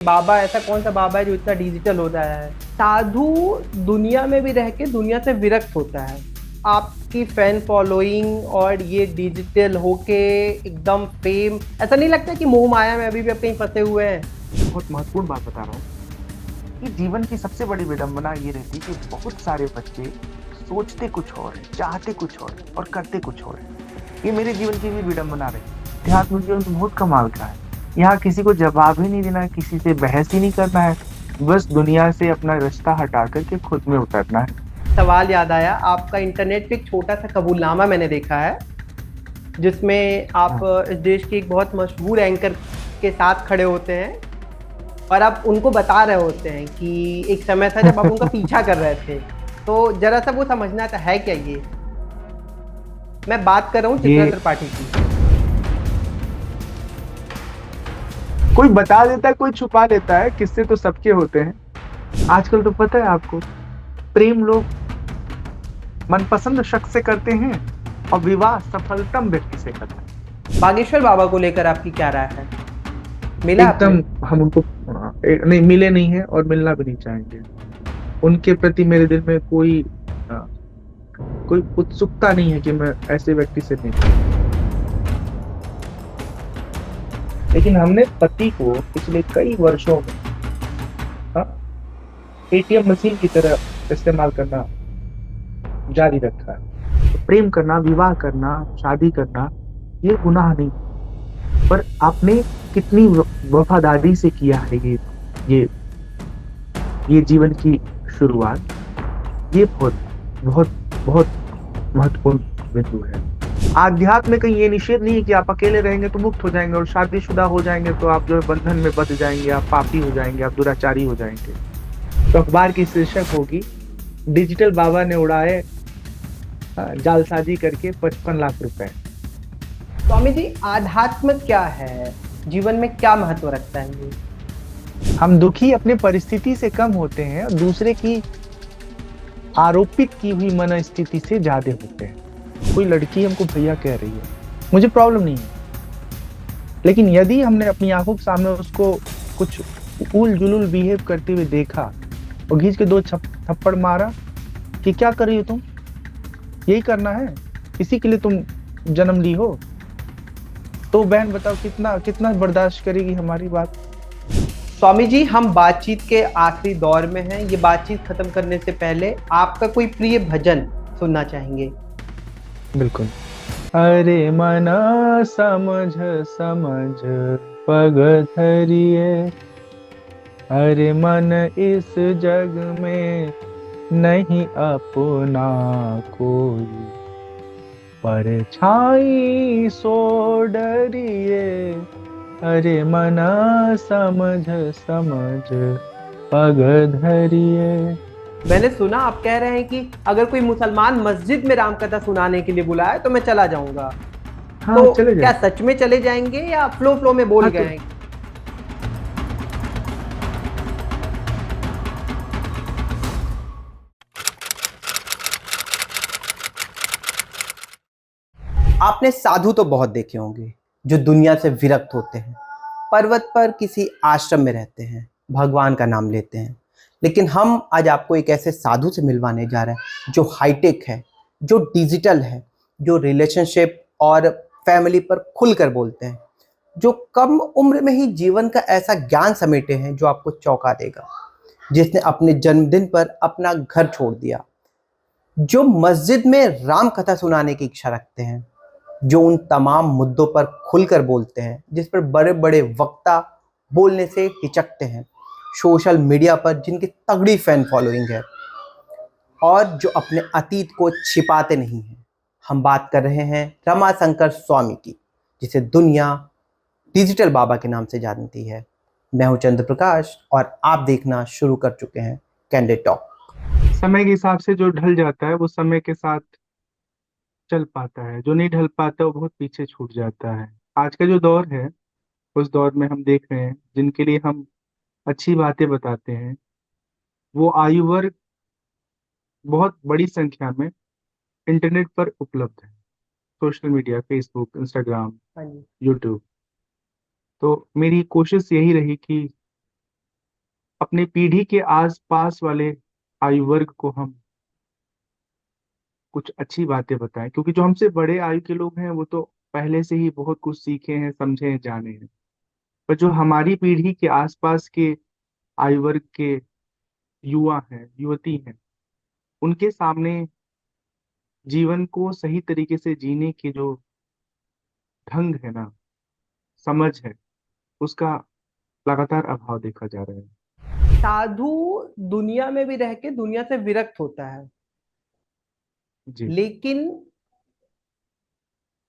बाबा ऐसा कौन सा बाबा है जो इतना डिजिटल होता है? साधु दुनिया में भी रह के दुनिया से विरक्त होता है। आपकी फैन फॉलोइंग और ये डिजिटल होके एकदम फेम, ऐसा नहीं लगता कि मोह माया में अभी भी आप कहीं फंसे हुए हैं? बहुत महत्वपूर्ण बात बता रहा हूँ कि जीवन की सबसे बड़ी विडंबना ये रहती है कि बहुत सारे बच्चे सोचते कुछ और है, चाहते कुछ और करते कुछ और है। ये मेरे जीवन की भी विडंबना रही। अध्यात्म जीवन तो बहुत कमाल का है। यहाँ किसी को जवाब ही नहीं देना है, किसी से बहस ही नहीं करना है, बस दुनिया से अपना रिश्ता हटा करके खुद में उतरना है। सवाल याद आया, आपका इंटरनेट पे एक छोटा सा कबूलनामा मैंने देखा है, जिसमें आप हाँ। इस देश के एक बहुत मशहूर एंकर के साथ खड़े होते हैं और आप उनको बता रहे होते हैं कि एक समय था जब आप उनका पीछा कर रहे थे। तो जरा सा वो समझना था, है क्या ये? मैं बात कर रहा हूँ चित्रा ये त्रिपाठी की। कोई बता देता है, कोई छुपा देता है, किस्से तो सबके होते हैं। आजकल तो पता है आपको, प्रेम लोग मनपसंद शख्स से करते हैं और विवाह सफलतम व्यक्ति से करते हैं। बागेश्वर बाबा को लेकर आपकी क्या राय है? मिला आपने? एकदम हम उनको नहीं मिले नहीं है और मिलना भी नहीं चाहेंगे। उनके प्रति मेरे दिल में अ, कोई उत्सुकता नहीं है कि मैं ऐसे व्यक्ति से मिलूं। लेकिन हमने पति को पिछले कई वर्षों में एटीएम मशीन की तरह इस्तेमाल करना जारी रखा है। तो प्रेम करना, विवाह करना, शादी करना, ये गुनाह नहीं, पर आपने कितनी वफादारी से किया है ये ये जीवन की शुरुआत, ये बहुत बहुत बहुत महत्वपूर्ण बिंदु है। आध्यात्म में कहीं ये निषेध नहीं है कि आप अकेले रहेंगे तो मुक्त हो जाएंगे और शादीशुदा हो जाएंगे तो आप जो है बंधन में बंध जाएंगे, आप पापी हो जाएंगे, आप दुराचारी हो जाएंगे। तो अखबार की शीर्षक होगी, डिजिटल बाबा ने उड़ाए जालसाजी करके 55 लाख रुपए। स्वामी जी, आध्यात्म क्या है? जीवन में क्या महत्व रखता है ये? हम दुखी अपने परिस्थिति से कम होते हैं और दूसरे की आरोपित की हुई मनस्थिति से ज्यादा होते हैं। कोई लड़की हमको भैया कह रही है, मुझे प्रॉब्लम नहीं है, लेकिन यदि हमने अपनी आंखों के सामने उसको कुछ उल जुलूल बिहेव करते हुए देखा और घींच के दो थप्पड़ मारा कि क्या कर रही हो तुम, यही करना है, इसी के लिए तुम जन्म ली हो, तो बहन बताओ कितना कितना बर्दाश्त करेगी हमारी बात। स्वामी जी, हम बातचीत के आखिरी दौर में हैं। ये बातचीत खत्म करने से पहले आपका कोई प्रिय भजन सुनना चाहेंगे? बिल्कुल। अरे मना समझ समझ पग धरिए, अरे मन इस जग में नहीं अपना कोई, परछाई सो डरिए, अरे मना समझ समझ पग धरिए। मैंने सुना आप कह रहे हैं कि अगर कोई मुसलमान मस्जिद में रामकथा सुनाने के लिए बुलाए तो मैं चला जाऊंगा। हाँ, तो चले क्या जाए। सच में चले जाएंगे या फ्लो फ्लो में बोल हाँ गए तो हैं? आपने साधु तो बहुत देखे होंगे जो दुनिया से विरक्त होते हैं, पर्वत पर किसी आश्रम में रहते हैं, भगवान का नाम लेते हैं। लेकिन हम आज आपको एक ऐसे साधु से मिलवाने जा रहे हैं जो हाईटेक है, जो डिजिटल है, जो रिलेशनशिप और फैमिली पर खुलकर बोलते हैं, जो कम उम्र में ही जीवन का ऐसा ज्ञान समेटे हैं जो आपको चौंका देगा, जिसने अपने जन्मदिन पर अपना घर छोड़ दिया, जो मस्जिद में राम कथा सुनाने की इच्छा रखते हैं, जो उन तमाम मुद्दों पर खुलकर बोलते हैं जिस पर बड़े बड़े वक्ता बोलने से हिचकते हैं, सोशल मीडिया पर जिनकी तगड़ी फैन फॉलोइंग है और जो अपने अतीत को छिपाते नहीं हैं। हम बात कर रहे हैं रमाशंकर स्वामी की, जिसे दुनिया डिजिटल बाबा के नाम से जानती है। मैं हूं चंद्र प्रकाश और आप देखना शुरू कर चुके हैं कैंडिड टॉक। समय के हिसाब से जो ढल जाता है वो समय के साथ चल पाता है, जो नहीं ढल पाता वो बहुत पीछे छूट जाता है। आज का जो दौर है, उस दौर में हम देख रहे हैं जिनके लिए हम अच्छी बातें बताते हैं, वो आयु वर्ग बहुत बड़ी संख्या में इंटरनेट पर उपलब्ध है। सोशल मीडिया, फेसबुक, इंस्टाग्राम, हाँ जी। यूट्यूब। तो मेरी कोशिश यही रही कि अपने पीढ़ी के आस पास वाले आयु वर्ग को हम कुछ अच्छी बातें बताएं, क्योंकि जो हमसे बड़े आयु के लोग हैं वो तो पहले से ही बहुत कुछ सीखे हैं, समझे हैं, जाने हैं। पर जो हमारी पीढ़ी के आसपास के आयु वर्ग के युवा हैं, युवती हैं, उनके सामने जीवन को सही तरीके से जीने के जो ढंग है ना, समझ है, उसका लगातार अभाव देखा जा रहा है। साधु दुनिया में भी रह के दुनिया से विरक्त होता है, जी। लेकिन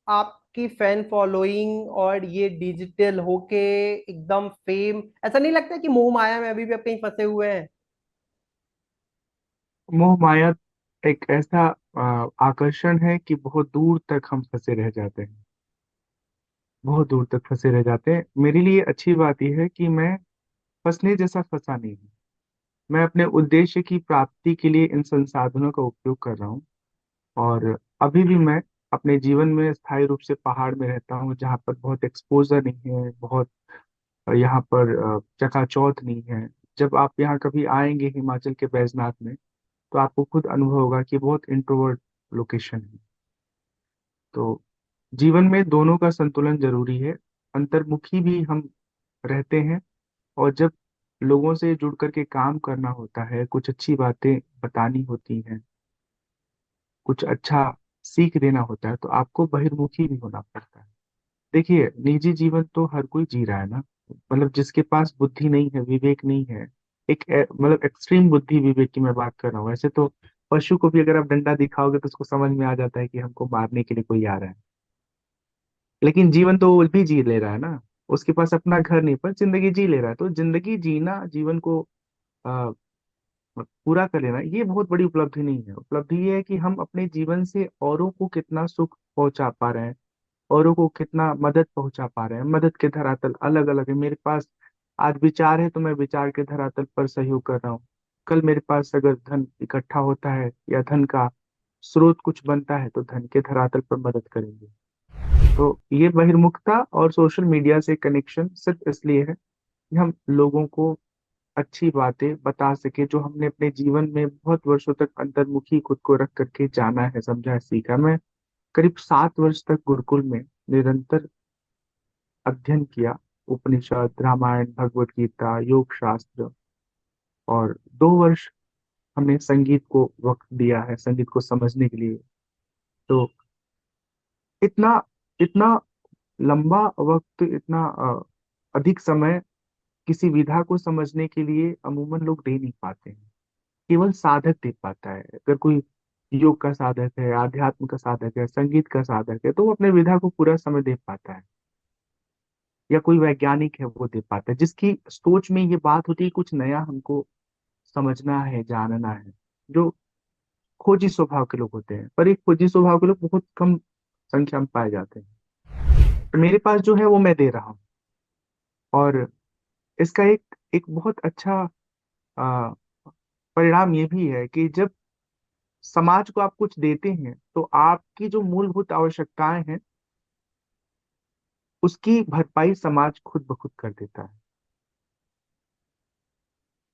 आपकी फैन फॉलोइंग और ये डिजिटल होके एकदम फेम, ऐसा नहीं लगता कि मोह माया में अभी भी आप कहीं फंसे हुए हैं? मोह माया एक ऐसा आकर्षण है कि बहुत दूर तक हम फंसे रह जाते हैं, बहुत दूर तक फंसे रह जाते हैं। मेरे लिए अच्छी बात यह है कि मैं फंसने जैसा फंसा नहीं हूँ। मैं अपने उद्देश्य की प्राप्ति के लिए इन संसाधनों का उपयोग कर रहा हूँ। और अभी भी मैं अपने जीवन में स्थायी रूप से पहाड़ में रहता हूँ, जहाँ पर बहुत एक्सपोजर नहीं है, बहुत यहाँ पर चकाचौंध नहीं है। जब आप यहाँ कभी आएंगे हिमाचल के बैजनाथ में, तो आपको खुद अनुभव होगा कि बहुत इंट्रोवर्ट लोकेशन है। तो जीवन में दोनों का संतुलन जरूरी है। अंतर्मुखी भी हम रहते हैं, और जब लोगों से जुड़ करके काम करना होता है, कुछ अच्छी बातें बतानी होती हैं, कुछ अच्छा सीख देना होता है, तो आपको बहिर्मुखी भी होना पड़ता है। देखिए, निजी जीवन तो हर कोई जी रहा है ना। मतलब जिसके पास बुद्धि नहीं है, विवेक नहीं है, मतलब एक्सट्रीम बुद्धि विवेक की मैं बात कर रहा हूँ। ऐसे तो पशु को भी अगर आप डंडा दिखाओगे तो उसको समझ में आ जाता है कि हमको मारने के लिए कोई आ रहा है। लेकिन जीवन तो वो भी जी ले रहा है ना। उसके पास अपना घर नहीं, पर जिंदगी जी ले रहा है। तो जिंदगी जीना, जीवन को आ, पूरा कर लेना, ये बहुत बड़ी उपलब्धि नहीं है। उपलब्धि ये है कि हम अपने जीवन से औरों को कितना सुख पहुंचा पा रहे हैं, औरों को कितना मदद पहुंचा पा रहे हैं। मदद के धरातल अलग अलग है। मेरे पास आज विचार है तो मैं विचार के धरातल पर सहयोग कर रहा हूँ। कल मेरे पास अगर धन इकट्ठा होता है या धन का स्रोत कुछ बनता है, तो धन के धरातल पर मदद करेंगे। तो ये बहिर्मुखता और सोशल मीडिया से कनेक्शन सिर्फ इसलिए है कि हम लोगों को अच्छी बातें बता सके, जो हमने अपने जीवन में बहुत वर्षों तक अंतर्मुखी खुद को रख करके जाना है, समझा है, सीखा। मैं करीब 7 वर्ष तक गुरुकुल में निरंतर अध्ययन किया। उपनिषद, रामायण, भगवत गीता, योग शास्त्र। और 2 वर्ष हमने संगीत को वक्त दिया है, संगीत को समझने के लिए। तो इतना इतना लंबा वक्त, इतना अधिक समय किसी विधा को समझने के लिए अमूमन लोग दे नहीं पाते हैं। केवल साधक दे पाता है। अगर कोई योग का साधक है, आध्यात्म का साधक है, संगीत का साधक है, तो वो अपने विधा को पूरा समय दे पाता है। या कोई वैज्ञानिक है, वो दे पाता है, जिसकी सोच में ये बात होती है कुछ नया हमको समझना है, जानना है। जो खोजी स्वभाव के लोग होते हैं, पर एक खोजी स्वभाव के लोग बहुत कम संख्या में पाए जाते हैं। तो मेरे पास जो है वो मैं दे रहा हूँ। और इसका एक एक बहुत अच्छा आ, परिणाम ये भी है कि जब समाज को आप कुछ देते हैं, तो आपकी जो मूलभूत आवश्यकताएं हैं, उसकी भरपाई समाज खुद ब खुद कर देता है।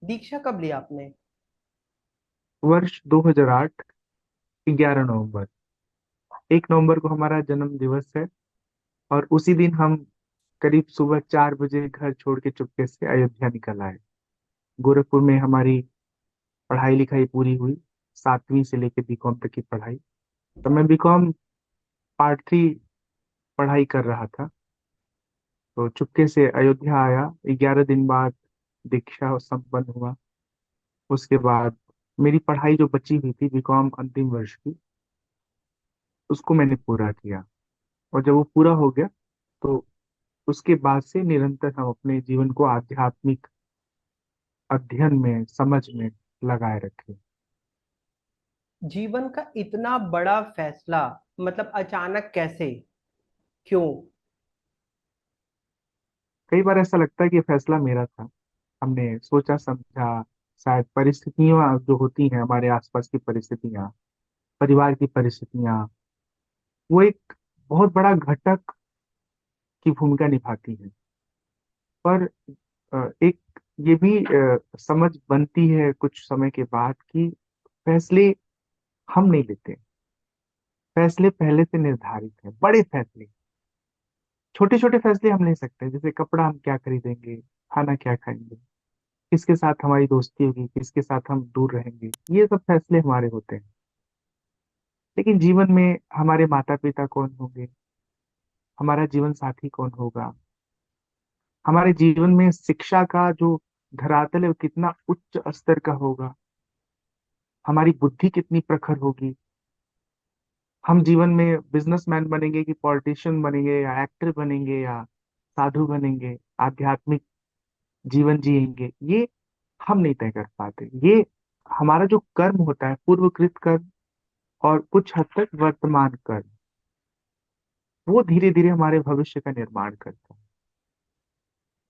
दीक्षा कब ली आपने? वर्ष 2008, 11 नवंबर। 1 नवंबर को हमारा जन्म दिवस है। और उसी दिन हम करीब सुबह 4 बजे घर छोड़ के चुपके से अयोध्या निकल आए। गोरखपुर में हमारी पढ़ाई लिखाई पूरी हुई, 7वीं से लेकर बीकॉम तक की पढ़ाई। तो मैं बीकॉम पार्ट 3 पढ़ाई कर रहा था, तो चुपके से अयोध्या आया। 11 दिन बाद दीक्षा संपन्न हुआ। उसके बाद मेरी पढ़ाई जो बची हुई थी बीकॉम अंतिम वर्ष की, उसको मैंने पूरा किया। और जब वो पूरा हो गया, तो उसके बाद से निरंतर हम अपने जीवन को आध्यात्मिक अध्ययन में, समझ में लगाए रखे। जीवन का इतना बड़ा फैसला, मतलब अचानक कैसे, क्यों? कई बार ऐसा लगता है कि ये फैसला मेरा था। हमने सोचा समझा। शायद परिस्थितियां जो होती हैं, हमारे आसपास की परिस्थितियां, परिवार की परिस्थितियां, वो एक बहुत बड़ा घटक की भूमिका निभाती हैं। पर एक ये भी समझ बनती है कुछ समय के बाद कि फैसले हम नहीं लेते, फैसले पहले से निर्धारित है। बड़े फैसले, छोटे छोटे फैसले हम ले सकते हैं, जैसे कपड़ा हम क्या खरीदेंगे, खाना क्या खाएंगे, किसके साथ हमारी दोस्ती होगी, किसके साथ हम दूर रहेंगे, ये सब फैसले हमारे होते हैं। लेकिन जीवन में हमारे माता पिता कौन होंगे, हमारा जीवन साथी कौन होगा, हमारे जीवन में शिक्षा का जो धरातल है वो कितना उच्च स्तर का होगा, हमारी बुद्धि कितनी प्रखर होगी, हम जीवन में बिजनेसमैन बनेंगे कि पॉलिटिशियन बनेंगे या एक्टर बनेंगे या साधु बनेंगे, आध्यात्मिक जीवन जिएंगे, ये हम नहीं तय कर पाते। ये हमारा जो कर्म होता है, पूर्वकृत कर्म और कुछ हद तक वर्तमान कर्म, वो धीरे धीरे हमारे भविष्य का निर्माण करता है।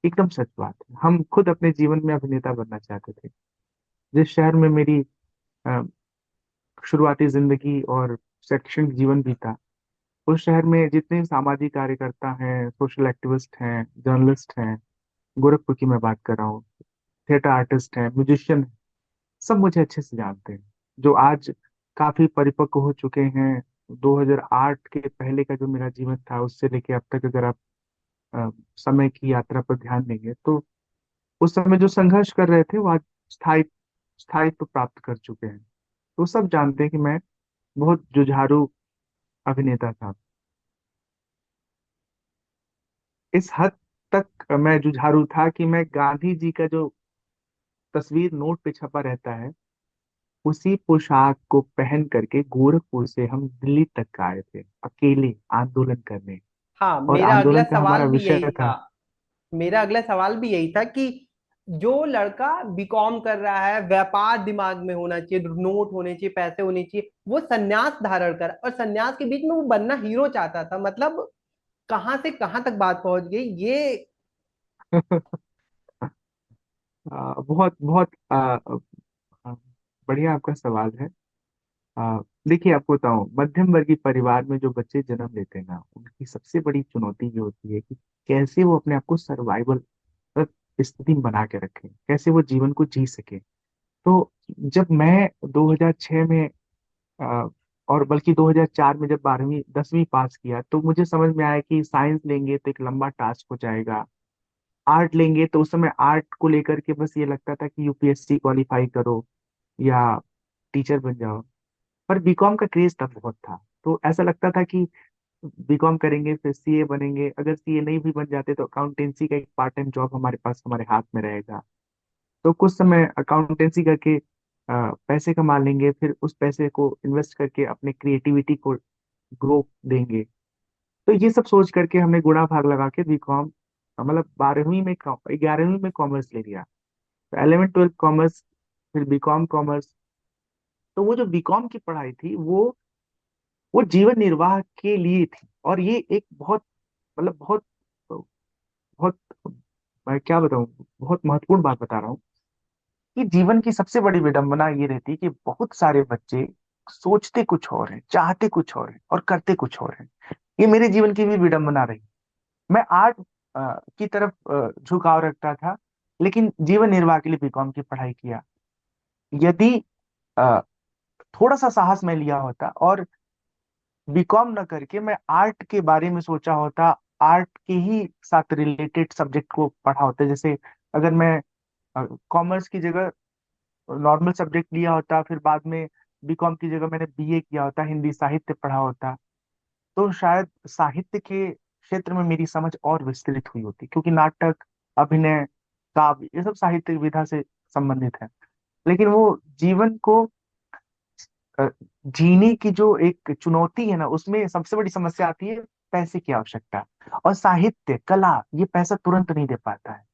एकदम सच बात है। हम खुद अपने जीवन में अभिनेता बनना चाहते थे। जिस शहर में मेरी अ, शुरुआती जिंदगी और शैक्षणिक जीवन बीता, उस शहर में जितने सामाजिक कार्यकर्ता हैं, सोशल एक्टिविस्ट हैं, जर्नलिस्ट हैं, गोरखपुर की मैं बात कर रहा हूँ, थिएटर आर्टिस्ट हैं, म्यूजिशियन, सब मुझे अच्छे से जानते हैं, जो आज काफी परिपक्व हो चुके हैं। 2008 के पहले का जो मेरा जीवन था उससे लेके अब तक अगर आप अ, समय की यात्रा पर ध्यान देंगे तो उस समय जो संघर्ष कर रहे थे वो आज स्थायी स्थायित्व प्राप्त कर चुके हैं। तो सब जानते हैं कि मैं बहुत जुझारू अभिनेता था। इस हद तक मैं जुझारू था कि मैं गांधी जी का जो तस्वीर नोट पे छपा रहता है, उसी पोशाक को पहन करके गोरखपुर से हम दिल्ली तक आए थे, अकेले आंदोलन करने। हाँ, और मेरा अगला आंदोलन का सवाल हमारा भी यही विषय था। था। मेरा अगला सवाल भी यही था कि जो लड़का बीकॉम कर रहा है, व्यापार दिमाग में होना चाहिए, नोट होने चाहिए, पैसे होने चाहिए, वो सन्यास धारण कर, और सन्यास के बीच में वो बनना हीरो चाहता था। मतलब कहाँ से कहाँ तक बात पहुंच गई ये। बहुत बहुत आ, बढ़िया आपका सवाल है। देखिए आपको बताऊं, मध्यम वर्गीय परिवार में जो बच्चे जन्म लेते हैं ना, उनकी सबसे बड़ी चुनौती ये होती है कि कैसे वो अपने आप को सर्वाइवल स्थिति में बना के रखें, कैसे वो जीवन को जी सके। तो जब मैं 2006 में अ, और बल्कि 2004 में जब 12वीं 10वीं पास किया, तो मुझे समझ में आया कि साइंस लेंगे तो एक लंबा टास्क हो जाएगा, आर्ट लेंगे तो उस समय आर्ट को लेकर के बस ये लगता था कि यूपीएससी क्वालिफाई करो या टीचर बन जाओ। पर बीकॉम का क्रेज तब बहुत था, तो ऐसा लगता था कि बीकॉम करेंगे फिर सीए बनेंगे, अगर सीए नहीं भी बन जाते तो अकाउंटेंसी का एक पार्ट टाइम जॉब हमारे पास हमारे हाथ में रहेगा। तो कुछ समय अकाउंटेंसी करके पैसे कमा लेंगे, फिर उस पैसे को इन्वेस्ट करके अपने क्रिएटिविटी को ग्रो देंगे। तो ये सब सोच करके हमने गुणा भाग लगा के बीकॉम, मतलब 11वीं में कॉमर्स ले लिया। तो 11 12 कॉमर्स, फिर बीकॉम कॉमर्स। तो वो जो बीकॉम की पढ़ाई थी वो जीवन निर्वाह के लिए थी। और ये एक बहुत, मतलब बहुत बहुत, मैं क्या बताऊं, बहुत महत्वपूर्ण बात बता रहा हूँ कि जीवन की सबसे बड़ी विडंबना ये रहती है कि बहुत सारे बच्चे सोचते कुछ और है, चाहते कुछ और है और करते कुछ और है। ये मेरे जीवन की भी विडंबना रही। मैं आर्ट की तरफ झुकाव रखता था, लेकिन जीवन निर्वाह के लिए बीकॉम की पढ़ाई किया। यदि अ, थोड़ा सा साहस मैं लिया होता और बीकॉम न करके मैं आर्ट के बारे में सोचा होता, आर्ट के ही साथ रिलेटेड सब्जेक्ट को पढ़ा होता, जैसे अगर मैं कॉमर्स की जगह नॉर्मल सब्जेक्ट लिया होता, फिर बाद में बीकॉम की जगह मैंने बीए किया होता, हिंदी साहित्य पढ़ा होता, तो शायद साहित्य के क्षेत्र में मेरी समझ और विस्तृत हुई होती, क्योंकि नाटक, अभिनय, काव्य, ये सब साहित्य विधा से संबंधित है। लेकिन वो जीवन को अ, जीने की जो एक चुनौती है ना, उसमें सबसे बड़ी समस्या आती है पैसे की आवश्यकता। और साहित्य कला ये पैसा तुरंत नहीं दे पाता है।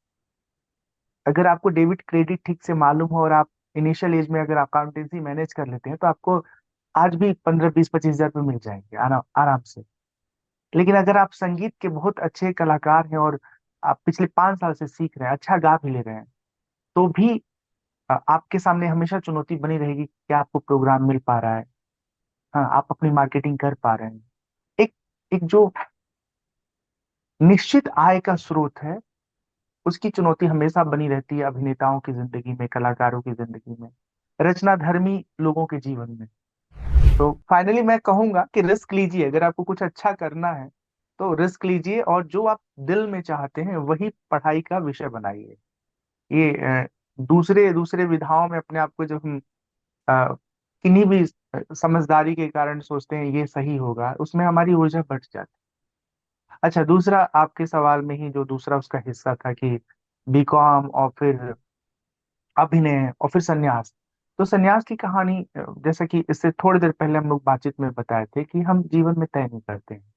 अगर आपको डेबिट क्रेडिट ठीक से मालूम हो और आप इनिशियल एज में अगर अकाउंटेंसी मैनेज कर लेते हैं तो आपको आज भी 15 20 25 हजार रुपये मिल जाएंगे आराम आराम से। लेकिन अगर आप संगीत के बहुत अच्छे कलाकार हैं और आप पिछले 5 साल से सीख रहे हैं, अच्छा गा भी ले रहे हैं, तो भी आपके सामने हमेशा चुनौती बनी रहेगी कि क्या आपको प्रोग्राम मिल पा रहा है, हाँ आप अपनी मार्केटिंग कर पा रहे हैं। एक एक जो निश्चित आय का स्रोत है, उसकी चुनौती हमेशा बनी रहती है अभिनेताओं की जिंदगी में, कलाकारों की जिंदगी में, रचनाधर्मी लोगों के जीवन में। तो फाइनली मैं कहूंगा कि रिस्क लीजिए, अगर आपको कुछ अच्छा करना है तो रिस्क लीजिए, और जो आप दिल में चाहते हैं वही पढ़ाई का विषय बनाइए। ये दूसरे दूसरे विधाओं में अपने आप को जब हम अ, किन्हीं भी समझदारी के कारण सोचते हैं ये सही होगा, उसमें हमारी ऊर्जा बढ़ जाती है। अच्छा, दूसरा आपके सवाल में ही जो दूसरा उसका हिस्सा था कि बीकॉम और फिर अभिनय और फिर संन्यास। तो संन्यास की कहानी जैसा कि इससे थोड़ी देर पहले हम लोग बातचीत में बताए थे कि हम जीवन में तय नहीं करते हैं।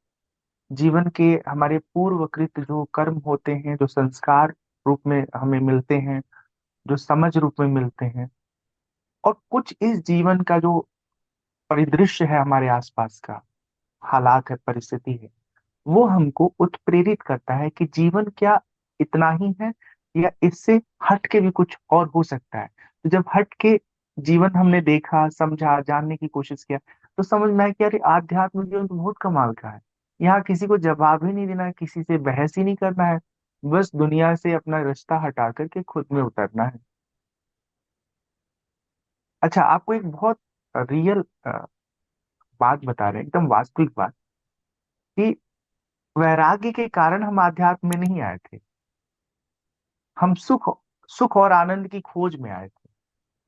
जीवन के हमारे पूर्वकृत जो कर्म होते हैं, जो संस्कार रूप में हमें मिलते हैं, जो समझ रूप में मिलते हैं, और कुछ इस जीवन का जो परिदृश्य है हमारे आसपास का, हालात है, परिस्थिति है, वो हमको उत्प्रेरित करता है कि जीवन क्या इतना ही है, या इससे हट के भी कुछ और हो सकता है। तो जब हट के जीवन हमने देखा, समझा, जानने की कोशिश किया, तो समझ में आया कि अरे आध्यात्म जीवन तो बहुत कमाल का है। यहाँ किसी को जवाब ही नहीं देना है, किसी से बहस ही नहीं करना है, बस दुनिया से अपना रिश्ता हटा करके खुद में उतरना है। अच्छा, आपको एक बहुत रियल बात बता रहे हैं, एकदम वास्तविक बात, कि वैराग्य के कारण हम आध्यात्म में नहीं आए थे, हम सुख सुख और आनंद की खोज में आए थे।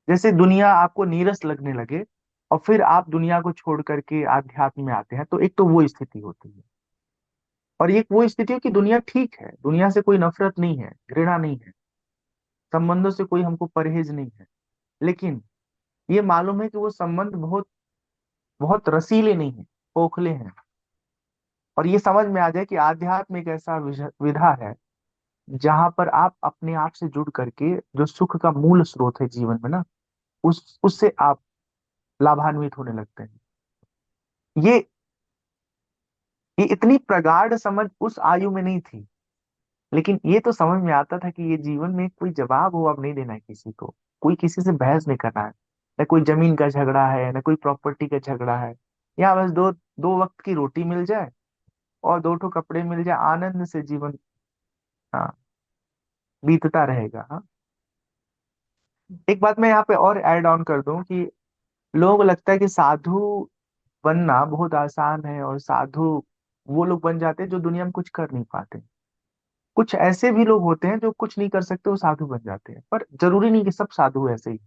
जैसे दुनिया आपको नीरस लगने लगे और फिर आप दुनिया को छोड़ करके आध्यात्म में आते हैं, तो एक तो वो स्थिति होती है। और एक वो स्थिति है कि दुनिया ठीक है, दुनिया से कोई नफरत नहीं है, घृणा नहीं है, संबंधों से कोई हमको परहेज नहीं है, लेकिन ये मालूम है कि वो संबंध बहुत बहुत रसीले नहीं है, खोखले हैं। और ये समझ में आ जाए कि आध्यात्म एक ऐसा विधा है जहां पर आप अपने आप से जुड़ करके जो सुख का मूल स्रोत है जीवन में ना, उस उससे आप लाभान्वित होने लगते हैं। ये ये इतनी प्रगाढ़ समझ उस आयु में नहीं थी, लेकिन ये तो समझ में आता था कि ये जीवन में कोई जवाब हो अब नहीं देना है किसी को, कोई किसी से बहस नहीं करना है, न कोई जमीन का झगड़ा है, न कोई प्रॉपर्टी का झगड़ा है। यहाँ बस दो दो वक्त की रोटी मिल जाए और दो ठो कपड़े मिल जाए, आनंद से जीवन हाँ बीतता रहेगा। हाँ, एक बात मैं यहाँ पे और ऐड ऑन कर दूं कि लोगों को लगता है कि साधु बनना बहुत आसान है, और साधु वो लोग बन जाते हैं जो दुनिया में कुछ कर नहीं पाते। कुछ ऐसे भी लोग होते हैं जो कुछ नहीं कर सकते, वो साधु बन जाते हैं, पर जरूरी नहीं कि सब साधु ऐसे ही।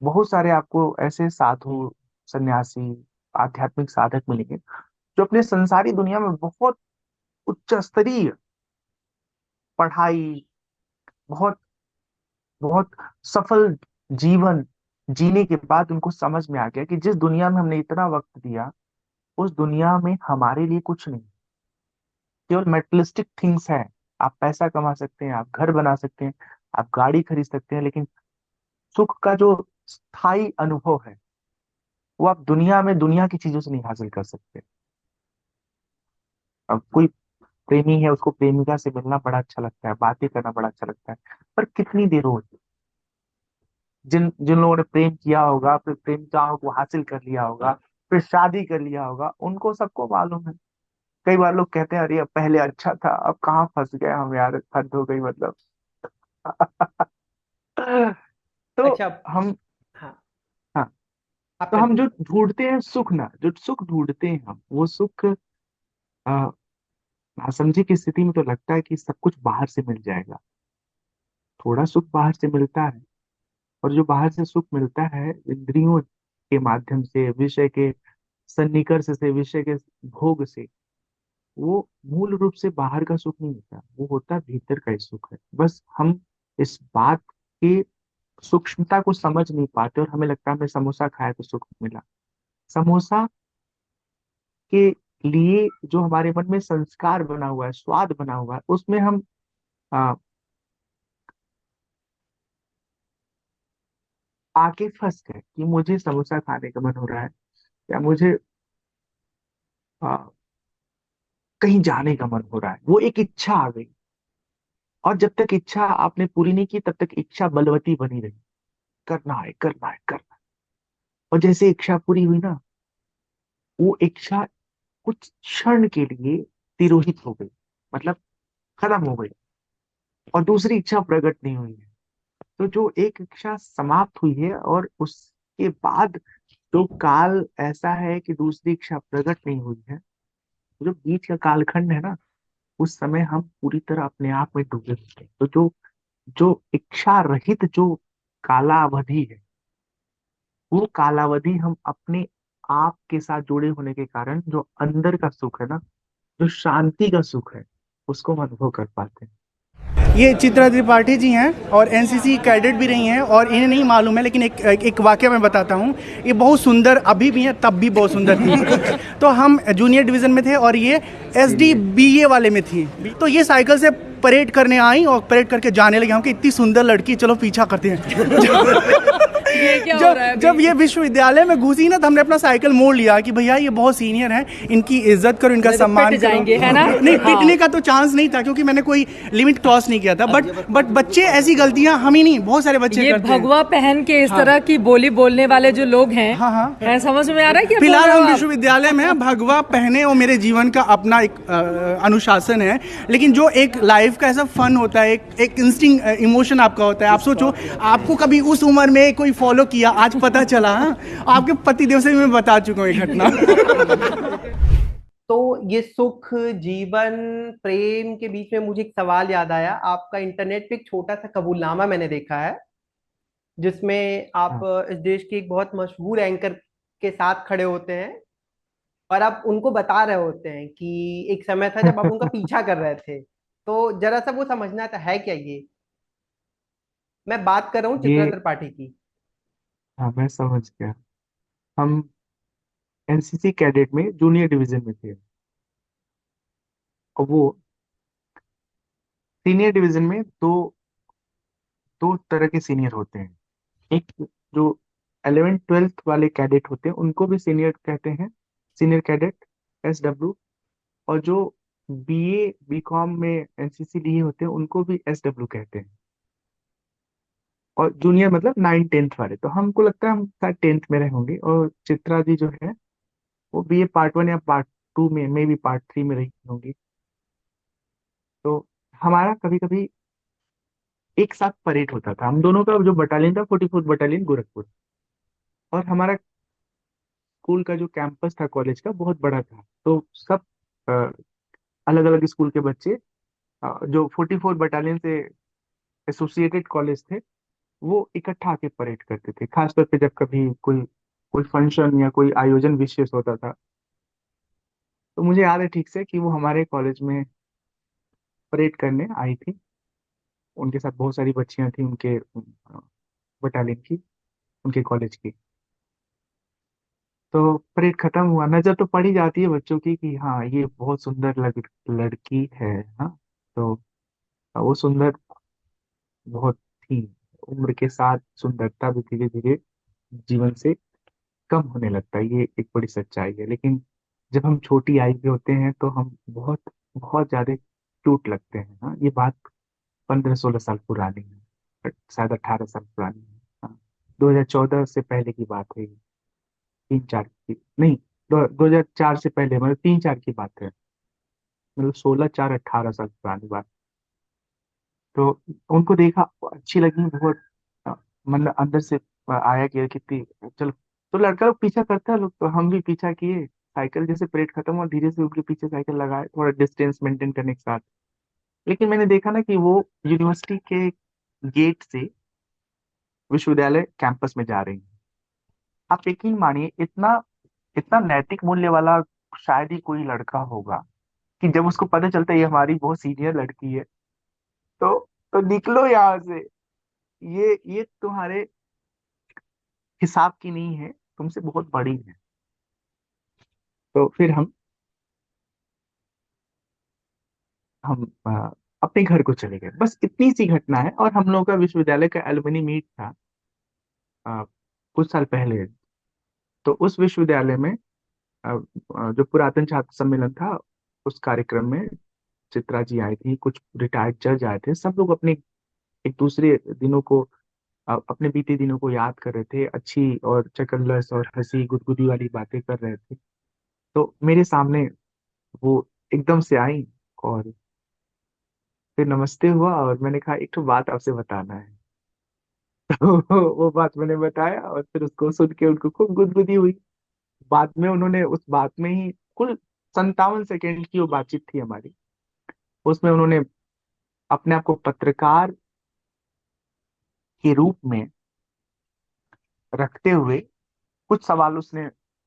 बहुत सारे आपको ऐसे साधु, सन्यासी, आध्यात्मिक साधक मिलेंगे जो अपने संसारी दुनिया में बहुत उच्च स्तरीय पढ़ाई, बहुत बहुत सफल जीवन जीने के बाद उनको समझ में आ गया कि जिस दुनिया में हमने इतना वक्त दिया, उस दुनिया में हमारे लिए कुछ नहीं, केवल मेटलिस्टिक थिंग्स है। आप पैसा कमा सकते हैं, आप घर बना सकते हैं, आप गाड़ी खरीद सकते हैं, लेकिन सुख का जो स्थायी अनुभव है वो आप दुनिया में दुनिया की चीजों से नहीं हासिल कर सकते। अब कोई प्रेमी है, उसको प्रेमिका से मिलना बड़ा अच्छा लगता है, बातें करना बड़ा अच्छा लगता है, पर कितनी देर हो। जिन जिन लोगों ने प्रेम किया होगा, फिर प्रेमिकाओं को हासिल कर लिया होगा, फिर शादी कर लिया होगा, उनको सबको मालूम है। कई बार लोग कहते हैं अरे अब पहले अच्छा था, अब कहाँ फंस गए हम यार, हद हो गई मतलब। तो अच्छा। हम हाँ, हाँ, आप तो हम जो कंटिन्यू। ढूंढते हैं सुख ना, जो सुख ढूंढते हैं हम, वो सुख नासमझी की स्थिति में तो लगता है कि सब कुछ बाहर से मिल जाएगा। थोड़ा सुख बाहर से मिलता है, और जो बाहर से सुख मिलता है इंद्रियों के माध्यम से, विषय के सन्निकर्ष से, विषय के भोग से, वो मूल रूप से बाहर का सुख नहीं होता, वो होता भीतर का ही सुख है। बस हम इस बात की सूक्ष्मता को समझ नहीं पाते, और हमें लगता है हमने समोसा खाया तो सुख मिला। समोसा के लिए जो हमारे मन में संस्कार बना हुआ है, स्वाद बना हुआ है, उसमें हम आ, आके फंस गए कि मुझे समोसा खाने का मन हो रहा है, या मुझे आ, कहीं जाने का मन हो रहा है, वो एक इच्छा आ गई। और जब तक इच्छा आपने पूरी नहीं की, तब तक इच्छा बलवती बनी रही, करना है, करना है, करना है। और जैसे इच्छा पूरी हुई ना, वो इच्छा कुछ क्षण के लिए तिरोहित हो गई, मतलब खत्म हो गई। और दूसरी इच्छा प्रकट नहीं हुई है। तो जो एक इच्छा समाप्त हुई है और उसके बाद जो काल ऐसा है कि दूसरी इच्छा प्रकट नहीं हुई है, जो बीच का कालखंड है ना, उस समय हम पूरी तरह अपने आप में डूबे होते हैं। तो जो जो इच्छा रहित जो कालावधि है, वो कालावधि हम अपने आप के साथ जुड़े होने के कारण जो अंदर का सुख है ना, जो शांति का सुख है, उसको हम अनुभव कर पाते हैं। ये चित्रा त्रिपाठी जी हैं और एनसीसी कैडेट भी रही हैं, और इन्हें नहीं मालूम है लेकिन एक वाक्य मैं बताता हूँ। ये बहुत सुंदर अभी भी हैं, तब भी बहुत सुंदर थी। तो हम जूनियर डिवीज़न में थे और ये एसडी बीए वाले में थी। तो ये साइकिल से परेड करने आई और परेड करके जाने लगी। हम कि इतनी सुंदर लड़की, चलो पीछा करते हैं। ये क्या हो रहा है जब अभी? ये विश्वविद्यालय में घुसी ना, तो हमने अपना साइकिल मोड़ लिया कि भैया ये बहुत सीनियर हैं, इनकी इज्जत करो, इनका नहीं तो सम्मान पिट करो। जाएंगे, है ना? नहीं, हाँ। पिटने का तो चांस नहीं था क्योंकि मैंने कोई लिमिट क्रॉस नहीं किया था। बट बच्चे ऐसी गलतियां, हम ही नहीं, बहुत सारे बच्चे ये करते हैं। भगवा पहन के इस हाँ। तरह की बोली बोलने वाले जो लोग हैं, हाँ, हाँ। हैं, समझ में आ रहा है क्या बोल फिलहाल रहे हो हम आप? विश्वविद्यालय में हैं, भगवा पहने, और मेरे जीवन का अपना एक अनुशासन है। लेकिन जो एक लाइफ का ऐसा फन होता है, एक इंस्टिंक्ट इमोशन आपका होता है। आप सोचो, आपको कभी उस उम्र में कोई फॉलो किया, आज पता चला। हाँ? आपके पतिदेव से भी मैं बता चुका हूँ ये घटना। तो ये सुख, जीवन, प्रेम के बीच में मुझे एक सवाल याद आया। आपका इंटरनेट पे एक छोटा सा कबूलनामा मैंने देखा है, जिसमें आप हाँ। इस देश के एक बहुत मशहूर एंकर के साथ खड़े होते हैं और आप उनको बता रहे होते हैं कि एक समय था जब आप उनका पीछा कर रहे थे। तो जरा सा वो समझना था, है क्या ये? मैं बात कर रहा हूँ चित्रा ये, त्रिपाठी की। हाँ, मैं समझ गया। हम एनसीसी कैडेट में जूनियर डिवीजन में थे, और वो सीनियर डिवीजन में दो दो तरह के सीनियर होते हैं। एक जो 11th 12th वाले कैडेट होते हैं उनको भी सीनियर कहते हैं, सीनियर कैडेट, एसडब्ल्यू। और जो बीए बीकॉम में एनसीसी लिए होते हैं उनको भी एसडब्ल्यू कहते हैं। और जूनियर मतलब 9th 10th वाले। तो हमको लगता है हम शायद 10th में रहे होंगे, और चित्रा जी जो है वो बीए पार्ट 1 या पार्ट 2 में, मे भी पार्ट 3 में रही होंगी। तो हमारा कभी कभी एक साथ परेड होता था। हम दोनों का जो बटालियन था, 44th बटालियन गोरखपुर। और हमारा स्कूल का जो कैंपस था कॉलेज का, बहुत बड़ा था। तो सब अलग अलग स्कूल के बच्चे जो 44 बटालियन से एसोसिएटेड कॉलेज थे, वो इकट्ठा आके परेड करते थे। खासतौर पे जब कभी कोई कोई फंक्शन या कोई आयोजन विशेष होता था। तो मुझे याद है ठीक से कि वो हमारे कॉलेज में परेड करने आई थी। उनके साथ बहुत सारी बच्चियां थी, उनके बटालियन की, उनके कॉलेज की। तो परेड खत्म हुआ, नजर तो पड़ ही जाती है बच्चों की कि हाँ ये बहुत सुंदर लड़की है। हाँ। तो वो सुंदर बहुत थी। उम्र के साथ सुंदरता भी धीरे धीरे जीवन से कम होने लगता है, ये एक बड़ी सच्चाई है। लेकिन जब हम छोटी आयु के होते हैं तो हम बहुत बहुत ज्यादा क्यूट लगते हैं। हाँ, ये बात 15-16 साल पुरानी है, शायद 18 साल पुरानी है। हाँ, 2014 से पहले की बात है ये। 3-4 की नहीं, 2004 से पहले, मतलब 3-4 की बात है। मतलब 16-4-18 साल पुरानी बात। तो उनको देखा, अच्छी लगी बहुत। अ, मतलब अंदर से आया कि यार कितनी, चलो। तो लड़का लोग पीछा करता है लोग, तो हम भी पीछा किए। साइकिल जैसे परेड खत्म हुआ, धीरे से उनके पीछे साइकिल लगाए, थोड़ा डिस्टेंस मेंटेन करने के साथ। लेकिन मैंने देखा ना कि वो यूनिवर्सिटी के गेट से विश्वविद्यालय कैंपस में जा रही हैं। आप यकीन मानिए, इतना इतना नैतिक मूल्य वाला शायद ही कोई लड़का होगा कि जब उसको पता चलता है ये हमारी बहुत सीनियर लड़की है, तो निकलो यहाँ से। ये तुम्हारे हिसाब की नहीं है, तुमसे बहुत बड़ी है। तो फिर हम अपने घर को चले गए। बस इतनी सी घटना है। और हम लोगों का विश्वविद्यालय का एलुमनी मीट था अ, कुछ साल पहले। तो उस विश्वविद्यालय में जो पुरातन छात्र सम्मेलन था, उस कार्यक्रम में चित्रा जी आई थी, कुछ रिटायर्ड जज आए थे। सब लोग अपने एक दूसरे दिनों को, अपने बीते दिनों को याद कर रहे थे, अच्छी और चकल्लस और हंसी गुदगुदी वाली बातें कर रहे थे। तो मेरे सामने वो एकदम से आई और फिर नमस्ते हुआ और मैंने कहा एक तो बात आपसे बताना है। तो वो बात मैंने बताया और फिर उसको सुन के उनको खूब गुदगुदी हुई। बाद में उन्होंने उस बात में ही कुल 57 सेकेंड की वो बातचीत थी हमारी, उसमें उन्होंने अपने आप को पत्रकार के रूप में रखते हुए कुछ सवाल उसने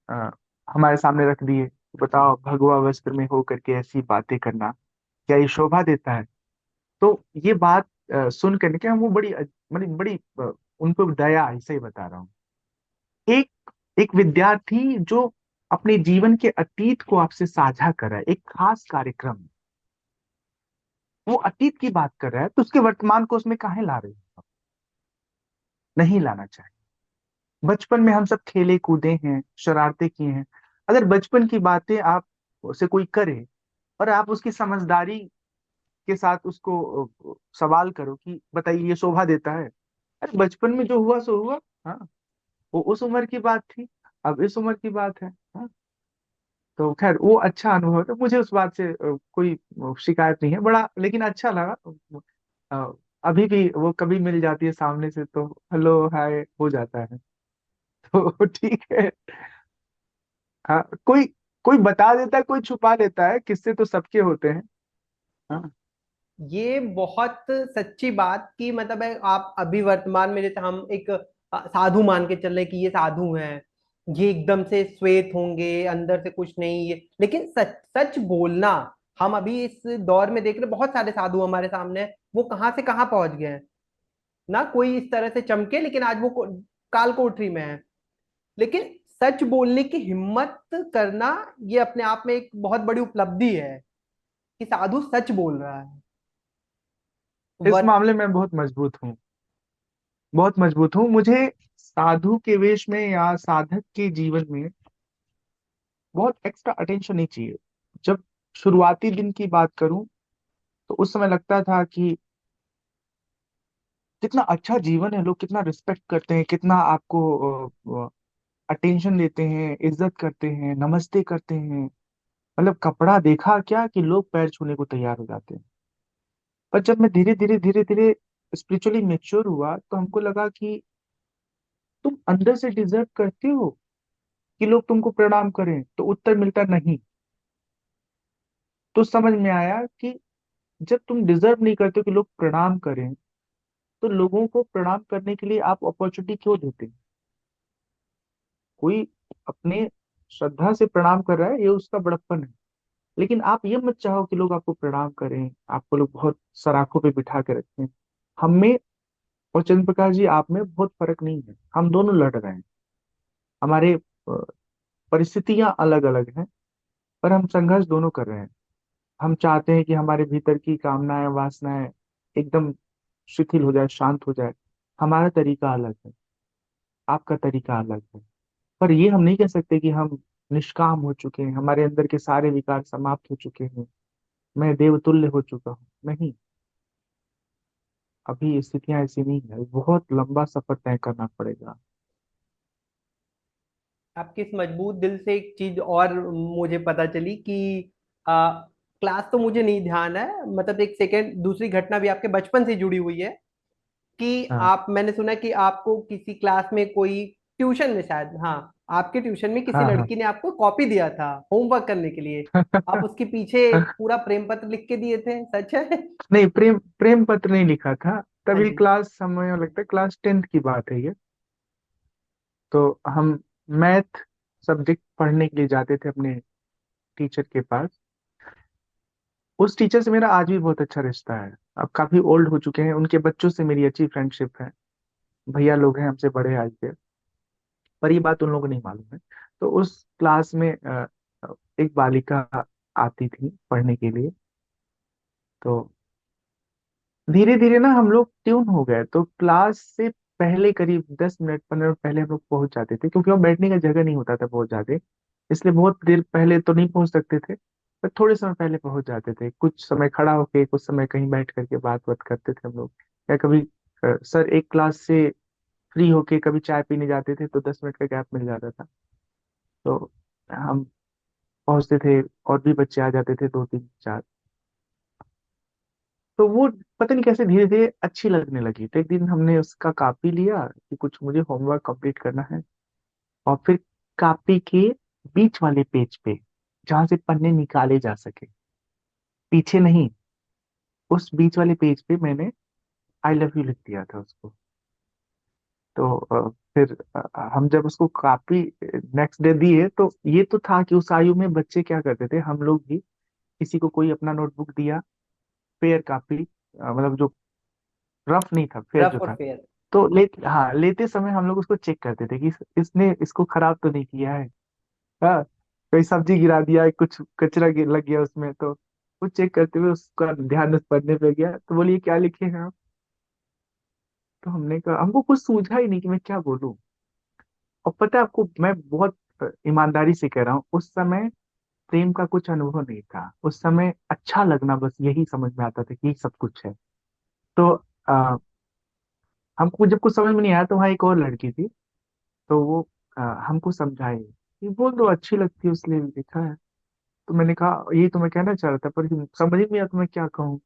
अ, हमारे सामने रख दिए। बताओ, भगवा वस्त्र में होकर के ऐसी बातें करना क्या ये शोभा देता है? तो ये बात सुन करके क्या वो बड़ी बड़ी उनको दया, ऐसे ही बता रहा हूँ। एक एक विद्यार्थी जो अपने जीवन के अतीत को आपसे साझा कर रहा है एक खास कार्यक्रम में, वो अतीत की बात कर रहा है, तो उसके वर्तमान को उसमें काहे ला रहे हो? नहीं लाना चाहिए। बचपन में हम सब खेले कूदे हैं, शरारतें किए हैं। अगर बचपन की बातें आप से कोई करे और आप उसकी समझदारी के साथ उसको सवाल करो कि बताइए ये शोभा देता है? अरे बचपन में जो हुआ सो हुआ। हाँ, वो उस उम्र की बात थी, अब इस उम्र की बात है। हाँ, तो खैर वो अच्छा अनुभव था मुझे, उस बात से कोई शिकायत नहीं है, बड़ा लेकिन अच्छा लगा। अ, अभी भी वो कभी मिल जाती है सामने से तो हेलो हाय हो जाता है। तो ठीक है। हाँ, कोई कोई बता देता है, कोई छुपा लेता है, किस्से तो सबके होते हैं। हाँ ये बहुत सच्ची बात की मतलब है। आप अभी वर्तमान में जैसे हम एक साधु मान के चल रहे कि ये साधु हैं, ये एकदम से श्वेत होंगे, अंदर से कुछ नहीं, ये लेकिन सच सच बोलना। हम अभी इस दौर में देख रहे बहुत सारे साधु हमारे सामने हैं, वो कहाँ से कहाँ पहुंच गए हैं। ना कोई इस तरह से चमके, लेकिन आज वो काल कोठरी में है। लेकिन सच बोलने की हिम्मत करना, ये अपने आप में एक बहुत बड़ी उपलब्धि है कि साधु सच बोल रहा है। इस वर मामले में बहुत मजबूत हूँ, बहुत मजबूत हूँ। मुझे साधु के वेश में या साधक के जीवन में बहुत एक्स्ट्रा अटेंशन नहीं चाहिए। जब शुरुआती दिन की बात करूं तो उस समय लगता था कि कितना अच्छा जीवन है, लोग कितना रिस्पेक्ट करते हैं, कितना आपको अटेंशन देते हैं, इज्जत करते हैं, नमस्ते करते हैं। मतलब कपड़ा देखा क्या कि लोग पैर छूने को तैयार हो जाते हैं। पर जब मैं धीरे धीरे स्पिरिचुअली मेच्योर हुआ तो हमको लगा कि तुम अंदर से डिजर्व करते हो कि लोग तुमको प्रणाम करें, तो उत्तर मिलता नहीं। तो समझ में आया कि जब तुम डिजर्व नहीं करते हो कि लोग प्रणाम करें, तो लोगों को प्रणाम करने के लिए आप अपॉर्चुनिटी क्यों देते हैं? कोई अपने श्रद्धा से प्रणाम कर रहा है, ये उसका बड़प्पन है। लेकिन आप ये मत चाहो कि लोग आपको प्रणाम करें, आपको लोग बहुत सराखों पे बिठा के रखें। हम में और चंद्र प्रकाश जी आप में बहुत फर्क नहीं है, हम दोनों लड़ रहे हैं। हमारे परिस्थितियां अलग अलग हैं, पर हम संघर्ष दोनों कर रहे हैं। हम चाहते हैं कि हमारे भीतर की कामनाएं वासनाएं एकदम शिथिल हो जाए, शांत हो जाए। हमारा तरीका अलग है, आपका तरीका अलग है। पर ये हम नहीं कह सकते कि हम निष्काम हो चुके हैं, हमारे अंदर के सारे विकार समाप्त हो चुके हैं, मैं देवतुल्य हो चुका हूँ। नहीं, अभी स्थितियां ऐसी नहीं है, बहुत लंबा सफर तय करना पड़ेगा। आपके इस मजबूत दिल से एक चीज और मुझे पता चली कि आ, क्लास तो मुझे नहीं ध्यान है, मतलब एक सेकेंड दूसरी घटना भी आपके बचपन से जुड़ी हुई है कि हाँ आप, मैंने सुना कि आपको किसी क्लास में कोई ट्यूशन में शायद, हाँ, आपके ट्यूशन में किसी हाँ हाँ। लड़की ने आपको कॉपी दिया था होमवर्क करने के लिए। आप उसके पीछे पूरा प्रेम पत्र लिख के दिए थे, सच है? नहीं, प्रेम प्रेम पत्र नहीं लिखा था। हाँ तभी जी। क्लास समय लगता है क्लास 10th की बात है ये। तो हम मैथ सब्जेक्ट पढ़ने के लिए जाते थे अपने टीचर के पास। उस टीचर से मेरा आज भी बहुत अच्छा रिश्ता है। अब काफी ओल्ड हो चुके हैं, उनके बच्चों से मेरी अच्छी फ्रेंडशिप है। भैया लोग हैं हमसे बड़े आज के, पर ये बात उन लोगों को नहीं मालूम है। तो उस क्लास में एक बालिका आती थी पढ़ने के लिए। तो धीरे धीरे ना हम लोग ट्यून हो गए, तो क्लास से पहले करीब 10 मिनट 15 मिनट पहले हम लोग पहुंच जाते थे, क्योंकि वहाँ बैठने का जगह नहीं होता था बहुत ज्यादा। इसलिए बहुत देर पहले तो नहीं पहुंच सकते थे, पर थोड़े समय पहले पहुंच जाते थे। कुछ समय खड़ा होके, कुछ समय कहीं बैठ करके बात बात करते थे हम लोग। या कभी सर एक क्लास से फ्री होके कभी चाय पीने जाते थे, तो 10 मिनट का गैप मिल जाता था। तो हम पहुंचते थे, और भी बच्चे आ जाते थे, दो तीन चार। तो वो पता नहीं कैसे धीरे धीरे अच्छी लगने लगी। तो एक दिन हमने उसका कॉपी लिया कि कुछ मुझे होमवर्क कंप्लीट करना है, और फिर कॉपी के बीच वाले पेज पे जहां से पन्ने निकाले जा सके, पीछे नहीं, उस बीच वाले पेज पे मैंने आई लव यू लिख दिया था उसको। तो फिर हम जब उसको कॉपी नेक्स्ट डे दिए, तो ये तो था कि उस आयु में बच्चे क्या करते थे, हम लोग भी किसी को कोई अपना नोटबुक दिया, फेयर कॉपी, मतलब जो रफ नहीं था, फेयर जो रफ और था, फेयर। तो हाँ, लेते समय हम लोग उसको चेक करते थे कि इसने इसको खराब तो नहीं किया है। हाँ, कोई सब्जी गिरा दिया, कुछ कचरा लग गया उसमें, तो वो चेक करते हुए उसका ध्यान उस पढ़ने पे गया, तो बोलिए क्या लिखे हैं आप। तो हमने कहा, हमको कुछ सूझा ही नहीं कि मैं क्या बोलूं। और पता है आपको, मैं बहुत ईमानदारी से कह रहा हूँ, उस समय प्रेम का कुछ अनुभव नहीं था। उस समय अच्छा लगना बस यही समझ में आता था कि ये सब कुछ है। तो आ, हमको जब कुछ समझ में नहीं आया, तो वहाँ एक और लड़की थी, तो वो हमको समझाए कि बोल दो, अच्छी लगती है इसलिए लिखा है। तो मैंने कहा यही तो मैं कहना चाह रहा था, पर समझ ही नहीं आया तो मैं क्या कहूँ।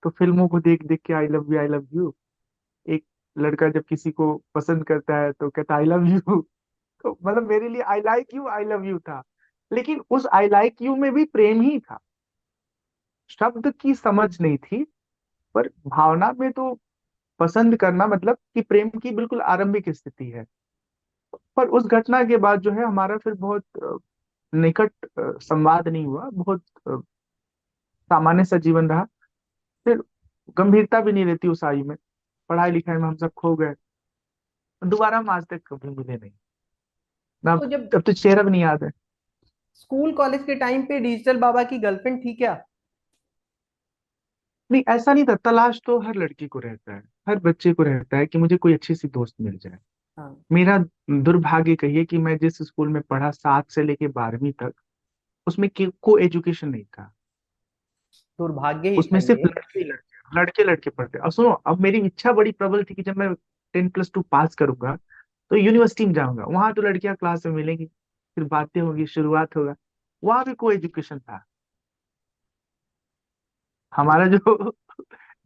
तो फिल्मों को देख देख के I love you, I love you, एक लड़का जब किसी को पसंद करता है तो कहता आई लव यू। तो मतलब मेरे लिए I like you, I love you था। लेकिन उस आई लाइक यू में भी प्रेम ही था, शब्द की समझ नहीं थी, पर भावना में तो पसंद करना मतलब कि प्रेम की बिल्कुल आरंभिक स्थिति है। पर उस घटना के बाद जो है हमारा फिर बहुत निकट संवाद नहीं हुआ, बहुत सामान्य सा जीवन रहा। फिर गंभीरता भी नहीं रहती उस आयु में, पढ़ाई लिखाई में हम सब खो गए। दोबारा हम आज तक कभी मिले नहीं ना। तो जब अब तो चेहरा भी नहीं याद है। स्कूल कॉलेज के टाइम पे डिजिटल बाबा की गर्लफ्रेंड थी क्या? नहीं, ऐसा नहीं था। तलाश तो हर लड़की को रहता है, हर बच्चे को रहता है कि मुझे कोई अच्छी सी दोस्त मिल जाए। हाँ। मेरा दुर्भाग्य कहिए कि मैं जिस स्कूल में पढ़ा 7 से लेके 12वीं तक, उसमें को एजुकेशन नहीं था। दुर्भाग्य ही उसमें सिर्फ कहिए। लड़के ही लड़के, लड़के लड़के पढ़ते। अब सुनो, अब मेरी इच्छा बड़ी प्रबल थी कि जब मैं 10+2 पास करूंगा तो यूनिवर्सिटी में जाऊंगा, वहां तो लड़कियां क्लास में मिलेंगी, फिर बातें होगी, शुरुआत होगा। वहां भी को एजुकेशन था। हमारा जो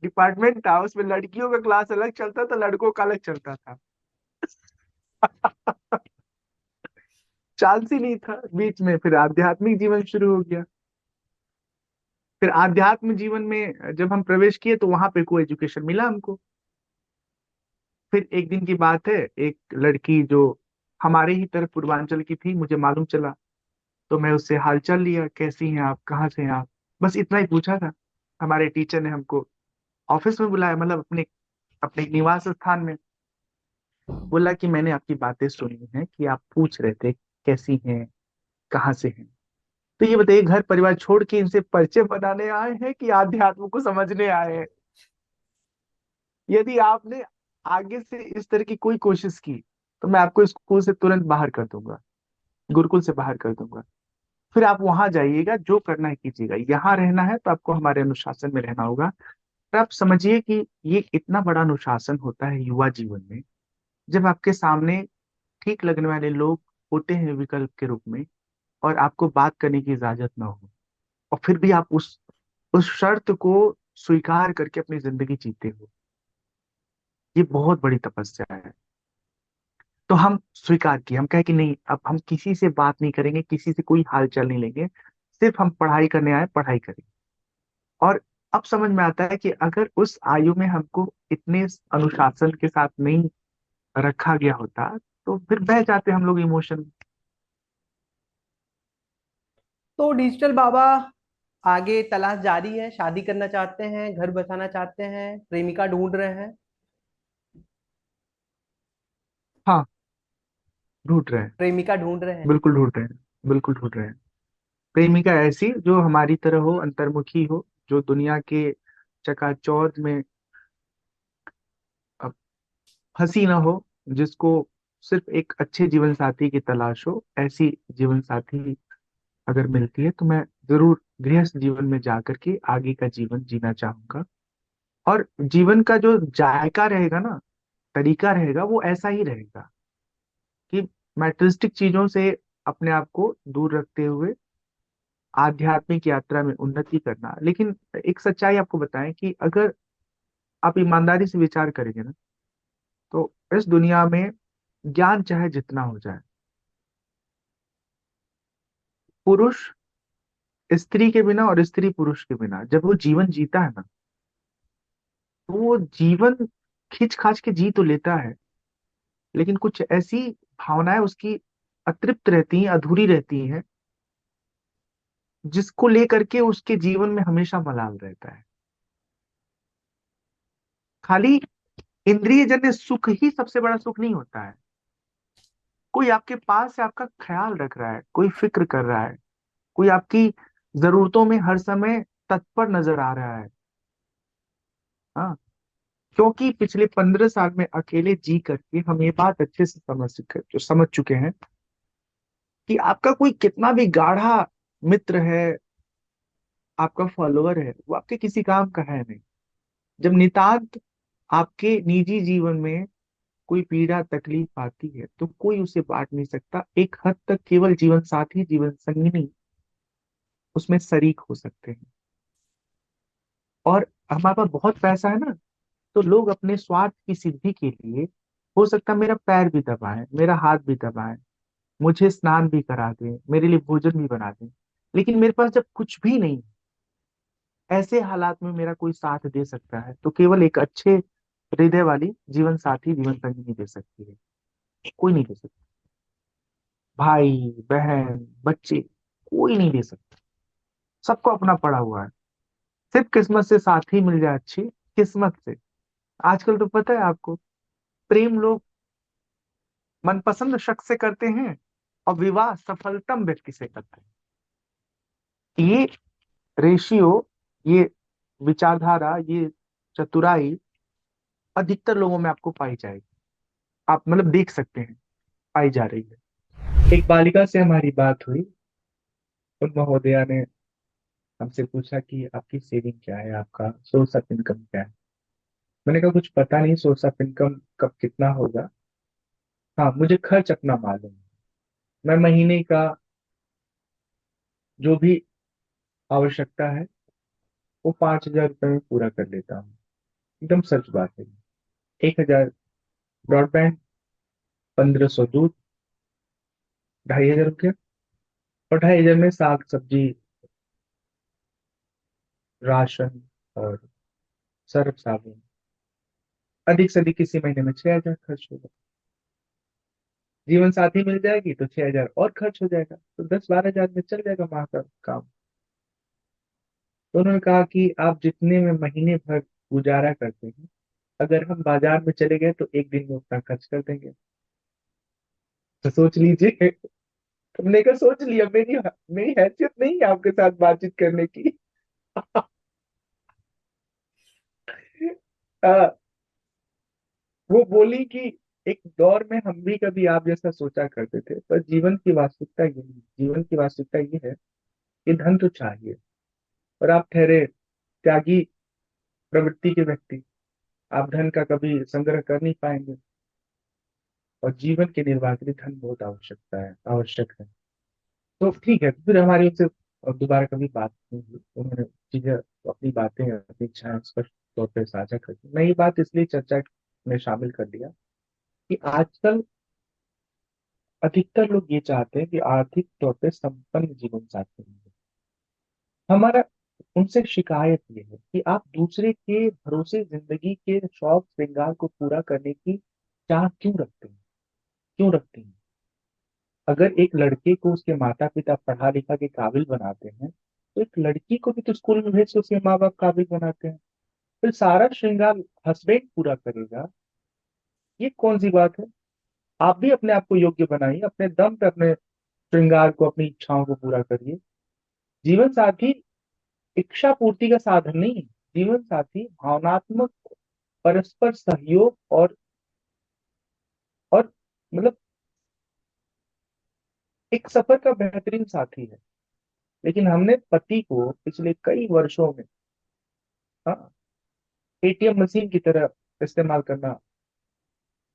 डिपार्टमेंट था उसमें लड़कियों का क्लास अलग चलता था, लड़कों का अलग चलता था। चांस ही नहीं था। बीच में फिर आध्यात्मिक जीवन शुरू हो गया। फिर आध्यात्म जीवन में जब हम प्रवेश किए तो वहां पे को एजुकेशन मिला हमको। फिर एक दिन की बात है, एक लड़की जो हमारे ही तरफ पूर्वांचल की थी, मुझे मालूम चला, तो मैं उससे हालचाल लिया, कैसी हैं आप, कहाँ से हैं आप, बस इतना ही पूछा था। हमारे टीचर ने हमको ऑफिस में बुलाया, मतलब अपने अपने निवास स्थान में। बोला कि मैंने आपकी बातें सुनी हैं कि आप पूछ रहे थे कैसी हैं, कहाँ से हैं। तो ये बताइए, घर परिवार छोड़ के इनसे परिचय बनाने आए हैं कि आध्यात्म को समझने आए हैं? यदि आपने आगे से इस तरह की कोई कोशिश की तो मैं आपको स्कूल से तुरंत बाहर कर दूंगा, गुरुकुल से बाहर कर दूंगा। फिर आप वहां जाइएगा, जो करना है कीजिएगा। यहाँ रहना है तो आपको हमारे अनुशासन में रहना होगा। और आप समझिए कि ये इतना बड़ा अनुशासन होता है युवा जीवन में, जब आपके सामने ठीक लगने वाले लोग होते हैं विकल्प के रूप में, और आपको बात करने की इजाजत ना हो, और फिर भी आप उस शर्त को स्वीकार करके अपनी जिंदगी जीते हो। ये बहुत बड़ी तपस्या है। तो हम स्वीकार किए, हम कहे कि नहीं, अब हम किसी से बात नहीं करेंगे, किसी से कोई हालचाल नहीं लेंगे, सिर्फ हम पढ़ाई करने आए, पढ़ाई करेंगे। और अब समझ में आता है कि अगर उस आयु में हमको इतने अनुशासन के साथ नहीं रखा गया होता, तो फिर बह जाते हम लोग इमोशन। तो डिजिटल बाबा आगे तलाश जारी है, शादी करना चाहते हैं, घर बसाना चाहते हैं, प्रेमिका ढूंढ रहे हैं। हाँ, ढूंढ रहे हैं। प्रेमिका ढूंढ रहे हैं। बिल्कुल ढूंढ रहे हैं, बिल्कुल ढूंढ रहे हैं। प्रेमिका ऐसी जो हमारी तरह हो, अंतर्मुखी हो, जो दुनिया के चकाचौंध में अ, फंसी ना हो, जिसको सिर्फ एक अच्छे जीवन साथी की तलाश हो। ऐसी जीवन साथी अगर मिलती है तो मैं जरूर गृहस्थ जीवन में जाकर के आगे का जीवन जीना चाहूंगा। और जीवन का जो जायका रहेगा ना, तरीका रहेगा, वो ऐसा ही रहेगा कि मैटरिस्टिक चीजों से अपने आप को दूर रखते हुए आध्यात्मिक यात्रा में उन्नति करना। लेकिन एक सच्चाई आपको बताएं कि अगर आप ईमानदारी से विचार करेंगे ना, तो इस दुनिया में ज्ञान चाहे जितना हो जाए, पुरुष स्त्री के बिना और स्त्री पुरुष के बिना जब वो जीवन जीता है ना, तो वो जीवन खींच खाच के जी तो लेता है, लेकिन कुछ ऐसी भावनाएं उसकी अतृप्त रहती हैं, अधूरी रहती हैं, जिसको लेकर के उसके जीवन में हमेशा मलाल रहता है। खाली इंद्रिय जन्य सुख ही सबसे बड़ा सुख नहीं होता है। कोई आपके पास है, आपका ख्याल रख रहा है, कोई फिक्र कर रहा है, कोई आपकी जरूरतों में हर समय तत्पर नजर आ रहा है। हाँ, क्योंकि पिछले 15 साल में अकेले जी करके हम ये बात अच्छे से समझ चुके हैं कि आपका कोई कितना भी गाढ़ा मित्र है, आपका फॉलोअर है, वो आपके किसी काम का है नहीं। जब नितांत आपके निजी जीवन में कोई पीड़ा तकलीफ आती है, तो कोई उसे बांट नहीं सकता। एक हद तक केवल जीवन साथी, जीवन संगिनी उसमें शरीक हो सकते हैं। और हमारे पास बहुत पैसा है ना, तो लोग अपने स्वार्थ की सिद्धि के लिए, हो सकता है मेरा पैर भी दबाए, मेरा हाथ भी दबाए, मुझे स्नान भी करा दें, मेरे लिए भोजन भी बना दें, लेकिन मेरे पास जब कुछ भी नहीं, ऐसे हालात में मेरा कोई साथ दे सकता है, तो केवल एक अच्छे हृदय वाली जीवन साथी, जीवन संगिनी दे सकती है। कोई नहीं दे सकता। भाई, बहन, बच्चे, कोई नहीं दे सकता। सबको अपना पड़ा हुआ है। सिर्फ किस्मत से साथी मिल जाए, अच्छी किस्मत से। आजकल तो पता है आपको, प्रेम लोग मनपसंद शख्स से करते हैं और विवाह सफलतम व्यक्ति से करते हैं। ये रेशियो, ये विचारधारा, ये चतुराई अधिकतर लोगों में आपको पाई जाएगी। आप मतलब देख सकते हैं, पाई जा रही है। एक बालिका से हमारी बात हुई। उन महोदया ने हमसे पूछा कि आपकी सेविंग क्या है, आपका सोर्स ऑफ इनकम क्या है। मैंने कहा कुछ पता नहीं, सोर्स ऑफ इनकम कब कितना होगा। हाँ, मुझे खर्च अपना मालूम है। मैं महीने का जो भी आवश्यकता है वो 5,000 रुपये में पूरा कर लेता हूँ। एकदम सच बात है। 1,000 ब्रॉडबैंड, 1,500 दूध, 2,500 रुपया, और 2,500 में साग सब्जी, राशन और सर्फ साबुन। अधिक से अधिक किसी महीने में 6,000 खर्च होगा। जीवन साथी मिल जाएगी तो 6,000 और खर्च हो जाएगा, तो 10-12,000 में चल जाएगा माह का काम। तो उन्होंने कहा कि आप जितने में महीने भर गुजारा करते हैं, अगर हम बाजार में चले गए तो एक दिन में उतना खर्च कर देंगे। तो सोच लीजिए। तुमने क्या सोच लिया, मेरी मेरी हैसियत नहीं है आपके साथ बातचीत करने की। आ, वो बोली कि एक दौर में हम भी कभी आप जैसा सोचा करते थे, पर जीवन की वास्तविकता ये नहीं। जीवन की वास्तविकता ये है कि धन तो चाहिए, और आप ठहरे त्यागी प्रवृत्ति के व्यक्ति, आप धन का कभी संग्रह कर नहीं पाएंगे। और जीवन के निर्वाह के लिए धन बहुत आवश्यक है। तो ठीक है, फिर हमारी उनसे दोबारा कभी बात नहीं हुई। उन्होंने चीजें, अपनी बातें, अपनी इच्छाएं स्पष्ट तौर पर साझा कर दी। मैं ये बात इसलिए चर्चा में शामिल कर लिया कि आजकल अधिकतर लोग ये चाहते हैं कि आर्थिक तौर पे संपन्न जीवन साथी मिले। हमारा उनसे शिकायत ये है कि आप दूसरे के भरोसे जिंदगी के शौक श्रृंगार को पूरा करने की चाह क्यों रखते हैं, क्यों रखते हैं। अगर एक लड़के को उसके माता पिता पढ़ा लिखा के काबिल बनाते हैं, तो एक लड़की को भी तो स्कूल में भेज के उसके माँ बाप काबिल बनाते हैं। फिर सारा श्रृंगार हस्बैंड पूरा करेगा, ये कौन सी बात है। आप भी अपने आप को योग्य बनाइए, अपने दम पे अपने श्रृंगार को, अपनी इच्छाओं को पूरा करिए। जीवन साथी इच्छा पूर्ति का साधन नहीं है। जीवन साथी भावनात्मक परस्पर सहयोग और मतलब एक सफर का बेहतरीन साथी है। लेकिन हमने पति को पिछले कई वर्षों में, हाँ, एटीएम मशीन की तरह इस्तेमाल करना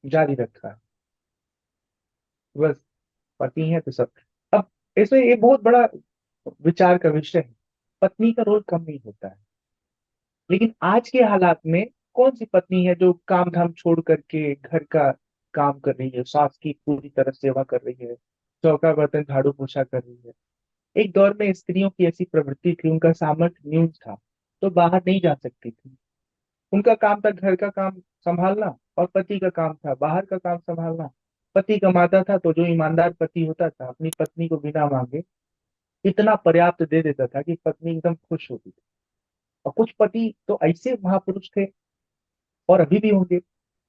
जारी रखा है। बस, पति है तो सब। अब इसमें ये बहुत बड़ा विचार का विषय है। पत्नी का रोल कम नहीं होता है, लेकिन आज के हालात में कौन सी पत्नी है जो काम धाम छोड़ करके घर का काम कर रही है, सास की पूरी तरह सेवा कर रही है, चौका बर्तन झाड़ू पोछा कर रही है। एक दौर में स्त्रियों की ऐसी प्रवृत्ति थी, उनका सामर्थ्य न्यून था, तो बाहर नहीं जा सकती थी। उनका काम था घर का काम संभालना, और पति का काम था बाहर का काम संभालना। पति कमाता था तो जो ईमानदार पति होता था अपनी पत्नी को बिना मांगे इतना पर्याप्त दे देता था कि पत्नी एकदम खुश होती थी। और कुछ पति तो ऐसे महापुरुष थे, और अभी भी होंगे,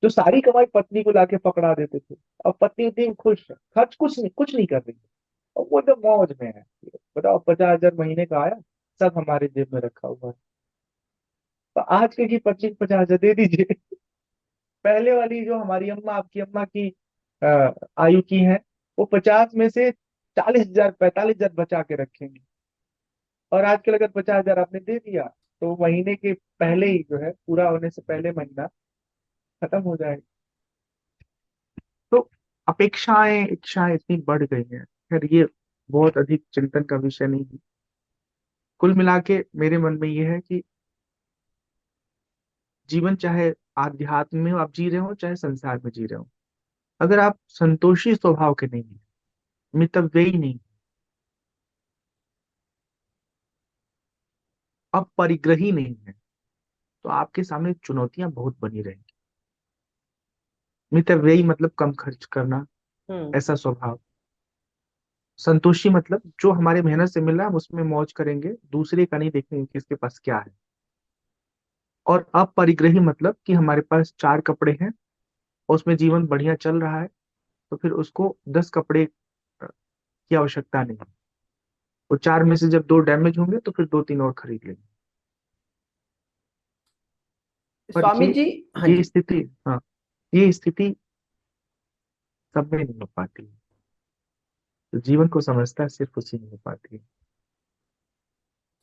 जो सारी कमाई पत्नी को लाके पकड़ा देते थे। और पत्नी एकदम खुश है, खर्च कुछ नहीं कर रही है, और वो तो मौज में है। बताओ, 50,000 महीने का आया, सब हमारे जेब में रखा हुआ है। तो आज के की 25-50,000 दे दीजिए। पहले वाली जो हमारी अम्मा, आपकी अम्मा की आयु की है, वो 50 में से 40,000 45,000 बचा के रखेंगे। और आजकल अगर 50,000 आपने दे दिया, तो महीने के पहले ही जो है, पूरा होने से पहले महीना खत्म हो जाएगा। तो अपेक्षाएं इच्छाएं इतनी बढ़ गई हैं। खैर, ये बहुत अधिक चिंतन का विषय नहीं है। कुल मिला के मेरे मन में ये है कि जीवन चाहे आध्यात्म में आप जी रहे हो चाहे संसार में जी रहे हो, अगर आप संतोषी स्वभाव के नहीं है, मितव्ययी नहीं, अपरिग्रही नहीं है, तो आपके सामने चुनौतियां बहुत बनी रहेंगी। मितव्ययी मतलब कम खर्च करना, हम्म। ऐसा स्वभाव। संतोषी मतलब जो हमारे मेहनत से मिल रहा है हम उसमें मौज करेंगे, दूसरे का नहीं देखेंगे कि इसके पास क्या है। और अपरिग्रही मतलब कि हमारे पास 4 कपड़े हैं और उसमें जीवन बढ़िया चल रहा है, तो फिर उसको 10 कपड़े की आवश्यकता नहीं है। वो 4 में से जब 2 डैमेज होंगे तो फिर 2-3 और खरीद लेंगे। पर स्वामी जी। हाँ ये जी। स्थिति, हाँ, ये स्थिति सब में नहीं हो पाती है। तो जीवन को समझता है सिर्फ उसी में हो पाती है।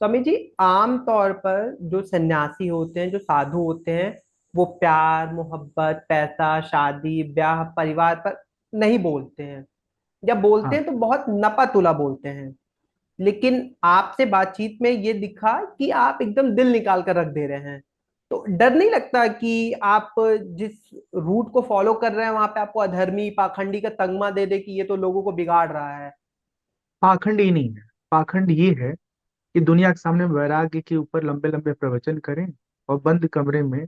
स्वामी जी, आम तौर पर जो सन्यासी होते हैं, जो साधु होते हैं, वो प्यार मोहब्बत पैसा शादी ब्याह परिवार पर नहीं बोलते हैं। जब बोलते हाँ, हैं तो बहुत नपा तुला बोलते हैं। लेकिन आपसे बातचीत में ये दिखा कि आप एकदम दिल निकाल कर रख दे रहे हैं। तो डर नहीं लगता कि आप जिस रूट को फॉलो कर रहे हैं वहां पे आपको अधर्मी पाखंडी का तगमा दे दे कि ये तो लोगों को बिगाड़ रहा है? पाखंड ये नहीं है। पाखंड ये है कि दुनिया के सामने वैराग्य के ऊपर लंबे लंबे प्रवचन करें और बंद कमरे में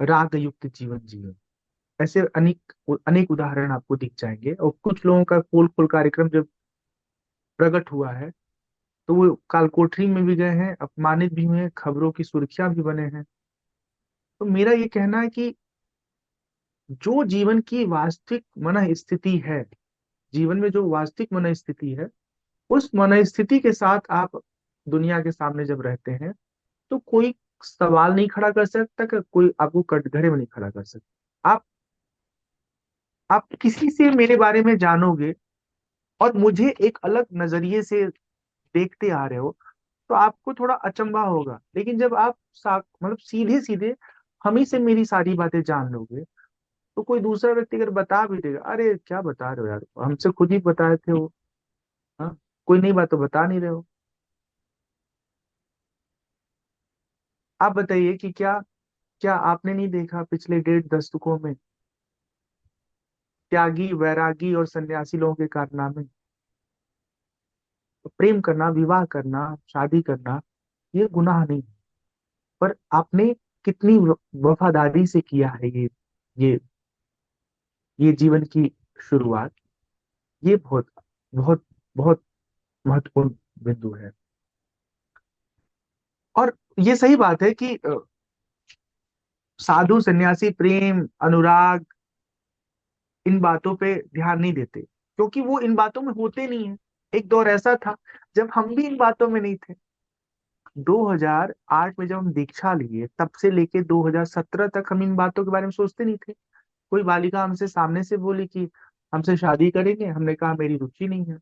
राग युक्त जीवन जिए। ऐसे अनेक अनेक उदाहरण आपको दिख जाएंगे। और कुछ लोगों का पोल खोल कार्यक्रम जब प्रकट हुआ है, तो वो कालकोठरी में भी गए हैं, अपमानित भी हुए हैं, खबरों की सुर्खियां भी बने हैं। तो मेरा ये कहना है कि जो जीवन की वास्तविक मन स्थिति है, जीवन में जो वास्तविक मन स्थिति है, उस मन स्थिति के साथ आप दुनिया के सामने जब रहते हैं, तो कोई सवाल नहीं खड़ा कर सकता, कि कोई आपको कटघरे में नहीं खड़ा कर सकता। आप किसी से मेरे बारे में जानोगे और मुझे एक अलग नजरिए से देखते आ रहे हो, तो आपको थोड़ा अचंभा होगा। लेकिन जब आप मतलब सीधे सीधे हम ही से मेरी सारी बातें जान लोगे, तो कोई दूसरा व्यक्ति अगर बता भी देगा, अरे क्या बता रहे हो यार, हमसे खुद ही बताए थे वो। हाँ, कोई नई बात तो बता नहीं रहे हो। आप बताइए कि क्या क्या आपने नहीं देखा पिछले 1.5 दशकों में त्यागी वैरागी और सन्यासी लोगों के कारनामे? तो प्रेम करना, विवाह करना, शादी करना, ये गुनाह नहीं है। पर आपने कितनी वफादारी से किया है ये ये जीवन की शुरुआत, ये बहुत बहुत बहुत महत्वपूर्ण बिंदु है। और ये सही बात है कि साधु सन्यासी प्रेम अनुराग इन बातों पे ध्यान नहीं देते, क्योंकि वो इन बातों में होते नहीं है। एक दौर ऐसा था जब हम भी इन बातों में नहीं थे। 2008 में जब हम दीक्षा लिए, तब से लेके 2017 तक हम इन बातों के बारे में सोचते नहीं थे। कोई बालिका हमसे सामने से बोली कि हमसे शादी करेंगे, हमने कहा मेरी रुचि नहीं है,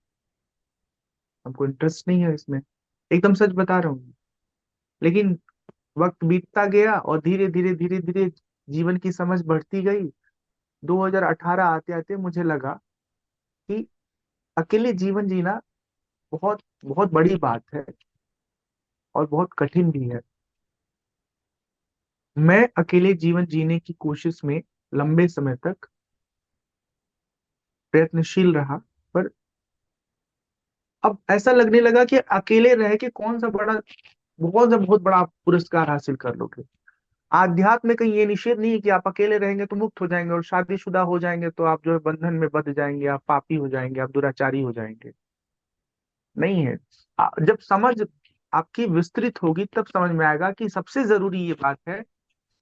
हमको इंटरेस्ट नहीं है इसमें। एकदम सच बता रहा हूँ। लेकिन वक्त बीतता गया और धीरे धीरे धीरे धीरे जीवन की समझ बढ़ती गई। 2018 आते आते मुझे लगा कि अकेले जीवन जीना बहुत बहुत बड़ी बात है और बहुत कठिन भी है। मैं अकेले जीवन जीने की कोशिश में लंबे समय तक प्रयत्नशील रहा, पर अब ऐसा लगने लगा कि अकेले रह के बहुत बड़ा आप पुरस्कार हासिल कर लोगे। आध्यात्म में कहीं ये निषेध नहीं है कि आप अकेले रहेंगे तो मुक्त हो जाएंगे, और शादीशुदा हो जाएंगे तो आप जो है बंधन में बंध जाएंगे, आप पापी हो जाएंगे, आप दुराचारी हो जाएंगे। नहीं है। जब समझ आपकी विस्तृत होगी तब समझ में आएगा कि सबसे जरूरी ये बात है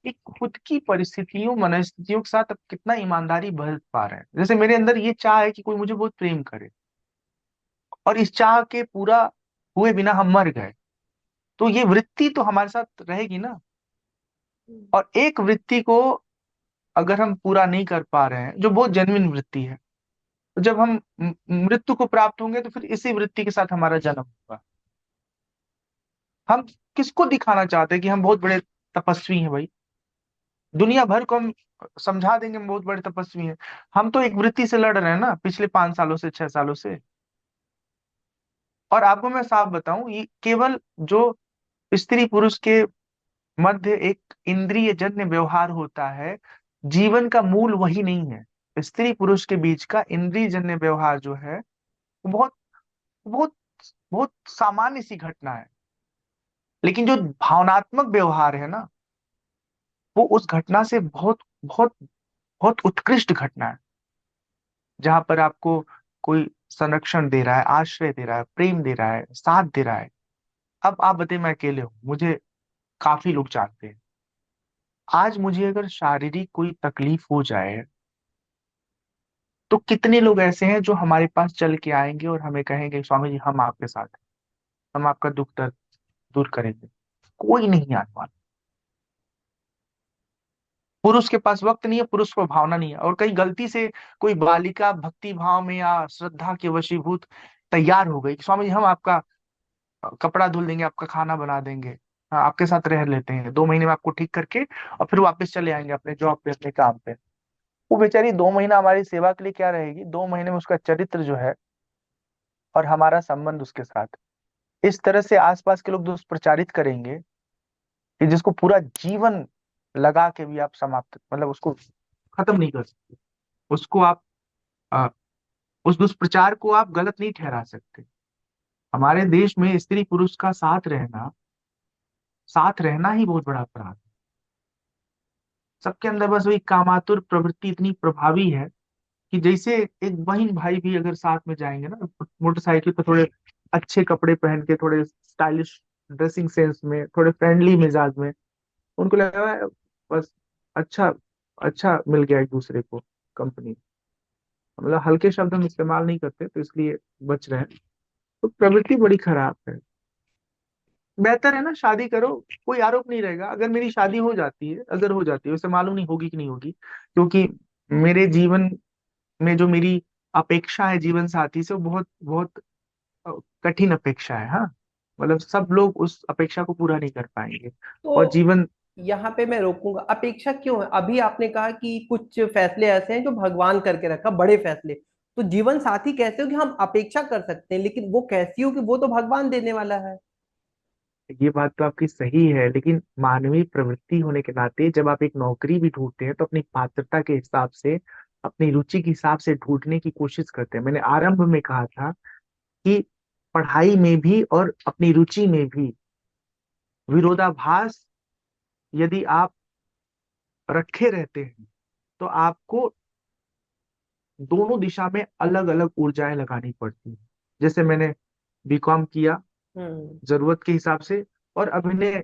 कि खुद की परिस्थितियों मनस्थितियों के साथ आप कितना ईमानदारी बरत पा रहे हैं। जैसे मेरे अंदर ये चाह है कि कोई मुझे बहुत प्रेम करे, और इस चाह के पूरा हुए बिना हम मर गए, तो ये वृत्ति तो हमारे साथ रहेगी ना। और एक वृत्ति को अगर हम पूरा नहीं कर पा रहे हैं, जो बहुत जेन्युइन वृत्ति है, तो जब हम मृत्यु को प्राप्त होंगे तो फिर इसी वृत्ति के साथ हमारा जन्म होगा। हम किसको दिखाना चाहते हैं कि हम बहुत बड़े तपस्वी हैं भाई? दुनिया भर को हम समझा देंगे हम बहुत बड़े तपस्वी हैं। हम तो एक वृत्ति से लड़ रहे हैं ना पिछले 5 सालों से, 6 सालों से। और आपको मैं साफ बताऊं, ये केवल जो स्त्री पुरुष के मध्य एक इंद्रिय जन्य व्यवहार होता है, जीवन का मूल वही नहीं है। स्त्री पुरुष के बीच का इंद्रिय जन्य व्यवहार जो है वो बहुत बहुत बहुत सामान्य सी घटना है। लेकिन जो भावनात्मक व्यवहार है ना, वो उस घटना से बहुत बहुत बहुत उत्कृष्ट घटना है, जहां पर आपको कोई संरक्षण दे रहा है, आश्रय दे रहा है, प्रेम दे रहा है, साथ दे रहा है। अब आप बताइए, मैं अकेले हूँ, मुझे काफी लोग जानते हैं। आज मुझे अगर शारीरिक कोई तकलीफ हो जाए तो कितने लोग ऐसे हैं जो हमारे पास चल के आएंगे और हमें कहेंगे स्वामी जी हम आपके साथ हैं, हम आपका दुख दर्द दूर करेंगे। कोई नहीं आने वाला। पुरुष के पास वक्त नहीं है, पुरुष को भावना नहीं है, और कहीं गलती से कोई बालिका भक्ति भाव में या श्रद्धा के वशीभूत तैयार हो गई कि स्वामी जी हम आपका कपड़ा धुल देंगे, आपका खाना बना देंगे, हाँ आपके साथ रह लेते हैं, 2 महीने में आपको ठीक करके और फिर वापस चले आएंगे अपने जॉब पे, अपने काम पे। वो बेचारी 2 महीना हमारी सेवा के लिए क्या रहेगी? 2 महीने में उसका चरित्र जो है और हमारा संबंध उसके साथ इस तरह से आसपास के लोग दुष्प्रचारित करेंगे कि जिसको पूरा जीवन लगा के भी आप समाप्त, मतलब उसको खत्म नहीं कर सकते। उसको आप आ, उस दुष्प्रचार को आप गलत नहीं ठहरा सकते। हमारे देश में स्त्री पुरुष का साथ रहना ही बहुत बड़ा अपराध है। सबके अंदर बस वही कामातुर प्रवृत्ति इतनी प्रभावी है कि जैसे एक बहन भाई भी अगर साथ में जाएंगे ना मोटरसाइकिल पर, थोड़े अच्छे कपड़े पहन के, थोड़े स्टाइलिश ड्रेसिंग सेंस में, थोड़े फ्रेंडली मिजाज में, उनको लगा है बस अच्छा अच्छा मिल गया एक दूसरे को कंपनी। मतलब हल्के शब्द हम इस्तेमाल नहीं करते तो इसलिए बच रहे हैं। तो प्रवृत्ति बड़ी खराब है। बेहतर है ना शादी करो, कोई आरोप नहीं रहेगा। अगर मेरी शादी हो जाती है, अगर हो जाती है, उसे मालूम नहीं होगी कि नहीं होगी, क्योंकि मेरे जीवन में जो मेरी अपेक्षा है जीवन साथी से वो बहुत बहुत अ, कठिन अपेक्षा है। हाँ, मतलब सब लोग उस अपेक्षा को पूरा नहीं कर पाएंगे। और तो जीवन यहाँ पे मैं रोकूंगा, अपेक्षा क्यों है? अभी आपने कहा कि कुछ फैसले ऐसे हैं जो भगवान करके रखा, बड़े फैसले। तो जीवन साथी कैसे हो कि हम अपेक्षा कर सकते हैं, लेकिन वो कैसी हो कि वो तो भगवान देने वाला है। ये बात तो आपकी सही है, लेकिन मानवीय प्रवृत्ति होने के नाते जब आप एक नौकरी भी ढूंढते हैं तो अपनी पात्रता के हिसाब से, अपनी रुचि के हिसाब से ढूंढने की कोशिश करते हैं। मैंने आरंभ में कहा था कि पढ़ाई में भी और अपनी रुचि में भी विरोधाभास यदि आप रखे रहते हैं तो आपको दोनों दिशा में अलग अलग ऊर्जाएं लगानी पड़ती हैं। जैसे मैंने बीकॉम किया हम्म। जरूरत के हिसाब से, और अभिनय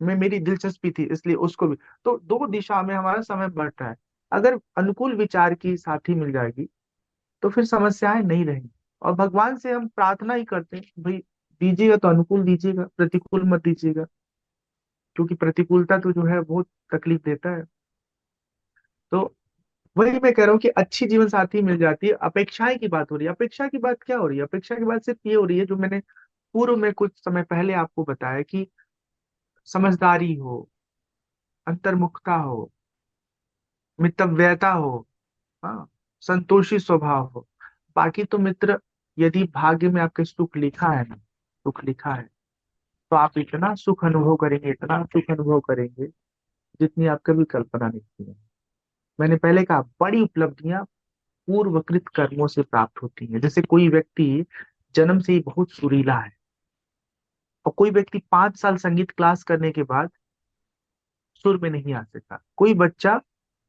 में मेरी दिलचस्पी थी इसलिए उसको भी, तो दो दिशा में हमारा समय बढ़ रहा है। अगर अनुकूल विचार की साथी मिल जाएगी तो फिर समस्याएं नहीं रहेंगी। और भगवान से हम प्रार्थना ही करते हैं भाई दीजिएगा तो अनुकूल दीजिएगा, प्रतिकूल मत दीजिएगा, क्योंकि प्रतिकूलता तो जो है बहुत तकलीफ देता है। तो वही मैं कह रहा हूँ कि अच्छी जीवन साथी मिल जाती है। अपेक्षाएं की बात हो रही है, अपेक्षा की बात क्या हो रही है? अपेक्षा की बात सिर्फ ये हो रही है जो मैंने पूर्व में कुछ समय पहले आपको बताया कि समझदारी हो, अंतर्मुखता हो, मितव्ययता हो, हाँ, संतोषी स्वभाव हो। बाकी तो मित्र यदि भाग्य में आपके सुख लिखा है ना, सुख लिखा है, तो आप इतना सुख अनुभव करेंगे, इतना सुख अनुभव करेंगे जितनी आप कभी कल्पना नहीं की है। मैंने पहले कहा, बड़ी उपलब्धियां पूर्वकृत कर्मों से प्राप्त होती हैं। जैसे कोई व्यक्ति जन्म से ही बहुत सुरीला है, और कोई व्यक्ति 5 साल संगीत क्लास करने के बाद सुर में नहीं आ सकता। कोई बच्चा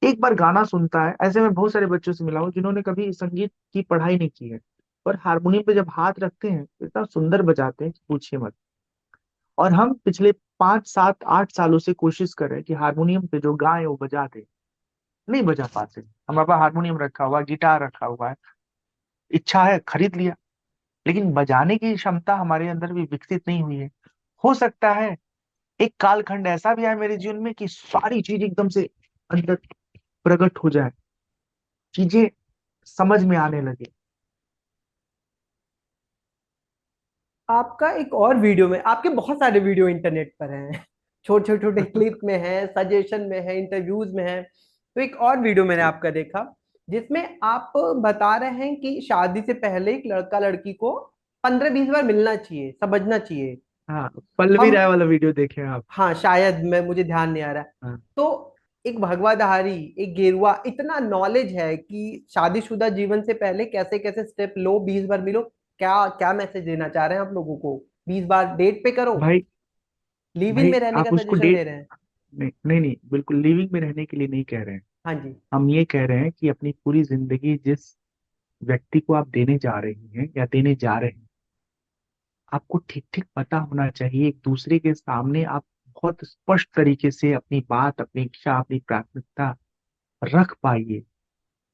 एक बार गाना सुनता है, ऐसे में बहुत सारे बच्चों से मिला हूं जिन्होंने कभी संगीत की पढ़ाई नहीं की है, पर हारमोनियम पे जब हाथ रखते हैं तो इतना सुंदर बजाते हैं कि पूछिए मत। और हम पिछले 5 7 8 सालों से कोशिश कर रहे हैं कि हारमोनियम पे जो गाए वो बजा दे, नहीं बजा पाते। हमारे पास हारमोनियम रखा हुआ है, गिटार रखा हुआ है, इच्छा है खरीद लिया, लेकिन बजाने की क्षमता हमारे अंदर भी विकसित नहीं हुई है। हो सकता है एक कालखंड ऐसा भी आए मेरे जीवन में कि सारी चीज एकदम से अंदर प्रकट हो जाए, चीजें समझ में आने लगे। आपका एक और वीडियो में, आपके बहुत सारे वीडियो इंटरनेट पर हैं, छोटे छोटे छोटे क्लिप में है, सजेशन में है, इंटरव्यूज में है। तो एक और वीडियो मैंने आपका देखा जिसमें आप बता रहे हैं कि शादी से पहले एक लड़का लड़की को 15 20 बार मिलना चाहिए, समझना चाहिए। हाँ, पल्लवी हम, राय वाला वीडियो देखे आप? हाँ शायद, मैं मुझे ध्यान नहीं आ रहा। हाँ। तो एक भगवाधारी, एक गेरुआ, इतना नॉलेज है कि शादीशुदा जीवन से पहले कैसे कैसे स्टेप लो, 20 बार मिलो। क्या क्या मैसेज देना चाह रहे हैं आप लोगों को? 20 बार डेट पे करो, भाई, लिव इन भाई में रहने का आप उसको सजेशन दे डेट, रहे हैं? नहीं नहीं नहीं, बिल्कुल लिविंग में रहने के लिए नहीं कह रहे हैं। हाँ जी। हम ये कह रहे हैं कि अपनी पूरी जिंदगी जिस व्यक्ति को आप देने जा रही हैं या देने जा रहे हैं, आपको ठीक ठीक पता होना चाहिए। एक दूसरे के सामने आप बहुत स्पष्ट तरीके से अपनी बात, अपनी इच्छा, अपनी प्राथमिकता रख पाइए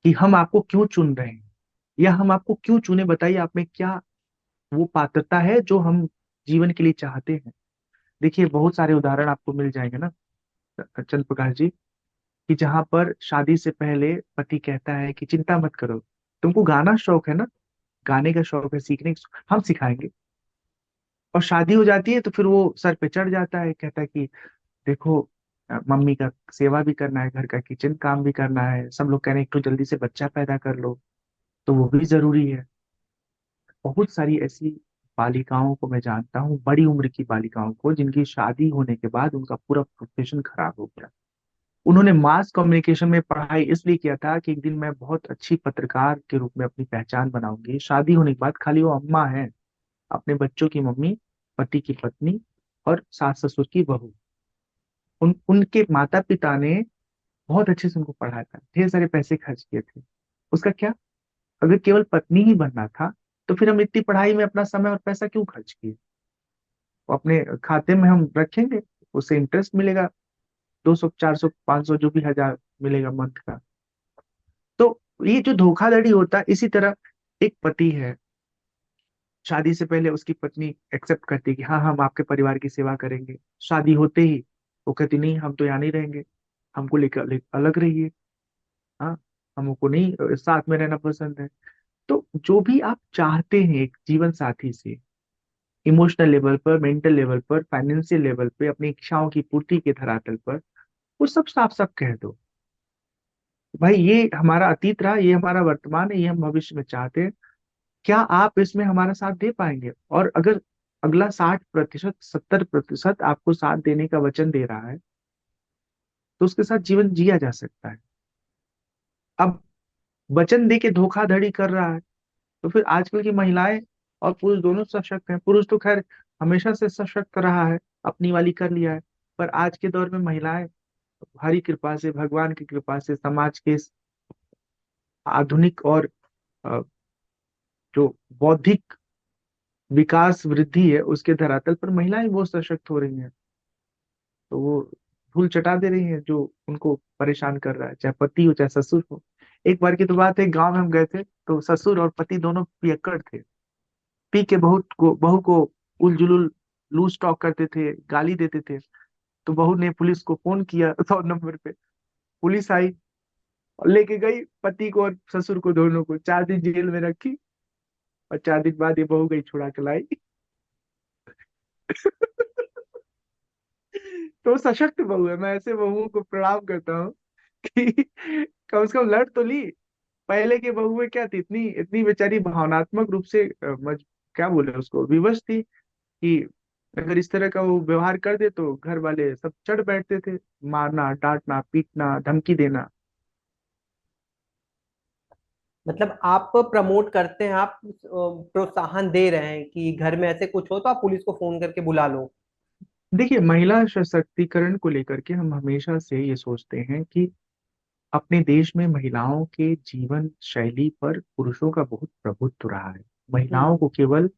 कि हम आपको क्यों चुन रहे हैं, या हम आपको क्यों चुने। बताइए आप में क्या वो पात्रता है जो हम जीवन के लिए चाहते हैं। देखिए, बहुत सारे उदाहरण आपको मिल जाएंगे ना चंद्र प्रकाश जी, कि जहां पर शादी से पहले पति कहता है कि चिंता मत करो, तुमको गाना शौक है ना, गाने का शौक है, सीखने का हम सिखाएंगे। और शादी हो जाती है तो फिर वो सर पे चढ़ जाता है, कहता है कि देखो, मम्मी का सेवा भी करना है, घर का किचन काम भी करना है, सब लोग कह रहे हैं एक तो जल्दी से बच्चा पैदा कर लो, तो वो भी जरूरी है। बहुत सारी ऐसी बालिकाओं को मैं जानता हूँ, बड़ी उम्र की बालिकाओं को, जिनकी शादी होने के बाद उनका पूरा प्रोफेशन खराब हो गया। उन्होंने मास कम्युनिकेशन में पढ़ाई इसलिए किया था कि एक दिन मैं बहुत अच्छी पत्रकार के रूप में अपनी पहचान बनाऊंगी। शादी होने के बाद खाली वो अम्मा है, अपने बच्चों की मम्मी, पति की पत्नी और सास ससुर की बहू। उनके माता पिता ने बहुत अच्छे से उनको पढ़ाया था, ढेर सारे पैसे खर्च किए थे। उसका क्या? अगर केवल पत्नी ही बनना था तो फिर हम इतनी पढ़ाई में अपना समय और पैसा क्यों खर्च किए? वो अपने खाते में हम रखेंगे, उससे इंटरेस्ट मिलेगा, 200 400 500 जो भी हजार मिलेगा मंथ का। तो ये जो धोखाधड़ी होता है, इसी तरह एक पति है, शादी से पहले उसकी पत्नी एक्सेप्ट करती है कि हाँ हम आपके परिवार की सेवा करेंगे। शादी होते ही वो कहती नहीं, हम तो यहाँ नहीं रहेंगे, हमको अलग रहिए। हाँ, हमको नहीं साथ में रहना पसंद है। तो जो भी आप चाहते हैं एक जीवन साथी से, इमोशनल लेवल पर, मेंटल लेवल पर, फाइनेंशियल लेवल पे, अपनी इच्छाओं की पूर्ति के धरातल पर, वो सब साफ साफ कह दो। भाई, ये हमारा अतीत रहा, ये हमारा वर्तमान है, ये हम भविष्य में चाहते हैं। क्या आप इसमें हमारा साथ दे पाएंगे? और अगर अगला 60% 70% आपको साथ देने का वचन दे रहा है, तो उसके साथ जीवन जिया जा सकता है। अब वचन दे के धोखाधड़ी कर रहा है, तो फिर आजकल की महिलाएं और पुरुष दोनों सशक्त हैं। पुरुष तो खैर हमेशा से सशक्त रहा है, अपनी वाली कर लिया है, पर आज के दौर में महिलाएं हरी कृपा से, भगवान की कृपा से, समाज के इस आधुनिक और अ, जो बौद्धिक विकास वृद्धि है उसके धरातल पर महिलाएं बहुत सशक्त हो रही हैं। तो वो धूल चटा दे रही हैं जो उनको परेशान कर रहा है, चाहे पति हो चाहे ससुर हो। एक बार की तो बात है, गांव में हम गए थे तो ससुर और पति दोनों पियक्कड़ थे, पी के बहू को उलझुल लूज टॉक करते थे, गाली देते थे। तो बहू ने पुलिस को फोन किया 100 नंबर पे, पुलिस आई और लेके गई पति को और ससुर को, दोनों को 4 दिन जेल में रखी। और 4 दिन बाद ये बहू गई छुड़ा के लाई। तो सशक्त बहू है, मैं ऐसे बहुओं को प्रणाम करता हूँ कि कम से कम लड़ तो ली, पहले की बहुएं क्या थी, इतनी इतनी बेचारी भावनात्मक रूप से क्या बोले उसको, विवश थी कि अगर इस तरह का वो व्यवहार कर दे तो घर वाले सब चढ़ बैठते थे, मारना, डांटना, पीटना, धमकी देना। मतलब आप प्रमोट करते हैं, आप प्रोत्साहन दे रहे हैं कि घर में ऐसे कुछ हो तो आप पुलिस को फोन करके बुला लो। देखिए, महिला सशक्तिकरण को लेकर के हम हमेशा से ये सोचते हैं कि अपने देश में महिलाओं के जीवन शैली पर पुरुषों का बहुत प्रभुत्व रहा है। महिलाओं हम्म। को केवल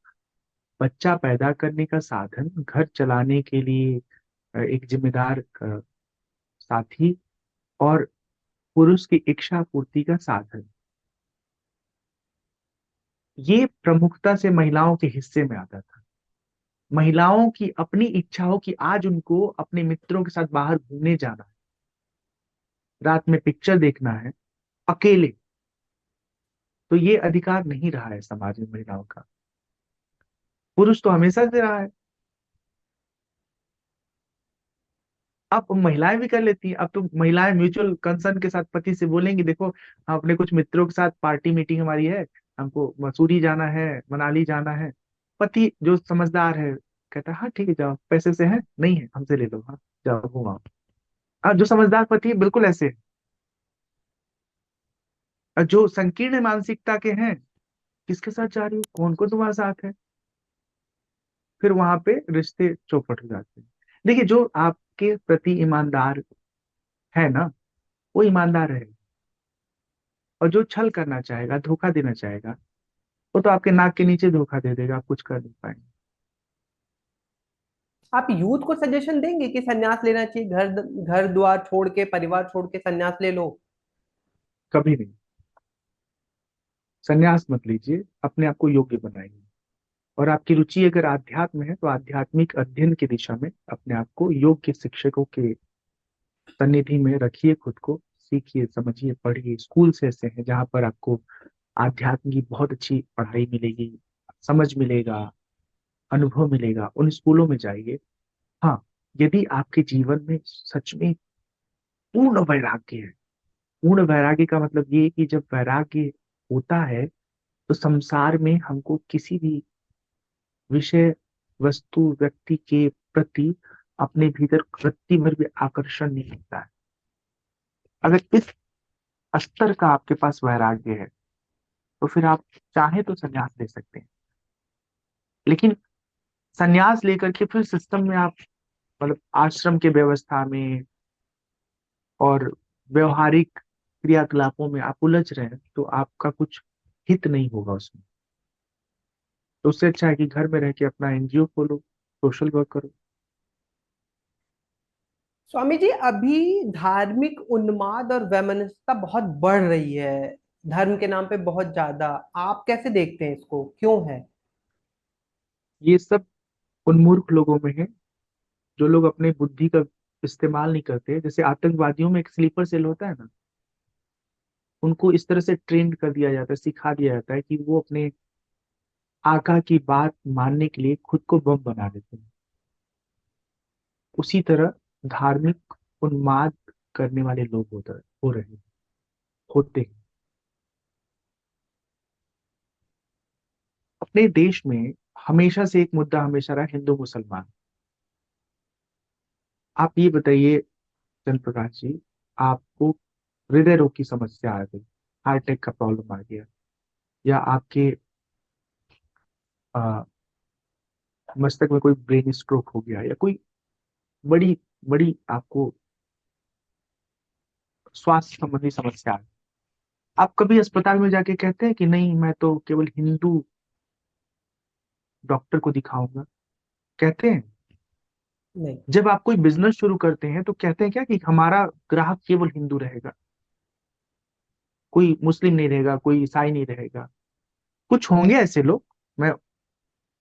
बच्चा पैदा करने का साधन, घर चलाने के लिए एक जिम्मेदार साथी, और पुरुष की इच्छा पूर्ति का साधन, ये प्रमुखता से महिलाओं के हिस्से में आता था। महिलाओं की अपनी इच्छा हो कि आज उनको अपने मित्रों के साथ बाहर घूमने जाना है, रात में पिक्चर देखना है अकेले, तो ये अधिकार नहीं रहा है समाज में महिलाओं का। पुरुष तो हमेशा से रहा है। अब महिलाएं भी कर लेती हैं। अब तो महिलाएं म्यूचुअल कंसर्न के साथ पति से बोलेंगी, देखो हम अपने कुछ मित्रों के साथ पार्टी मीटिंग हमारी है, हमको मसूरी जाना है, मनाली जाना है। पति जो समझदार है कहता है हाँ ठीक है जाओ, पैसे से है नहीं है हमसे ले लो, हाँ जाओ घुमाओ। जो समझदार पति है बिल्कुल ऐसे है। और जो संकीर्ण मानसिकता के हैं, किसके साथ जा रही हो, कौन कौन तुम्हारे साथ है, फिर वहां पे रिश्ते चौपट हो जाते हैं। देखिए, जो आपके प्रति ईमानदार है ना, वो ईमानदार है। और जो छल करना चाहेगा, धोखा देना चाहेगा, वो तो आपके नाक के नीचे धोखा दे देगा, आप कुछ कर नहीं पाएंगे। आप यूथ को सजेशन देंगे कि संन्यास लेना चाहिए, घर घर द्वार छोड़ के, परिवार छोड़ के संन्यास ले लो? कभी नहीं। संन्यास मत लीजिए, अपने आप को योग्य बनाइए। और आपकी रुचि अगर आध्यात्म है तो आध्यात्मिक अध्ययन की दिशा में अपने आप को योग्य शिक्षकों के सन्निधि में रखिए, खुद को सीखिए, समझिए, पढ़िए। स्कूल से ऐसे हैं जहाँ पर आपको आध्यात्म की बहुत अच्छी पढ़ाई मिलेगी, समझ मिलेगा, अनुभव मिलेगा, उन स्कूलों में जाइए। हाँ, यदि आपके जीवन में सच में पूर्ण वैराग्य है, पूर्ण वैराग्य का मतलब ये है कि जब वैराग्य होता है तो संसार में हमको किसी भी विषय, वस्तु, व्यक्ति के प्रति अपने भीतर रत्ती भर भी आकर्षण नहीं होता है। अगर इस स्तर का आपके पास वैराग्य है तो फिर आप चाहे तो संन्यास ले सकते हैं। लेकिन संन्यास लेकर के फिर सिस्टम में आप, मतलब आश्रम के व्यवस्था में और व्यवहारिक क्रियाकलापों में आप उलझ रहे हैं तो आपका कुछ हित नहीं होगा उसमें। तो उससे अच्छा है कि घर में रह के अपना एनजीओ खोलो, सोशल वर्क करो। स्वामी जी, अभी धार्मिक उन्माद और वैमनस्यता बहुत बढ़ रही है, धर्म के नाम पे बहुत ज्यादा। आप कैसे देखते हैं इसको, क्यों है? ये सब उन मूर्ख लोगों में है जो लोग अपने बुद्धि का इस्तेमाल नहीं करते। जैसे आतंकवादियों में एक स्लीपर सेल होता है ना, उनको इस तरह से ट्रेन कर दिया जाता है, सिखा दिया जाता है कि वो अपने आका की बात मानने के लिए खुद को बम बना देते हैं। उसी तरह धार्मिक उन्माद करने वाले लोग हो रहे हैं, होते हैं। अपने देश में हमेशा से एक मुद्दा हमेशा रहा, हिंदू मुसलमान। आप ये बताइए चंद्र प्रकाश जी, आपको हृदय रोग की समस्या आ गई, हार्ट अटैक का प्रॉब्लम आ गया, या आपके आ, मस्तक में कोई ब्रेन स्ट्रोक हो गया, या कोई बड़ी बड़ी आपको स्वास्थ्य संबंधी समस्या है, आप कभी अस्पताल में जाके कहते हैं कि नहीं मैं तो केवल हिंदू डॉक्टर को दिखाऊंगा? कहते हैं? नहीं। जब आप कोई बिजनेस शुरू करते हैं तो कहते हैं क्या कि हमारा ग्राहक केवल हिंदू रहेगा, कोई मुस्लिम नहीं रहेगा, कोई ईसाई नहीं रहेगा? कुछ होंगे ऐसे लोग, मैं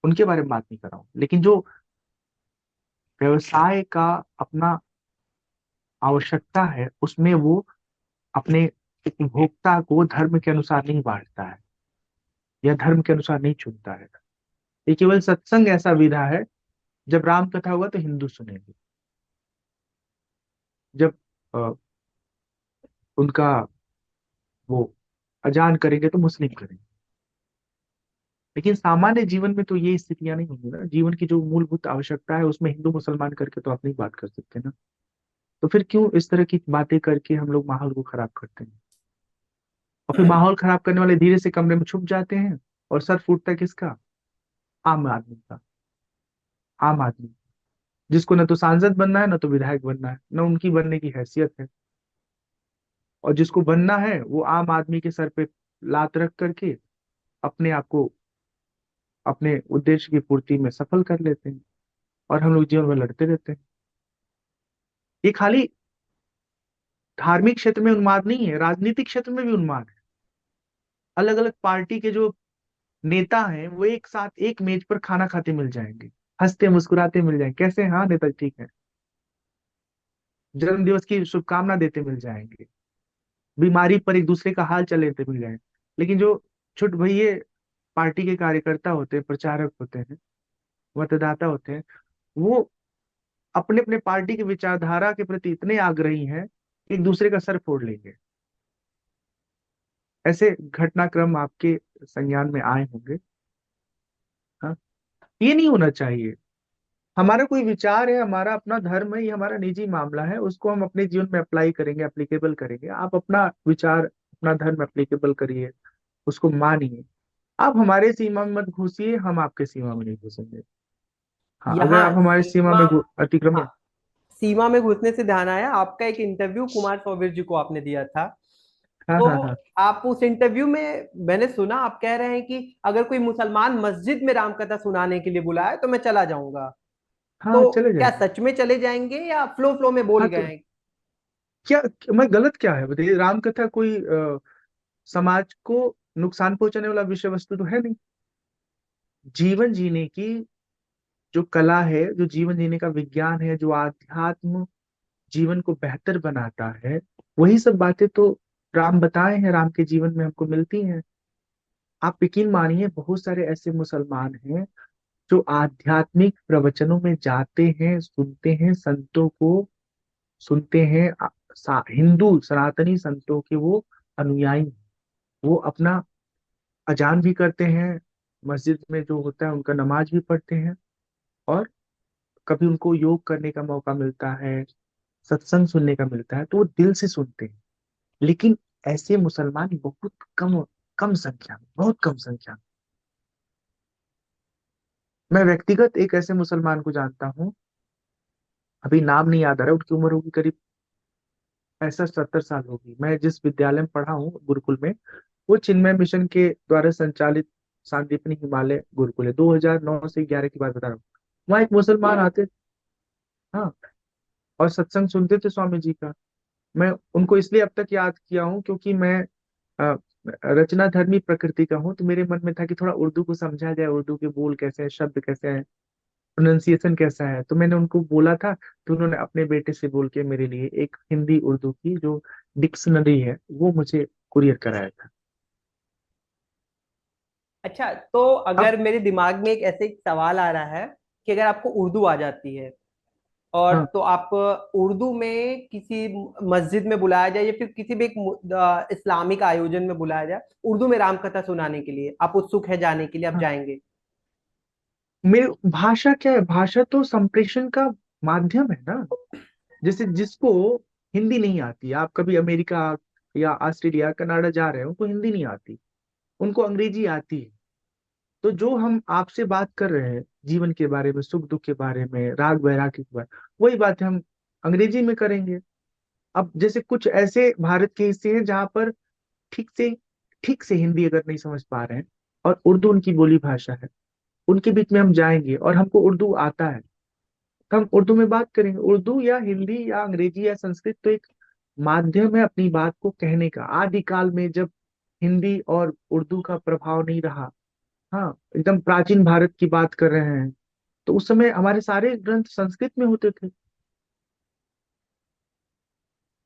उनके बारे में बात नहीं कर रहा हूँ, लेकिन जो व्यवसाय का अपना आवश्यकता है उसमें वो अपने उपभोक्ता को धर्म के अनुसार नहीं बांटता है, या धर्म के अनुसार नहीं चुनता है। ये केवल सत्संग ऐसा विधा है, जब राम कथा हुआ तो हिंदू सुनेंगे, जब अ, उनका वो अजान करेंगे तो मुस्लिम करेंगे। लेकिन सामान्य जीवन में तो ये स्थितियां नहीं होंगी ना। जीवन की जो मूलभूत आवश्यकता है उसमें हिंदू मुसलमान करके तो आप नहीं बात कर सकते ना। तो फिर क्यों इस तरह की बातें करके हम लोग माहौल को खराब करते हैं? और फिर माहौल खराब करने वाले धीरे से कमरे में छुप जाते हैं, और सर फूटता है किसका? आम आदमी का। आम आदमी जिसको न तो सांसद बनना है, न तो विधायक बनना है, न उनकी बनने की हैसियत है। और जिसको बनना है वो आम आदमी के सर पे लात रख करके अपने आप को अपने उद्देश्य की पूर्ति में सफल कर लेते हैं। और हम लोग जीवन में लड़ते रहते हैं। ये खाली धार्मिक क्षेत्र में उन्माद नहीं है, राजनीतिक क्षेत्र में भी उन्माद है। अलग अलग पार्टी के जो नेता हैं वो एक साथ एक मेज पर खाना खाते मिल जाएंगे, हंसते मुस्कुराते मिल जाएंगे, कैसे हैं? हाँ नेता ठीक है। जन्म दिवस की शुभकामना देते मिल जाएंगे, बीमारी पर एक दूसरे का हाल चाल लेते मिल जाएंगे। लेकिन जो छुट भइये पार्टी के कार्यकर्ता होते हैं, प्रचारक होते हैं, मतदाता होते हैं, वो अपने अपने पार्टी की विचारधारा के प्रति इतने आग्रही हैं, एक दूसरे का सर फोड़ लेंगे। ऐसे घटनाक्रम आपके संज्ञान में आए होंगे। हाँ, ये नहीं होना चाहिए। हमारा कोई विचार है, हमारा अपना धर्म है, ये हमारा निजी मामला है, उसको हम अपने जीवन में अप्लाई करेंगे, एप्लीकेबल करेंगे। आप अपना विचार, अपना धर्म एप्लीकेबल करिए, उसको मानिए। आप हमारे सीमा में मत घुसिए, हम आपके सीमा में नहीं घुसेंगे। हाँ, अगर यहाँ आप हमारे सीमा सीमा, में अतिक्रमण। हाँ, सीमा में घुसने से ध्यान आया, आपका एक इंटरव्यू कुमार सौबीर जी को आपने दिया था। हाँ तो हाँ हाँ आप उस इंटरव्यू में मैंने सुना आप कह रहे हैं कि अगर कोई मुसलमान मस्जिद में रामकथा सुनाने के लिए बुलाए तो मैं चला जाऊंगा। हाँ, तो चले क्या जाएंगे। सच में चले जाएंगे या फ्लो फ्लो में बोल हाँ गए तो हैं? क्या, मैं गलत क्या है बताइए? रामकथा कोई समाज को नुकसान पहुंचाने वाला विषय वस्तु तो है नहीं। जीवन जीने की जो कला है, जो जीवन जीने का विज्ञान है, जो आध्यात्म जीवन को बेहतर बनाता है, वही सब बातें तो राम बताए हैं, राम के जीवन में हमको मिलती हैं। आप यकीन मानिए, बहुत सारे ऐसे मुसलमान हैं जो आध्यात्मिक प्रवचनों में जाते हैं, सुनते हैं, संतों को सुनते हैं। हिंदू सनातनी संतों के वो अनुयायी हैं। वो अपना अजान भी करते हैं, मस्जिद में जो होता है उनका नमाज भी पढ़ते हैं। और कभी उनको योग करने का मौका मिलता है, सत्संग सुनने का मिलता है, तो वो दिल से सुनते हैं। लेकिन ऐसे मुसलमान बहुत कम, कम संख्या में, बहुत कम संख्या में। मैं व्यक्तिगत एक ऐसे मुसलमान को जानता हूँ, अभी नाम नहीं याद आ रहा, उनकी उम्र होगी करीब 65-70 साल होगी। मैं जिस विद्यालय में पढ़ा हूँ, गुरुकुल में, वो चिन्मय मिशन के द्वारा संचालित शांतिपनी हिमालय गुरुकुल है। 2009 से 11 की बात बता रहा हूँ। वहाँ एक मुसलमान आते, हाँ, और सत्संग सुनते थे स्वामी जी का। मैं उनको इसलिए अब तक याद किया हूँ क्योंकि मैं अ, रचना धर्मी प्रकृति का हूँ, तो मेरे मन में था कि थोड़ा उर्दू को समझा जाए, उर्दू के बोल कैसे हैं, शब्द कैसे हैं, प्रोनाउंसिएशन कैसा है। तो मैंने उनको बोला था, तो उन्होंने अपने बेटे से बोल के मेरे लिए एक हिंदी उर्दू की जो डिक्शनरी है वो मुझे कुरियर कराया था। अच्छा, तो अब अगर मेरे दिमाग में एक ऐसे एक सवाल आ रहा है कि अगर आपको उर्दू आ जाती है और हाँ तो आप उर्दू में किसी मस्जिद में बुलाया जाए या फिर किसी भी एक इस्लामिक आयोजन में बुलाया जाए उर्दू में रामकथा सुनाने के लिए, आप उत्सुक है जाने के लिए, आप हाँ, जाएंगे? मेरे भाषा क्या है? भाषा तो संप्रेषण का माध्यम है ना। जैसे जिसको हिंदी नहीं आती, आप कभी अमेरिका या ऑस्ट्रेलिया कनाडा जा रहे हो, उनको हिंदी नहीं आती, उनको अंग्रेजी आती है। तो जो हम आपसे बात कर रहे हैं जीवन के बारे में, सुख दुख के बारे में, राग वैराग के बारे में, वही बात हम अंग्रेजी में करेंगे। अब जैसे कुछ ऐसे भारत के हिस्से हैं जहाँ पर ठीक से ठीक से हिंदी अगर नहीं समझ पा रहे हैं और उर्दू उनकी बोली भाषा है, उनके बीच में हम जाएंगे और हमको उर्दू आता है, तो हम उर्दू में बात करेंगे। उर्दू या हिंदी या अंग्रेजी या संस्कृत तो एक माध्यम है अपनी बात को कहने का। आदिकाल में जब हिंदी और उर्दू का प्रभाव नहीं रहा, हाँ, एकदम प्राचीन भारत की बात कर रहे हैं, तो उस समय हमारे सारे ग्रंथ संस्कृत में होते थे।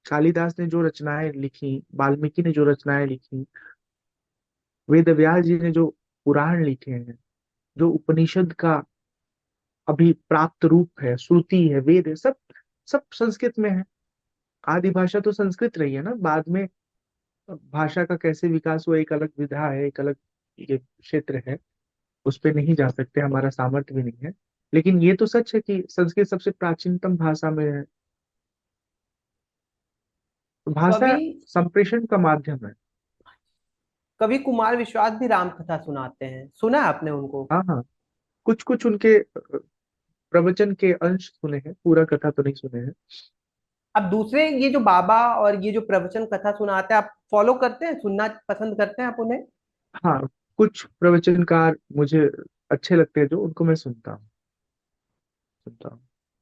कालिदास ने जो रचनाएं लिखी, वाल्मीकि ने जो रचनाएं लिखी, वेद व्यास जी ने जो पुराण लिखे हैं, जो उपनिषद का अभी प्राप्त रूप है, श्रुति है, वेद है, सब सब संस्कृत में है। आदि भाषा तो संस्कृत रही है ना। बाद में भाषा का कैसे विकास हुआ एक अलग विधा है, एक अलग ये क्षेत्र है, उस पे नहीं जा सकते, हमारा सामर्थ्य भी नहीं है। लेकिन ये तो सच है कि संस्कृत सबसे प्राचीनतम भाषा में है। तो भाषा कवि संप्रेषण का माध्यम है। कवि कुमार विश्वास भी राम कथा सुनाते हैं, सुना है आपने उनको? हाँ हाँ, कुछ कुछ उनके प्रवचन के अंश सुने हैं, पूरा कथा तो नहीं सुने हैं। अब दूसरे ये जो बाबा और ये जो प्रवचन कथा सुनाते हैं, आप फॉलो करते हैं, सुनना पसंद करते हैं आप उन्हें? हाँ, कुछ प्रवचनकार मुझे अच्छे लगते हैं जो, उनको मैं सुनता हूँ।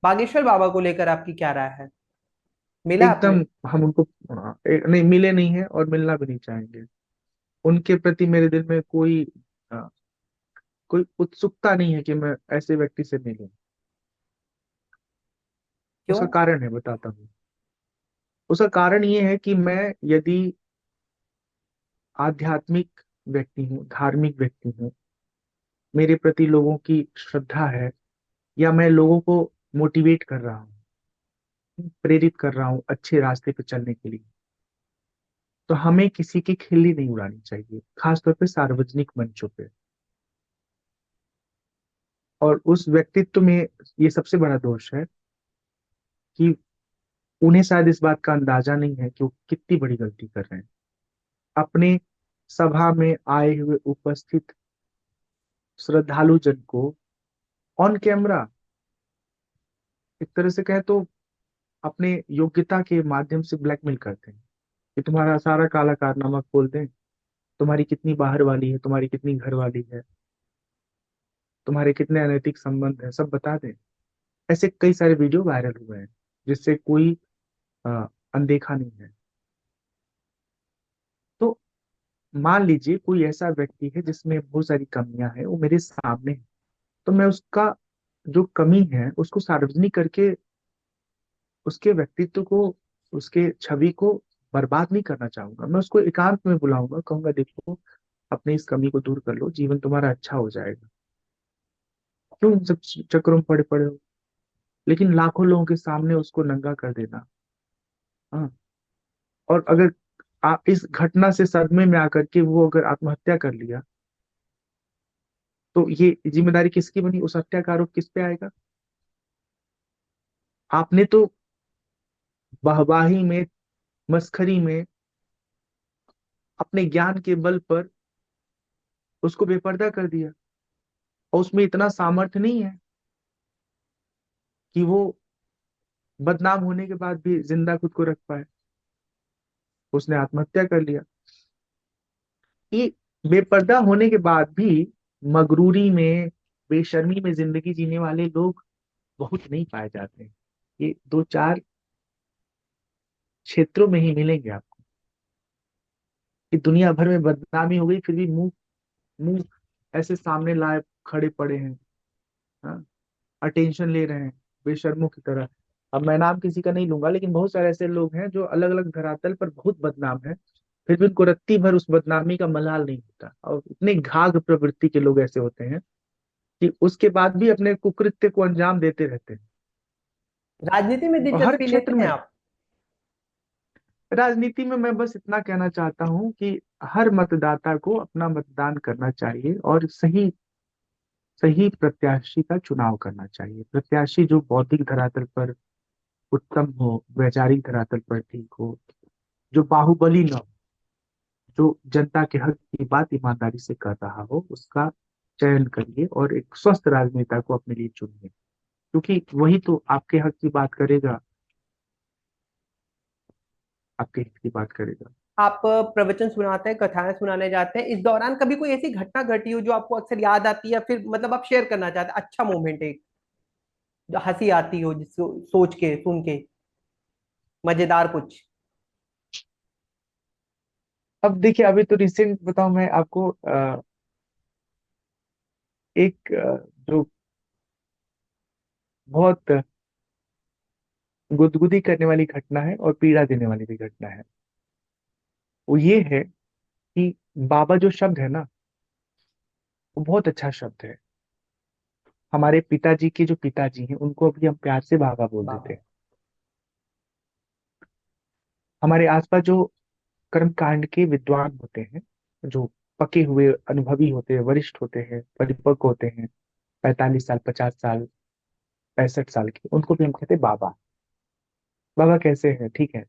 बागेश्वर बाबा को लेकर आपकी क्या राय है? मिला आपने? एकदम, हम उनको नहीं मिले नहीं है और मिलना भी नहीं चाहेंगे। उनके प्रति मेरे दिल में अ, कोई उत्सुकता नहीं है कि मैं ऐसे व्यक्ति से मिलूं। क्यों? उसका कारण है, बताता हूँ। उसका कारण ये है कि मैं यदि आध्यात्मिक व्यक्ति हूँ, धार्मिक व्यक्ति हूँ, मेरे प्रति लोगों की श्रद्धा है, या मैं लोगों को मोटिवेट कर रहा हूँ, प्रेरित कर रहा हूँ अच्छे रास्ते पे चलने के लिए, तो हमें किसी की खिल्ली नहीं उड़ानी चाहिए, खासतौर पे सार्वजनिक मंचों पे। और उस व्यक्तित्व में ये सबसे बड़ा दोष है कि उन्हें शायद इस बात का अंदाजा नहीं है कि वो कितनी बड़ी गलती कर रहे हैं। अपने सभा में आए हुए उपस्थित श्रद्धालु जन को ऑन कैमरा, एक तरह से कहे तो, अपने योग्यता के माध्यम से ब्लैकमेल करते हैं कि तुम्हारा सारा काला कारनामा खोल दें, तुम्हारी कितनी बाहर वाली है, तुम्हारी कितनी घर वाली है, तुम्हारे कितने अनैतिक संबंध है, सब बता दें। ऐसे कई सारे वीडियो वायरल हुए हैं जिससे कोई अ, अनदेखा नहीं है। तो मान लीजिए कोई ऐसा व्यक्ति है जिसमें बहुत सारी कमियां हैं, वो मेरे सामने है, तो मैं उसका जो कमी है उसको सार्वजनिक करके उसके व्यक्तित्व को, उसके छवि को बर्बाद नहीं करना चाहूंगा। मैं उसको एकांत में बुलाऊंगा, कहूंगा देखो अपने इस कमी को दूर कर लो, जीवन तुम्हारा अच्छा हो जाएगा। क्यों इन सब चक्करों में पड़े पड़े हो? लेकिन लाखों लोगों के सामने उसको नंगा कर देना। हाँ, और अगर आप इस घटना से सदमे में आकर के वो अगर आत्महत्या कर लिया, तो ये जिम्मेदारी किसकी बनी? उस हत्या का आरोप किस पे आएगा? आपने तो वाहवाही में, मस्खरी में, अपने ज्ञान के बल पर उसको बेपर्दा कर दिया। और उसमें इतना सामर्थ्य नहीं है कि वो बदनाम होने के बाद भी जिंदा खुद को रख पाए। उसने आत्महत्या कर लिया। ये बेपर्दा होने के बाद भी मगरूरी में, बेशर्मी में जिंदगी जीने वाले लोग बहुत नहीं पाए जाते हैं। ये दो चार क्षेत्रों में ही मिलेंगे आपको कि दुनिया भर में बदनामी हो गई, फिर भी मुंह मुंह ऐसे सामने लाए खड़े पड़े हैं। हाँ, अटेंशन ले रहे हैं बेशर्मों की तरह। अब मैं नाम किसी का नहीं लूंगा, लेकिन बहुत सारे ऐसे लोग हैं जो अलग अलग धरातल पर बहुत बदनाम है, फिर भी उनको रत्ती भर उस बदनामी का मलाल नहीं होता। और इतने घाघ प्रवृत्ति के लोग ऐसे होते हैं कि उसके बाद भी अपने कुकृत्य को अंजाम देते रहते हैं। राजनीति में और हर दिलचस्पी क्षेत्र लेते हैं में, आप? राजनीति में मैं बस इतना कहना चाहता हूं कि हर मतदाता को अपना मतदान करना चाहिए और सही सही प्रत्याशी का चुनाव करना चाहिए। प्रत्याशी जो बौद्धिक धरातल पर उत्तम हो, वैचारिक धरातल पर ठीक हो, जो बाहुबली न हो, जो जनता के हक की बात ईमानदारी से कर रहा हो, उसका चयन करिए और एक स्वस्थ राजनेता को अपने लिए चुनिए, क्योंकि वही तो आपके हक की बात करेगा, आपके हित की बात करेगा। आप प्रवचन सुनाते हैं, कथाएं सुनाने जाते हैं, इस दौरान कभी कोई ऐसी घटना घटी हो जो आपको अक्सर याद आती है, या फिर मतलब आप शेयर करना चाहते हैं, अच्छा मोमेंट एक जो हंसी आती हो, जिसको सोच के सुन के, मजेदार कुछ? अब देखिए, अभी तो रिसेंट बताऊं मैं आपको, एक जो बहुत गुदगुदी करने वाली घटना है और पीड़ा देने वाली भी घटना है। वो ये है कि बाबा जो शब्द है ना, वो बहुत अच्छा शब्द है। हमारे पिताजी के जो पिताजी हैं उनको अभी हम प्यार से बाबा बोल देते बाबा। हैं। हमारे आसपास जो कर्मकांड के विद्वान होते हैं, जो पके हुए अनुभवी होते हैं, वरिष्ठ होते हैं, परिपक्व होते हैं, 45 साल, 50 साल, 65 साल के, उनको भी हम कहते हैं बाबा। बाबा कैसे हैं? ठीक है।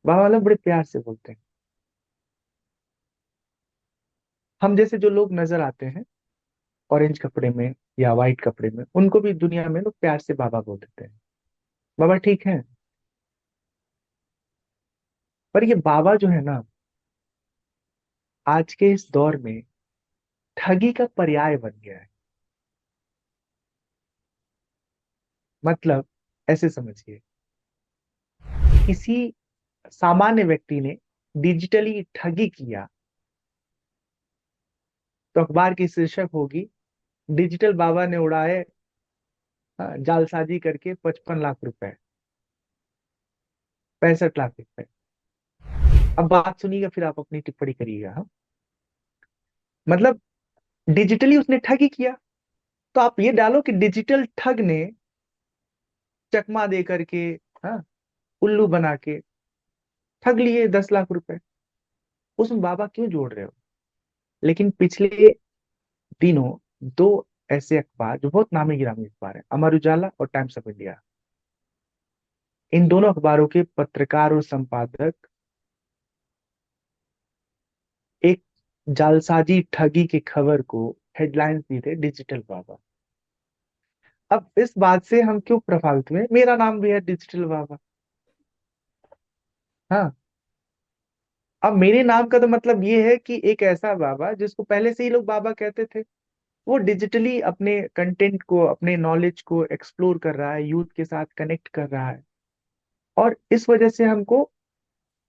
बाबा वाला बड़े प्यार से बोलते हैं। हम जैसे जो लोग नजर आते हैं ऑरेंज कपड़े में या व्हाइट कपड़े में, उनको भी दुनिया में लोग प्यार से बाबा बोल देते हैं। बाबा ठीक है। पर ये बाबा जो है ना, आज के इस दौर में ठगी का पर्याय बन गया है। मतलब ऐसे समझिए, किसी सामान्य व्यक्ति ने डिजिटली ठगी किया तो अखबार की शीर्षक होगी, डिजिटल बाबा ने उड़ाए जालसाजी करके 55 लाख रुपए, 65 लाख रुपए। अब बात सुनिएगा, फिर आप अपनी टिप्पणी करिएगा। हाँ? मतलब डिजिटली उसने ठगी किया, तो आप ये डालो कि डिजिटल ठग ने चकमा दे करके, हाँ, उल्लू बना के ठग लिए 10 लाख रुपए। उसमें बाबा क्यों जोड़ रहे हो? लेकिन पिछले दिनों दो ऐसे अखबार जो बहुत नामी गिरामी अखबार है, अमर उजाला और टाइम्स ऑफ इंडिया, इन दोनों अखबारों के पत्रकार और संपादक एक जालसाजी ठगी की खबर को हेडलाइंस दी थे, डिजिटल बाबा। अब इस बात से हम क्यों प्रभावित हुए? मेरा नाम भी है डिजिटल बाबा। हाँ। अब मेरे नाम का तो मतलब ये है कि एक ऐसा बाबा जिसको पहले से ही लोग बाबा कहते थे, वो डिजिटली अपने कंटेंट को, अपने नॉलेज को एक्सप्लोर कर रहा है, यूथ के साथ कनेक्ट कर रहा है, और इस वजह से हमको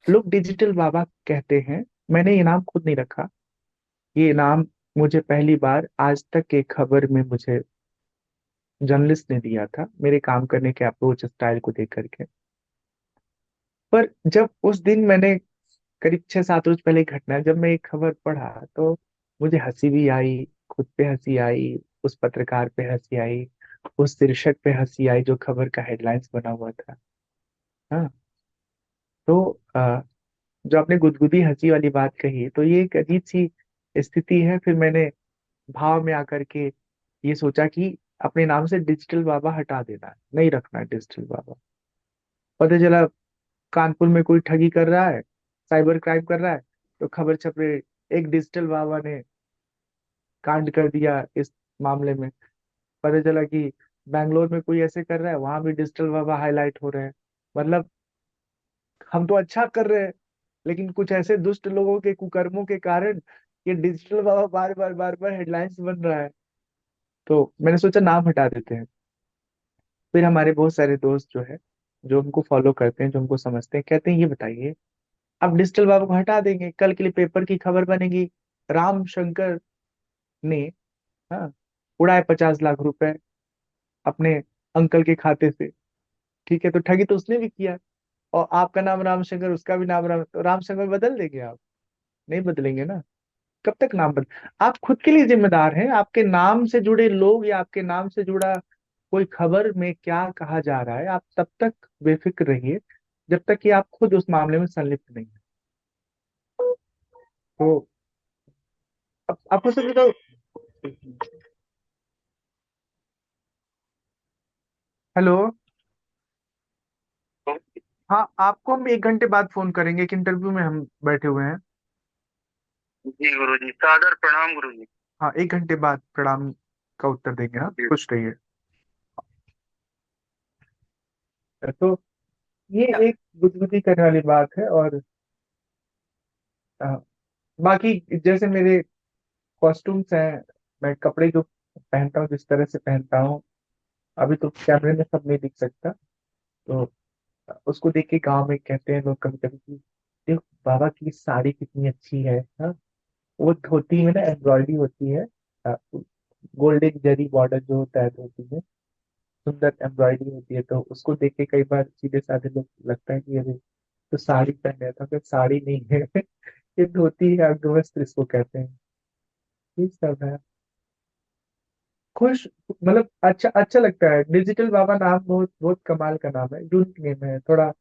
लोग डिजिटल बाबा कहते हैं। मैंने ये नाम खुद नहीं रखा। ये नाम मुझे पहली बार आज तक के खबर में मुझे जर्नलिस्ट ने दिया था, मेरे काम करने के अप्रोच स्टाइल को देख करके। पर जब उस दिन मैंने, करीब 6-7 रोज पहले की घटना है, जब मैं एक खबर पढ़ा तो मुझे हंसी भी आई, खुद पे हंसी आई, उस पत्रकार पे हंसी आई, उस शीर्षक पे हंसी आई जो खबर का हेडलाइंस बना हुआ था। हाँ। तो जो आपने गुदगुदी हंसी वाली बात कही, तो ये एक अजीब सी स्थिति है। फिर मैंने भाव में आकर के ये सोचा कि अपने नाम से डिजिटल बाबा हटा देना है, नहीं रखना है डिजिटल बाबा। पता चला कानपुर में कोई ठगी कर रहा है, साइबर क्राइम कर रहा है, तो खबर छप रही, एक डिजिटल बाबा ने कांड कर दिया इस मामले में। पता चला कि बैंगलोर में कोई ऐसे कर रहा है, वहां भी डिजिटल बाबा हाईलाइट हो रहे हैं। मतलब हम तो अच्छा कर रहे हैं, लेकिन कुछ ऐसे दुष्ट लोगों के कुकर्मों के कारण ये डिजिटल बाबा बार बार हेडलाइंस बन रहा है। तो मैंने सोचा नाम हटा देते हैं। फिर हमारे बहुत सारे दोस्त जो है, जो हमको फॉलो करते हैं, जो हमको समझते हैं, कहते हैं ये बताइए, अब डिजिटल बाबा को हटा देंगे, कल के लिए पेपर की खबर बनेगी, राम शंकर ने, हाँ, उड़ाए 50 लाख रुपए अपने अंकल के खाते से। ठीक है, तो ठगी तो उसने भी किया, और आपका नाम रामशंकर, उसका भी नाम राम, तो रामशंकर बदल देंगे आप? नहीं बदलेंगे ना। कब तक नाम बदल? आप खुद के लिए जिम्मेदार हैं। आपके नाम से जुड़े लोग या आपके नाम से जुड़ा कोई खबर में क्या कहा जा रहा है, आप तब तक बेफिक्र रहिए जब तक कि आप खुद उस मामले में संलिप्त नहीं है। तो अब आपको सब बताओ। हेलो। हाँ, आपको हम 1 घंटे बाद फोन करेंगे, एक इंटरव्यू में हम बैठे हुए हैं। जी गुरु जी, सादर प्रणाम गुरु जी। हाँ, 1 घंटे बाद प्रणाम का उत्तर देंगे। हाँ, खुश रहिए। तो ये एक गुदगुदी करने वाली बात है। और अ, बाकी जैसे मेरे कॉस्ट्यूम्स हैं, मैं कपड़े जो पहनता हूँ, जिस तरह से पहनता हूँ, अभी तो कैमरे में सब नहीं दिख सकता, तो उसको देख के गांव में कहते हैं लोग कभी कभी कि देख बाबा की साड़ी कितनी अच्छी है। हाँ, वो धोती में ना एम्ब्रॉयडरी होती है, गोल्डन जरी बॉर्डर जो होता है धोती में, सुंदर एम्ब्रॉयडरी होती है, तो उसको देख के कई बार सीधे साधे लोग लगता है कि अरे तो साड़ी पहन रहा था, फिर साड़ी नहीं है ये धोती है, अंगवस्त्र इसको कहते हैं। ये सब है। खुश, मतलब अच्छा अच्छा लगता है। डिजिटल बाबा नाम बहुत बहुत कमाल का नाम है, यूनिक नेम है थोड़ा।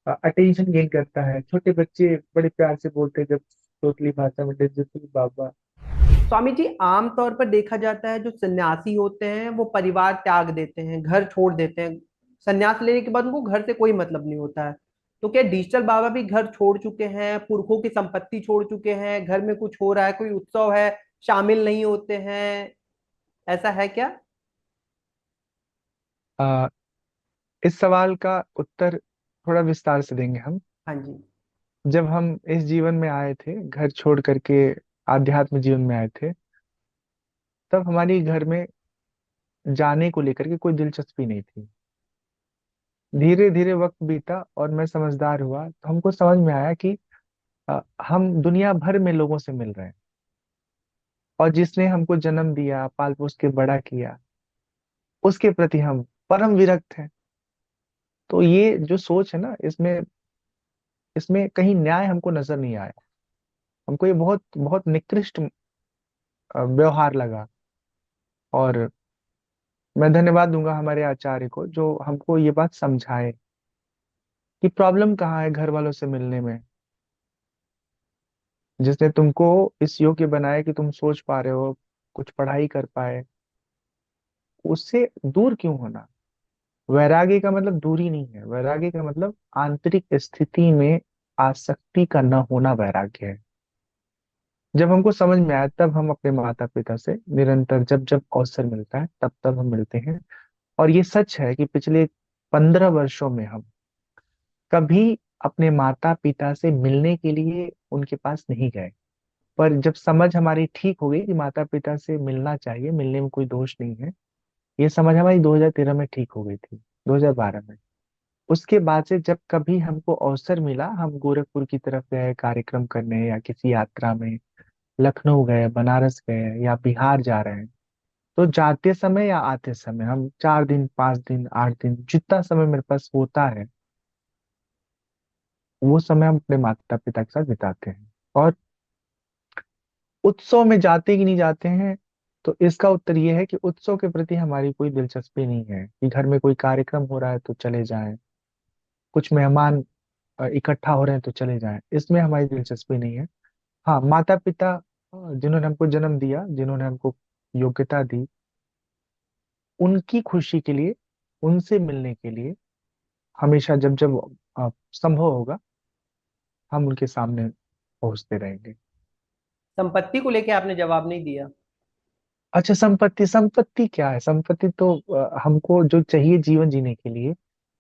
अटेंशन गेन करता है। छोटे बच्चे बड़े प्यार से बोलते हैं जब तोतली भाषा में डेजर्टी बाबा। स्वामी जी, आमतौर पर देखा जाता है जो सन्यासी होते हैं वो परिवार त्याग देते हैं, घर छोड़ देते हैं। सन्यास लेने के बाद उनको घर से कोई मतलब नहीं होता है। तो क्या डिजिटल बाबा भी घर छोड़ चुके हैं, पुरखों की संपत्ति छोड़ चुके हैं, घर में कुछ हो रहा है, कोई उत्सव है, शामिल नहीं होते हैं, ऐसा है क्या? आ, इस सवाल का उत्तर थोड़ा विस्तार से देंगे हम। हाँ जी। जब हम इस जीवन में आए थे, घर छोड़ करके आध्यात्म जीवन में आए थे, तब हमारी घर में जाने को लेकर के कोई दिलचस्पी नहीं थी। धीरे धीरे वक्त बीता और मैं समझदार हुआ तो हमको समझ में आया कि हम दुनिया भर में लोगों से मिल रहे हैं, और जिसने हमको जन्म दिया, पाल पोस के बड़ा किया, उसके प्रति हम परम विरक्त हैं। तो ये जो सोच है ना, इसमें इसमें कहीं न्याय हमको नजर नहीं आया। हमको ये बहुत बहुत निकृष्ट व्यवहार लगा। और मैं धन्यवाद दूंगा हमारे आचार्य को जो हमको ये बात समझाए कि प्रॉब्लम कहाँ है घर वालों से मिलने में। जिसने तुमको इस योग्य बनाया कि तुम सोच पा रहे हो, कुछ पढ़ाई कर पाए, उससे दूर क्यों होना। वैराग्य का मतलब दूरी नहीं है, वैराग्य का मतलब आंतरिक स्थिति में आसक्ति का न होना वैराग्य है। जब हमको समझ में आया तब हम अपने माता पिता से निरंतर जब जब अवसर मिलता है तब तब हम मिलते हैं। और ये सच है कि पिछले 15 वर्षों में हम कभी अपने माता पिता से मिलने के लिए उनके पास नहीं गए। पर जब समझ हमारी ठीक हो गई कि माता पिता से मिलना चाहिए, मिलने में कोई दोष नहीं है, ये समझ हमारी 2013 में ठीक हो गई थी, 2012 में। उसके बाद से जब कभी हमको अवसर मिला, हम गोरखपुर की तरफ गए कार्यक्रम करने या किसी यात्रा में, लखनऊ गए, बनारस गए या बिहार जा रहे हैं, तो जाते समय या आते समय हम 4 दिन, 5 दिन, 8 दिन, जितना समय मेरे पास होता है वो समय हम अपने माता पिता के साथ बिताते हैं। और उत्सव में जाते कि नहीं जाते हैं, तो इसका उत्तर ये है कि उत्सव के प्रति हमारी कोई दिलचस्पी नहीं है कि घर में कोई कार्यक्रम हो रहा है तो चले जाएं, कुछ मेहमान इकट्ठा हो रहे हैं तो चले जाएं, इसमें हमारी दिलचस्पी नहीं है। हाँ, माता पिता जिन्होंने हमको जन्म दिया, जिन्होंने हमको योग्यता दी, उनकी खुशी के लिए, उनसे मिलने के लिए हमेशा जब जब संभव होगा हम उनके सामने पहुंचते रहेंगे। संपत्ति को लेके आपने जवाब नहीं दिया। अच्छा, संपत्ति, संपत्ति क्या है? संपत्ति तो हमको जो चाहिए जीवन जीने के लिए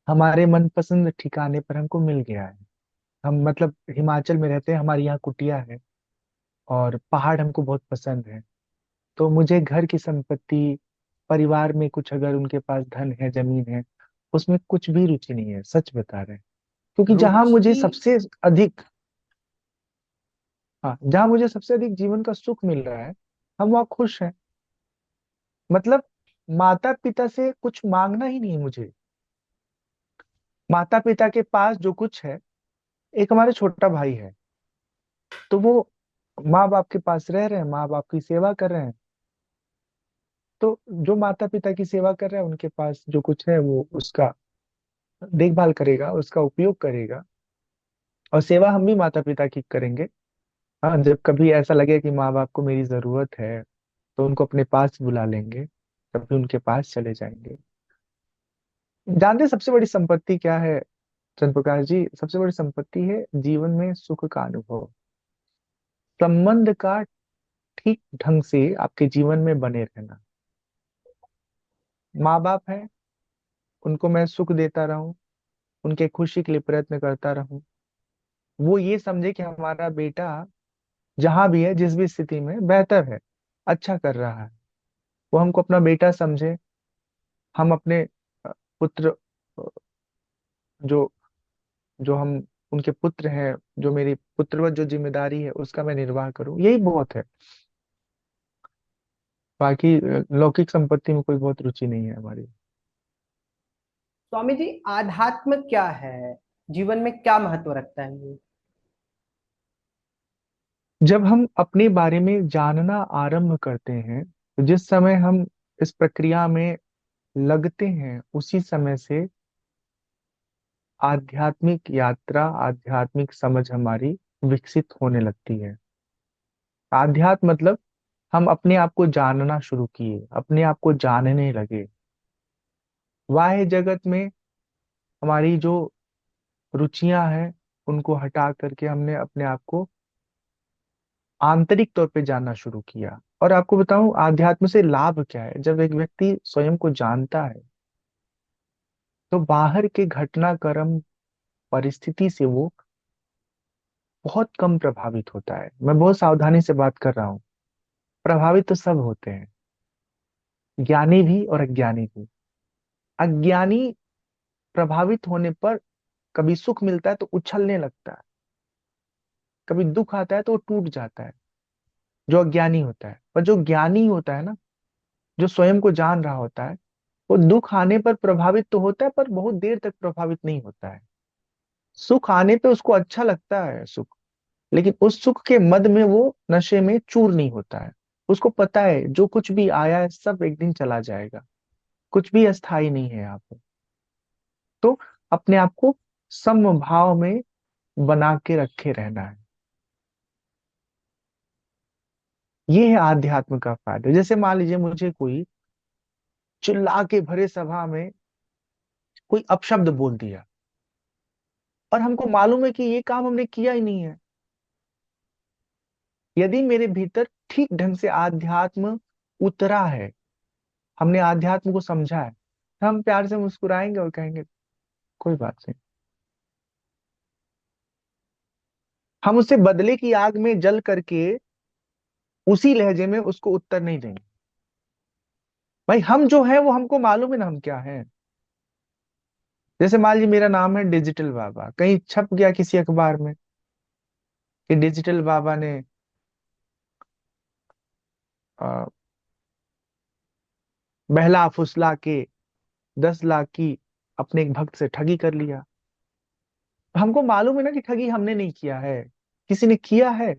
हमारे मनपसंद ठिकाने पर हमको मिल गया है। हम मतलब हिमाचल में रहते हैं, हमारी यहाँ कुटिया है और पहाड़ हमको बहुत पसंद है। तो मुझे घर की संपत्ति, परिवार में कुछ अगर उनके पास धन है, जमीन है, उसमें कुछ भी रुचि नहीं है, सच बता रहे हैं। क्योंकि जहां मुझे रुचि। सबसे अधिक, हाँ, जहां मुझे सबसे अधिक जीवन का सुख मिल रहा है, हम वहाँ खुश हैं। मतलब माता पिता से कुछ मांगना ही नहीं है मुझे। माता पिता के पास जो कुछ है, एक हमारा छोटा भाई है, तो वो माँ बाप के पास रह रहे हैं, माँ बाप की सेवा कर रहे हैं। तो जो माता पिता की सेवा कर रहे हैं उनके पास जो कुछ है वो उसका देखभाल करेगा, उसका उपयोग करेगा। और सेवा हम भी माता पिता की करेंगे। हाँ, जब कभी ऐसा लगे कि माँ बाप को मेरी जरूरत है तो उनको अपने पास बुला लेंगे, कभी उनके पास चले जाएंगे। जानते हैं सबसे बड़ी संपत्ति क्या है चंद्र प्रकाश जी? सबसे बड़ी संपत्ति है जीवन में सुख का अनुभव। संबंध का ठीक ढंग से आपके जीवन में बने रहना। माँ बाप है, उनको मैं सुख देता रहूं, उनके खुशी के लिए प्रयत्न करता रहूं। वो ये समझे कि हमारा बेटा जहां भी है, जिस भी स्थिति में बेहतर है, अच्छा कर रहा है, वो हमको अपना बेटा समझे। हम अपने पुत्र, अ, जो जो हम उनके पुत्र हैं, जो मेरी पुत्रवत जो जिम्मेदारी है उसका मैं निर्वाह करूं, यही बहुत है। बाकी लौकिक संपत्ति में कोई बहुत रुचि नहीं है हमारी। स्वामी जी, आध्यात्म क्या है? जीवन में क्या महत्व रखता है ये? जब हम अपने बारे में जानना आरंभ करते हैं, तो जिस समय हम इस प्रक्रिया में लगते हैं, उसी समय से आध्यात्मिक यात्रा, आध्यात्मिक समझ हमारी विकसित होने लगती है। आध्यात्म मतलब हम अपने आप को जानना शुरू किए, अपने आप को जानने लगे। बाह्य जगत में हमारी जो रुचियां हैं उनको हटा करके हमने अपने आप को आंतरिक तौर पे जानना शुरू किया। और आपको बताऊं आध्यात्म से लाभ क्या है। जब एक व्यक्ति स्वयं को जानता है तो बाहर के घटनाक्रम परिस्थिति से वो बहुत कम प्रभावित होता है। मैं बहुत सावधानी से बात कर रहा हूँ। प्रभावित तो सब होते हैं, ज्ञानी भी और अज्ञानी भी। अज्ञानी प्रभावित होने पर कभी सुख मिलता है तो उछलने लगता है, कभी दुख आता है तो वो टूट जाता है, जो अज्ञानी होता है। पर जो ज्ञानी होता है ना, जो स्वयं को जान रहा होता है, वो दुख आने पर प्रभावित तो होता है पर बहुत देर तक प्रभावित नहीं होता है। सुख आने पे उसको अच्छा लगता है सुख, लेकिन उस सुख के मद में वो नशे में चूर नहीं होता है। उसको पता है जो कुछ भी आया है सब एक दिन चला जाएगा, कुछ भी अस्थाई नहीं है यहाँ पे। तो अपने आप को समभाव में बना के रखे रहना है। ये है आध्यात्म का फायदा। जैसे मान लीजिए मुझे कोई चिल्ला के भरे सभा में कोई अपशब्द बोल दिया और हमको मालूम है कि ये काम हमने किया ही नहीं है। यदि मेरे भीतर ठीक ढंग से आध्यात्म उतरा है, हमने आध्यात्म को समझा है, तो हम प्यार से मुस्कुराएंगे और कहेंगे कोई बात नहीं। हम उससे बदले की आग में जल करके उसी लहजे में उसको उत्तर नहीं देंगे। भाई हम जो है वो हमको मालूम है ना हम क्या है। जैसे मान लीजिए मेरा नाम है डिजिटल बाबा, कहीं छप गया किसी अखबार में कि डिजिटल बाबा ने अ, बहला फुसला के 10 लाख की अपने एक भक्त से ठगी कर लिया। हमको मालूम है ना कि ठगी हमने नहीं किया है, किसी ने किया है।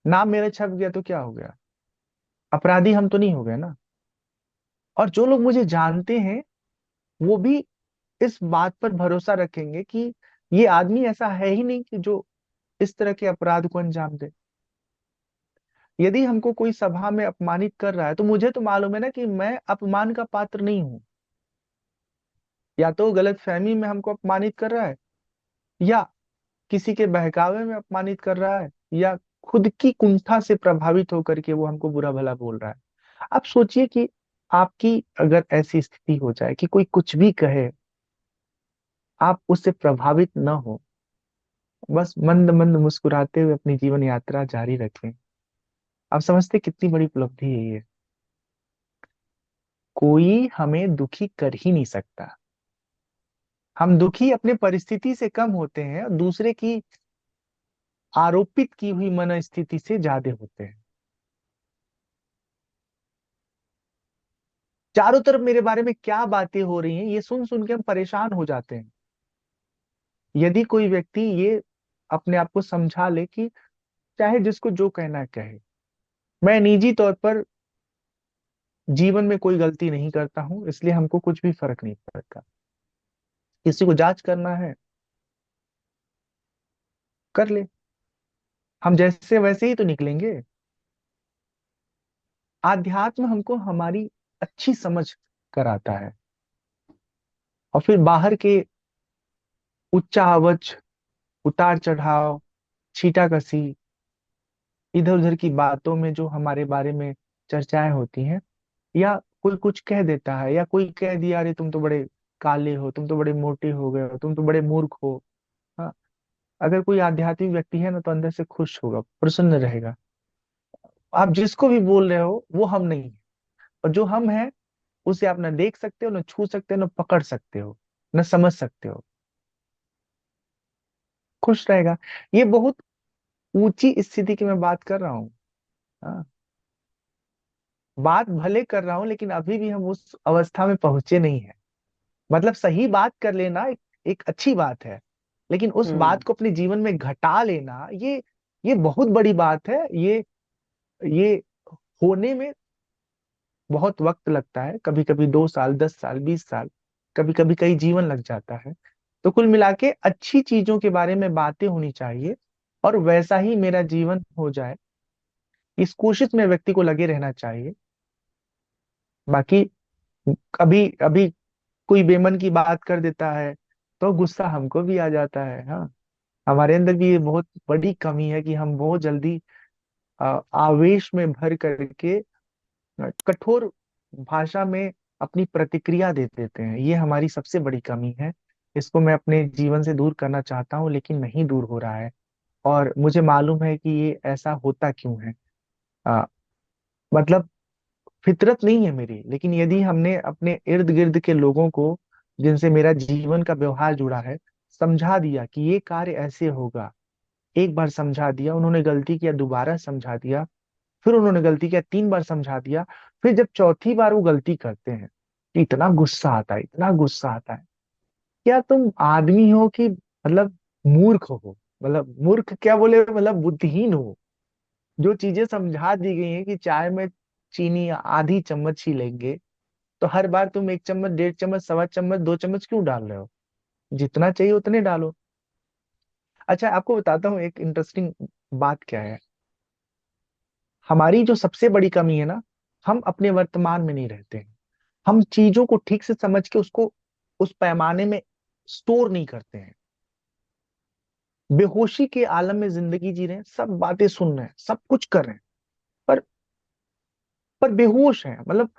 नाम मेरा छप गया तो क्या हो गया, अपराधी हम तो नहीं हो गए ना। और जो लोग मुझे जानते हैं वो भी इस बात पर भरोसा रखेंगे कि ये आदमी ऐसा है ही नहीं कि जो इस तरह के अपराध को अंजाम दे। यदि हमको कोई सभा में अपमानित कर रहा है तो मुझे तो मालूम है ना कि मैं अपमान का पात्र नहीं हूं। या तो गलत फहमी में हमको अपमानित कर रहा है, या किसी के बहकावे में अपमानित कर रहा है, या खुद की कुंठा से प्रभावित होकर के वो हमको बुरा भला बोल रहा है। आप सोचिए कि आपकी अगर ऐसी स्थिति हो जाए कि कोई कुछ भी कहे, आप उससे प्रभावित न हो, बस मंद मंद मुस्कुराते हुए अपनी जीवन यात्रा जारी रखें। आप समझते कितनी बड़ी उपलब्धि है ये। कोई हमें दुखी कर ही नहीं सकता। हम दुखी अपने परिस्थिति से कम होते हैं और दूसरे की आरोपित की हुई मनस्थिति से ज्यादा होते हैं। चारों तरफ मेरे बारे में क्या बातें हो रही हैं ये सुन सुन के हम परेशान हो जाते हैं। यदि कोई व्यक्ति ये अपने आप को समझा ले कि चाहे जिसको जो कहना है कहे, मैं निजी तौर पर जीवन में कोई गलती नहीं करता हूं, इसलिए हमको कुछ भी फर्क नहीं पड़ता। किसी को जांच करना है कर ले, हम जैसे वैसे ही तो निकलेंगे। आध्यात्म हमको हमारी अच्छी समझ कराता है। और फिर बाहर के उच्च आवाज, उतार चढ़ाव, छीटाकशी, इधर उधर की बातों में जो हमारे बारे में चर्चाएं होती हैं, या कोई कुछ कह देता है, या कोई कह दिया अरे तुम तो बड़े काले हो, तुम तो बड़े मोटे हो गए हो, तुम तो बड़े मूर्ख हो। हाँ, अगर कोई आध्यात्मिक व्यक्ति है ना तो अंदर से खुश होगा, प्रसन्न रहेगा। आप जिसको भी बोल रहे हो वो हम नहीं है। और जो हम है उसे आप न देख सकते हो, न छू सकते हो, न पकड़ सकते हो, न समझ सकते हो। खुश रहेगा। ये बहुत ऊंची स्थिति की मैं बात कर रहा हूँ। हाँ, बात भले कर रहा हूं लेकिन अभी भी हम उस अवस्था में पहुंचे नहीं है। मतलब सही बात कर लेना एक अच्छी बात है, लेकिन उस हम्म। बात को अपने जीवन में घटा लेना ये बहुत बड़ी बात है। ये होने में बहुत वक्त लगता है, कभी कभी 2 साल, 10 साल, 20 साल, कभी कभी कई जीवन लग जाता है। तो कुल मिला के अच्छी चीजों के बारे में बातें होनी चाहिए और वैसा ही मेरा जीवन हो जाए, इस कोशिश में व्यक्ति को लगे रहना चाहिए। बाकी कभी अभी कोई बेमन की बात कर देता है तो गुस्सा हमको भी आ जाता है। हाँ, हमारे अंदर भी ये बहुत बड़ी कमी है कि हम बहुत जल्दी आवेश में भर करके कठोर भाषा में अपनी प्रतिक्रिया दे देते हैं। ये हमारी सबसे बड़ी कमी है। इसको मैं अपने जीवन से दूर करना चाहता हूँ, लेकिन नहीं दूर हो रहा है। और मुझे मालूम है कि ये ऐसा होता क्यों है। आ, मतलब फितरत नहीं है मेरी, लेकिन यदि हमने अपने इर्द गिर्द के लोगों को, जिनसे मेरा जीवन का व्यवहार जुड़ा है, समझा दिया कि ये कार्य ऐसे होगा, एक बार समझा दिया, उन्होंने गलती किया, दोबारा समझा दिया, फिर उन्होंने गलती किया, 3 बार समझा दिया, फिर जब चौथी बार वो गलती करते हैं, इतना गुस्सा आता है, इतना गुस्सा आता है। क्या तुम आदमी हो कि मतलब मूर्ख हो? मतलब मूर्ख क्या बोले, मतलब बुद्धिहीन हो? जो चीजें समझा दी गई हैं कि चाय में चीनी आधी चम्मच ही लेंगे, तो हर बार तुम 1 चम्मच, 1.5 चम्मच, 1.25 चम्मच, 2 चम्मच क्यों डाल रहे हो? जितना चाहिए उतने डालो। अच्छा, आपको बताता हूँ एक इंटरेस्टिंग बात क्या है। हमारी जो सबसे बड़ी कमी है ना, हम अपने वर्तमान में नहीं रहते हैं। हम चीजों को ठीक से समझ के उसको उस पैमाने में स्टोर नहीं करते हैं। बेहोशी के आलम में जिंदगी जी रहे हैं, सब बातें सुन रहे हैं, सब कुछ कर रहे हैं, पर पर बेहोश है, मतलब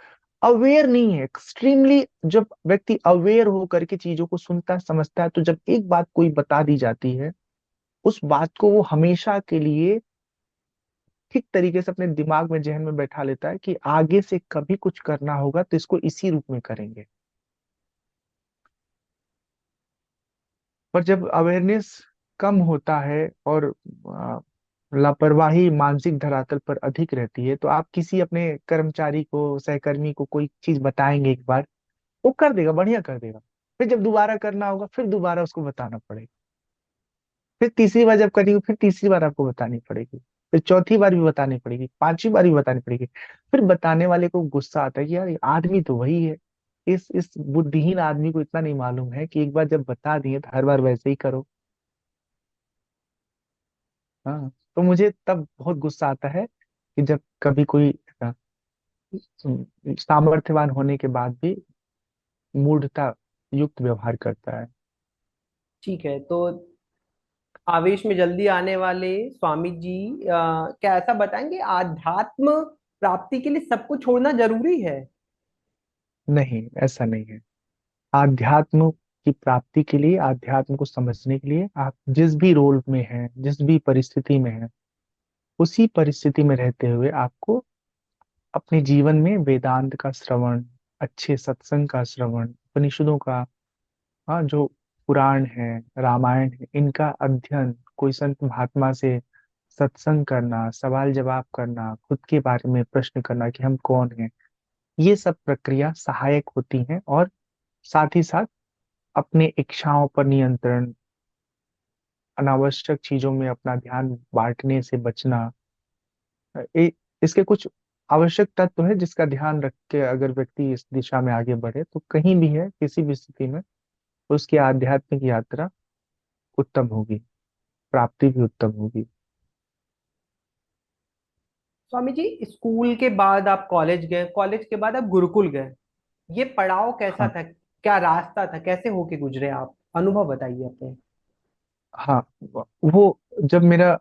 अवेयर नहीं है एक्सट्रीमली। जब व्यक्ति अवेयर होकर के चीजों को सुनता है, समझता है, तो जब एक बात कोई बता दी जाती है, उस बात को वो हमेशा के लिए ठीक तरीके से अपने दिमाग में, जहन में बैठा लेता है कि आगे से कभी कुछ करना होगा तो इसको इसी रूप में करेंगे। पर जब अवेयरनेस कम होता है और आ, लापरवाही मानसिक धरातल पर अधिक रहती है, तो आप किसी अपने कर्मचारी को, सहकर्मी को कोई चीज बताएंगे एक बार, वो कर देगा, बढ़िया कर देगा। फिर जब दोबारा करना होगा, फिर दोबारा उसको बताना पड़ेगा। फिर तीसरी बार जब करेंगे, फिर तीसरी बार आपको बतानी पड़ेगी। फिर चौथी बार भी बतानी पड़ेगी, 5वीं बार भी बतानी पड़ेगी। फिर बताने वाले को गुस्सा आता है कि यार ये आदमी तो वही है। इस बुद्धिहीन आदमी को इतना नहीं मालूम है कि एक बार जब बता दिए तो हर बार वैसे ही करो। हाँ, तो मुझे तब बहुत गुस्सा आता है कि जब कभी कोई सामर्थ्यवान होने के बाद भी मूढ़ता युक्त व्यवहार करता है। ठीक है, तो आवेश में जल्दी आने वाले स्वामी जी क्या ऐसा बताएंगे आध्यात्म प्राप्ति के लिए सब कुछ छोड़ना जरूरी है? नहीं, ऐसा नहीं है। आध्यात्म की प्राप्ति के लिए, आध्यात्म को समझने के लिए, आप जिस भी रोल में हैं, जिस भी परिस्थिति में हैं, उसी परिस्थिति में रहते हुए आपको अपने जीवन में वेदांत का श्रवण, अच्छे सत्संग का श्रवण, उपनिषदों का, हाँ, जो पुराण है, रामायण है, इनका अध्ययन, कोई संत महात्मा से सत्संग करना, सवाल जवाब करना, खुद के बारे में प्रश्न करना कि हम कौन हैं, ये सब प्रक्रिया सहायक होती हैं। और साथ ही साथ अपने इच्छाओं पर नियंत्रण, अनावश्यक चीजों में अपना ध्यान बांटने से बचना, इसके कुछ आवश्यक तत्व है जिसका ध्यान रख के अगर व्यक्ति इस दिशा में आगे बढ़े, तो कहीं भी है, किसी भी स्थिति में उसकी आध्यात्मिक यात्रा उत्तम होगी, प्राप्ति भी उत्तम होगी। स्वामी जी, स्कूल के बाद आप कॉलेज गए, कॉलेज के बाद आप गुरुकुल गए, ये पड़ाव कैसा हाँ, था? क्या रास्ता था, कैसे होके गुजरे आप? अनुभव बताइए अपने। हाँ, वो जब मेरा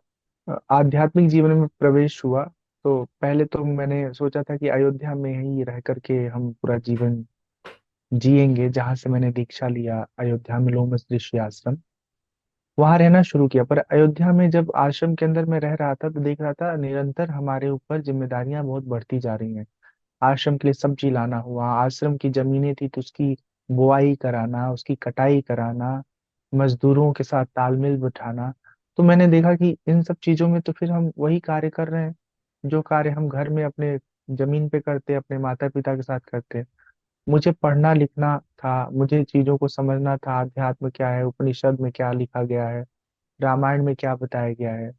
आध्यात्मिक जीवन में प्रवेश हुआ, तो पहले तो मैंने सोचा था कि अयोध्या में ही रह करके हम पूरा जीवन जिएंगे, जहां से मैंने दीक्षा लिया, अयोध्या में लोमस ऋषि आश्रम, वहां रहना शुरू किया। पर अयोध्या में जब आश्रम के अंदर मैं रह रहा था, तो देख रहा था निरंतर हमारे ऊपर जिम्मेदारियां बहुत बढ़ती जा रही हैं। आश्रम के लिए सब्जी लाना हुआ, आश्रम की जमीनें थी तो उसकी बुआई कराना, उसकी कटाई कराना, मजदूरों के साथ तालमेल बिठाना। तो मैंने देखा कि इन सब चीजों में तो फिर हम वही कार्य कर रहे हैं जो कार्य हम घर में अपने जमीन पे करते, अपने माता पिता के साथ करते। मुझे पढ़ना लिखना था, मुझे चीजों को समझना था, अध्यात्म क्या है, उपनिषद में क्या लिखा गया है, रामायण में क्या बताया गया है।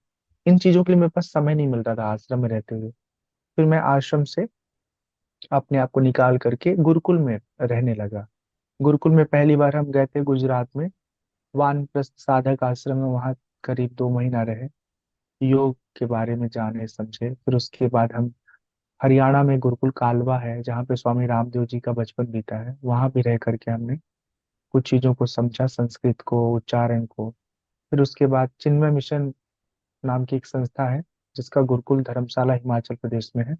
इन चीजों के लिए मेरे पास समय नहीं मिलता था आश्रम में रहते हुए। फिर मैं आश्रम से अपने आप को निकाल करके गुरुकुल में रहने लगा। गुरुकुल में पहली बार हम गए थे गुजरात में, वानप्रस्थ साधक आश्रम में वहाँ करीब 2 महीना रहे, योग के बारे में जाने समझे। फिर उसके बाद हम हरियाणा में गुरुकुल कालवा है जहाँ पे स्वामी रामदेव जी का बचपन बीता है, वहां भी रह करके हमने कुछ चीजों को समझा, संस्कृत को, उच्चारण को। फिर उसके बाद चिन्मय मिशन नाम की एक संस्था है जिसका गुरुकुल धर्मशाला हिमाचल प्रदेश में है,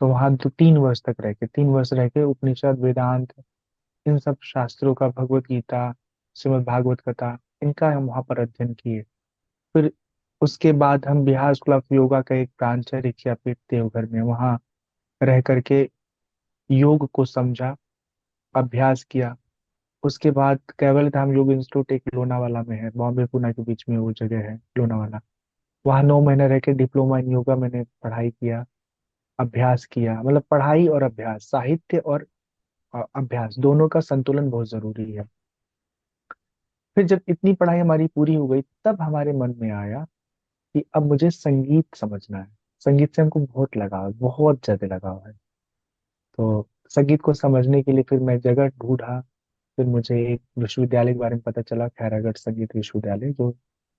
तो वहाँ 3 वर्ष तक रह के 3 वर्ष रह के उपनिषद, वेदांत, इन सब शास्त्रों का, भगवत गीता, श्रीमद् भागवत कथा, इनका हम वहाँ पर अध्ययन किए। फिर उसके बाद हम बिहार स्कूल ऑफ योगा का एक ब्रांच है रिखियापीठ देवघर में, वहाँ रह करके योग को समझा, अभ्यास किया। उसके बाद कैवल धाम योग इंस्टीट्यूट एक लोनावाला में है, बॉम्बे पुणे के बीच में वो जगह है लोनावाला। वहाँ 9 महीने रह के डिप्लोमा इन योगा मैंने पढ़ाई किया, अभ्यास किया। मतलब पढ़ाई और अभ्यास, साहित्य और अभ्यास दोनों का संतुलन बहुत जरूरी है। फिर जब इतनी पढ़ाई हमारी पूरी हो गई तब हमारे मन में आया कि अब मुझे संगीत समझना है। संगीत से हमको बहुत लगाव, बहुत ज्यादा लगाव है। तो संगीत को समझने के लिए फिर मैं जगह ढूंढा। फिर मुझे एक विश्वविद्यालय के बारे में पता चला, खैरागढ़ संगीत विश्वविद्यालय, जो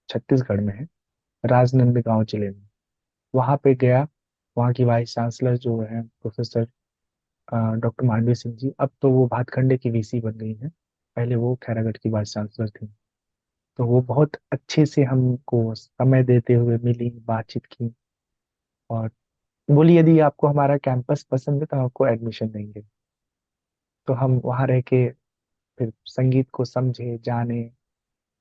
छत्तीसगढ़ में है, राजनंदगांव जिले में। वहां पे गया। वहाँ की वाइस चांसलर जो है प्रोफेसर डॉक्टर मांडवी सिंह जी, अब तो वो भातखंडे की वीसी बन गई हैं, पहले वो खैरागढ़ की वाइस चांसलर थी। तो वो बहुत अच्छे से हमको समय देते हुए मिली, बातचीत की, और बोली यदि आपको हमारा कैंपस पसंद है तो हम आपको एडमिशन देंगे। तो हम वहाँ रह के फिर संगीत को समझे, जाने,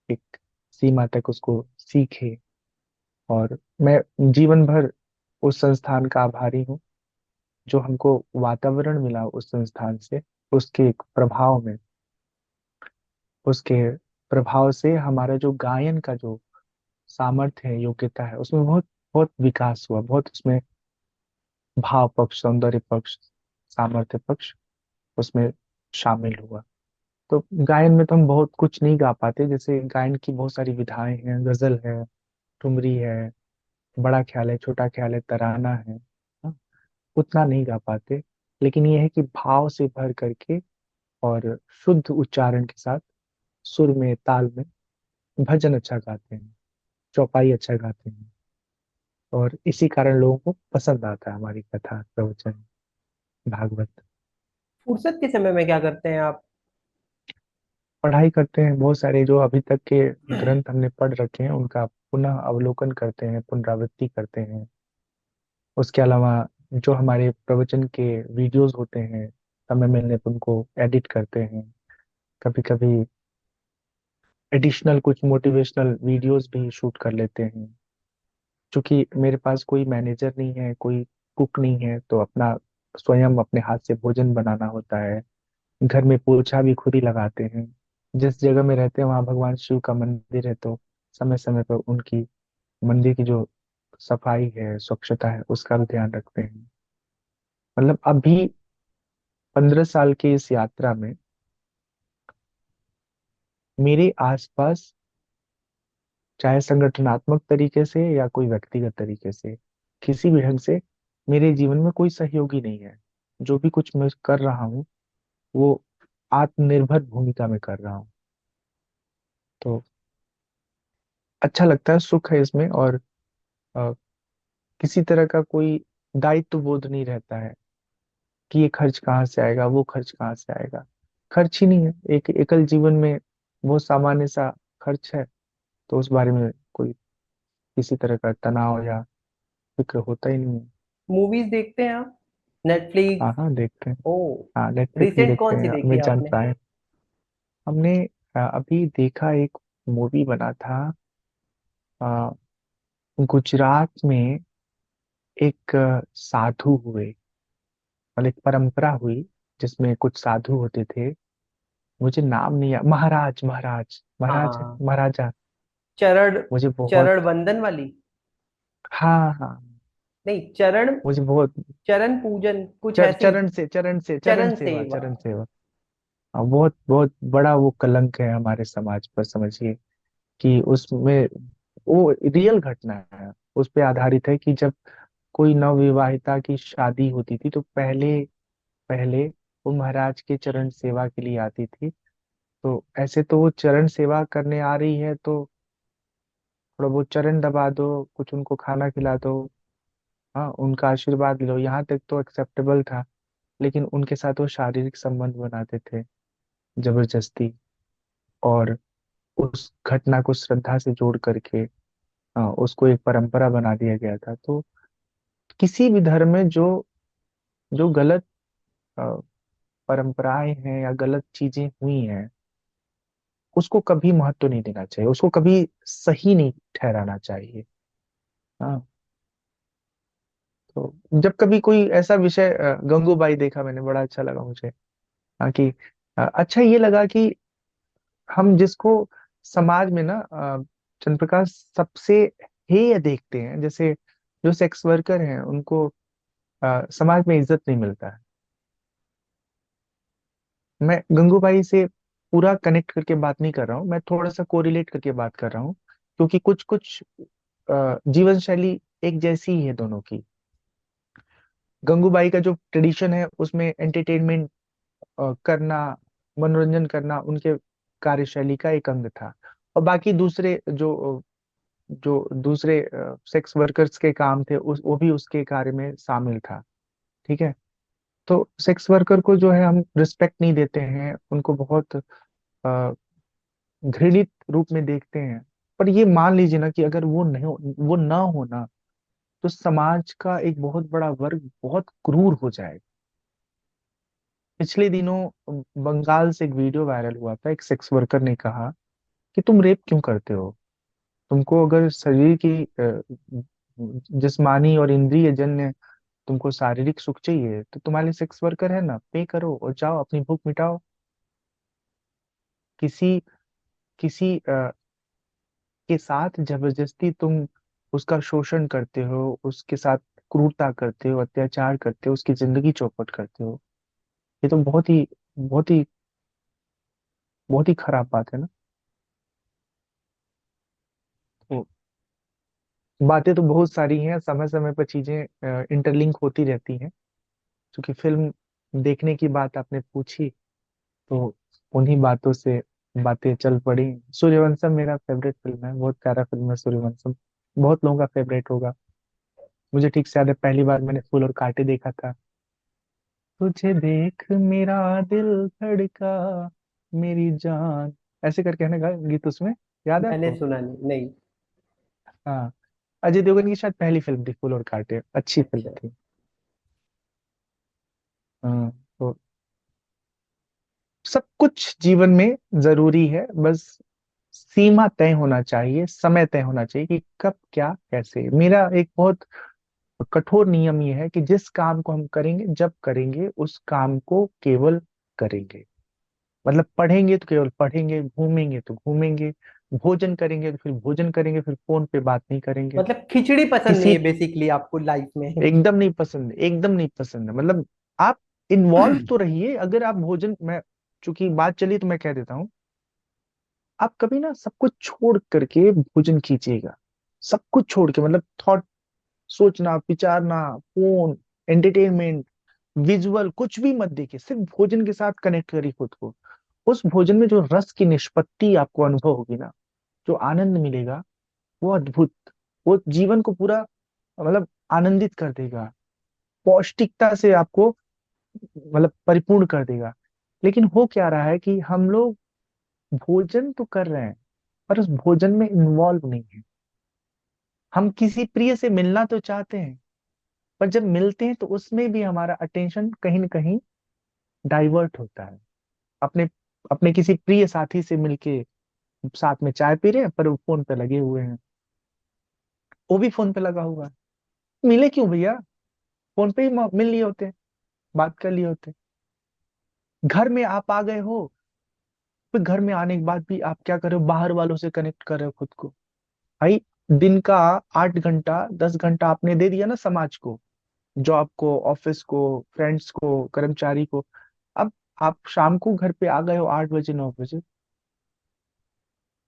एक सीमा तक उसको सीखे। और मैं जीवन भर उस संस्थान का आभारी हूँ जो हमको वातावरण मिला उस संस्थान से, उसके एक प्रभाव में, उसके प्रभाव से हमारा जो गायन का जो सामर्थ्य है, योग्यता है, उसमें बहुत बहुत विकास हुआ। बहुत उसमें भाव पक्ष, सौंदर्य पक्ष, सामर्थ्य पक्ष उसमें शामिल हुआ। तो गायन में तो हम बहुत कुछ नहीं गा पाते, जैसे गायन की बहुत सारी विधाएं हैं, गजल है, ठुमरी है, बड़ा ख्याल है, छोटा ख्याल है, तराना है, हाँ, उतना नहीं गा पाते। लेकिन ये है कि भाव से भर करके और शुद्ध उच्चारण के साथ, सुर में, ताल में भजन अच्छा गाते हैं, चौपाई अच्छा गाते हैं। और इसी कारण लोगों को पसंद आता है हमारी कथा, प्रवचन, भागवत। फुर्सत के समय में क्या करते हैं आप? पढ़ाई करते हैं, बहुत सारे जो अभी तक के ग्रंथ हमने पढ़ रखे हैं उनका पुनः अवलोकन करते हैं, पुनरावृत्ति करते हैं। उसके अलावा जो हमारे प्रवचन के वीडियोस होते हैं, समय मिलने पर उनको एडिट करते हैं। कभी कभी एडिशनल कुछ मोटिवेशनल वीडियोस भी शूट कर लेते हैं। क्योंकि मेरे पास कोई मैनेजर नहीं है, कोई कुक नहीं है, तो अपना स्वयं अपने हाथ से भोजन बनाना होता है। घर में पोछा भी खुद ही लगाते हैं। जिस जगह में रहते हैं वहाँ भगवान शिव का मंदिर है, तो समय समय पर उनकी मंदिर की जो सफाई है, स्वच्छता है, उसका भी ध्यान रखते हैं। मतलब अभी 15 साल की इस यात्रा में मेरे आसपास, चाहे संगठनात्मक तरीके से या कोई व्यक्तिगत तरीके से, किसी भी ढंग से मेरे जीवन में कोई सहयोगी नहीं है। जो भी कुछ मैं कर रहा हूँ वो आत्मनिर्भर भूमिका में कर रहा हूँ। तो अच्छा लगता है, सुख है इसमें। और अ, किसी तरह का कोई दायित्व बोध नहीं रहता है कि ये खर्च कहाँ से आएगा, वो खर्च कहाँ से आएगा। खर्च ही नहीं है, एक एकल जीवन में बहुत सामान्य सा खर्च है, तो उस बारे में कोई किसी तरह का तनाव या फिक्र होता ही नहीं है। मूवीज देखते हैं आप? नेटफ्लिक्स? हाँ हाँ, देखते हैं। ओ, हाँ, नेटफ्लिक्स भी रिसेंट देखते कौन सी हैं, देखी अमेजन आपने? प्राइम। हमने अभी देखा एक मूवी बना था, अ, गुजरात में एक साधु हुए, मतलब एक परंपरा हुई जिसमें कुछ साधु होते थे। मुझे नाम नहीं महाराज, महाराज, महाराज है, हाँ, महाराजा। चरण, मुझे बहुत, चरण वंदन वाली? हाँ हाँ, नहीं, चरण, मुझे बहुत, चरण पूजन कुछ ऐसी थी। चरण चरण सेवा, सेवा। चरण सेवा। हाँ, बहुत बहुत बड़ा वो कलंक है हमारे समाज पर, समझिए कि उसमें वो रियल घटना है, उस पे आधारित है कि जब कोई नवविवाहिता की शादी होती थी तो पहले पहले वो महाराज के चरण सेवा के लिए आती थी। तो ऐसे तो वो चरण सेवा करने आ रही है, तो थोड़ा बहुत चरण दबा दो, कुछ उनको खाना खिला दो, हाँ उनका आशीर्वाद लो, यहाँ तक तो एक्सेप्टेबल था। लेकिन उनके साथ वो शारीरिक संबंध बनाते थे जबरदस्ती, और उस घटना को श्रद्धा से जोड़ करके उसको एक परंपरा बना दिया गया था। तो किसी भी धर्म में जो जो गलत अ, परंपराएं हैं या गलत चीजें हुई हैं, उसको कभी महत्व नहीं देना चाहिए, उसको कभी सही नहीं ठहराना चाहिए। हाँ, तो जब कभी कोई ऐसा विषय, गंगूबाई देखा मैंने, बड़ा अच्छा लगा मुझे। हाँ कि अच्छा ये लगा कि हम जिसको समाज में ना चंद्रप्रकाश सबसे हेय देखते हैं, जैसे जो सेक्स वर्कर हैं उनको समाज में इज्जत नहीं मिलता है। मैं गंगूबाई से पूरा कनेक्ट करके बात नहीं कर रहा हूँ, मैं थोड़ा सा कोरिलेट करके बात कर रहा हूँ, क्योंकि कुछ कुछ जीवन शैली एक जैसी ही है दोनों की। गंगूबाई का जो ट्रेडिशन है उसमें एंटरटेनमेंट करना, मनोरंजन करना उनके कार्यशैली का एक अंग था। और बाकी दूसरे जो जो दूसरे सेक्स वर्कर्स के काम थे, उस वो भी उसके कार्य में शामिल था। ठीक है। तो सेक्स वर्कर को जो है हम रिस्पेक्ट नहीं देते हैं, उनको बहुत घृणित रूप में देखते हैं। पर ये मान लीजिए ना कि अगर वो ना होना, तो समाज का एक बहुत बड़ा वर्ग बहुत क्रूर हो जाएगा। पिछले दिनों बंगाल से एक वीडियो वायरल हुआ था, एक सेक्स वर्कर ने कहा कि तुम रेप क्यों करते हो, तुमको अगर शरीर की जिस्मानी और इंद्रिय जन्य तुमको शारीरिक सुख चाहिए, तो तुम्हारे लिए सेक्स वर्कर है ना, पे करो और जाओ अपनी भूख मिटाओ। किसी किसी के साथ जबरदस्ती तुम उसका शोषण करते हो, उसके साथ क्रूरता करते हो, अत्याचार करते हो, उसकी जिंदगी चौपट करते हो। ये तो बहुत ही बहुत ही खराब बात है ना। तो बातें तो बहुत सारी हैं, समय समय पर चीजें इंटरलिंक होती रहती हैं। क्योंकि फिल्म देखने की बात आपने पूछी, तो उन्हीं बातों से बातें चल पड़ी। सूर्यवंशम मेरा फेवरेट फिल्म है, बहुत प्यारा फिल्म है सूर्यवंशम। बहुत लोगों का फेवरेट होगा। मुझे ठीक से याद है, पहली बार मैंने फूल और कांटे देखा था। तुझे देख मेरा दिल धड़का, मेरी जान, ऐसे करके है ना गीत उसमें, याद है मैंने आपको? सुना नहीं नहीं। हाँ, अजय देवगन की शायद पहली फिल्म थी फूल और कांटे, अच्छी फिल्म अच्छा। थी। हाँ। तो सब कुछ जीवन में जरूरी है, बस सीमा तय होना चाहिए, समय तय होना चाहिए कि कब क्या कैसे। मेरा एक बहुत कठोर नियम ये है कि जिस काम को हम करेंगे, जब करेंगे, उस काम को केवल करेंगे। मतलब पढ़ेंगे तो केवल पढ़ेंगे, घूमेंगे तो घूमेंगे, भोजन करेंगे तो फिर भोजन करेंगे, फिर फोन पे बात नहीं करेंगे। मतलब खिचड़ी पसंद नहीं किसी है बेसिकली आपको लाइफ में। एकदम नहीं पसंद है, एकदम नहीं पसंद है। मतलब आप इन्वॉल्व तो रहिए, अगर आप भोजन में, चूंकि बात चली तो मैं कह देता हूँ, आप कभी ना सब कुछ छोड़ करके भोजन कीजिएगा। सब कुछ छोड़ के, मतलब थॉट, सोचना विचारना, फोन, एंटरटेनमेंट, विजुअल कुछ भी मत देखिए, सिर्फ भोजन के साथ कनेक्ट करिए खुद को। उस भोजन में जो रस की निष्पत्ति आपको अनुभव होगी ना, जो आनंद मिलेगा, वो अद्भुत, वो जीवन को पूरा मतलब आनंदित कर देगा, पौष्टिकता से आपको मतलब परिपूर्ण कर देगा। लेकिन हो क्या रहा है कि हम लोग भोजन तो कर रहे हैं, पर उस भोजन में इन्वॉल्व नहीं है। हम किसी प्रिय से मिलना तो चाहते हैं, पर जब मिलते हैं तो उसमें भी हमारा अटेंशन कहीं ना कहीं डाइवर्ट होता है। अपने अपने किसी प्रिय साथी से मिलके साथ में चाय पी रहे हैं, पर वो फोन पे लगे हुए हैं, वो भी फोन पे लगा हुआ है। मिले क्यों भैया? फोन पे ही मिल लिए होते हैं, बात कर लिए होते हैं। घर में आप आ गए हो, फिर घर में आने के बाद भी आप क्या कर रहे हो? बाहर वालों से कनेक्ट कर रहे हो खुद को। भाई, दिन का 8 घंटा 10 घंटा आपने दे दिया ना समाज को, जॉब को, ऑफिस को, फ्रेंड्स को, कर्मचारी को। अब आप शाम को घर पे आ गए हो 8 बजे 9 बजे,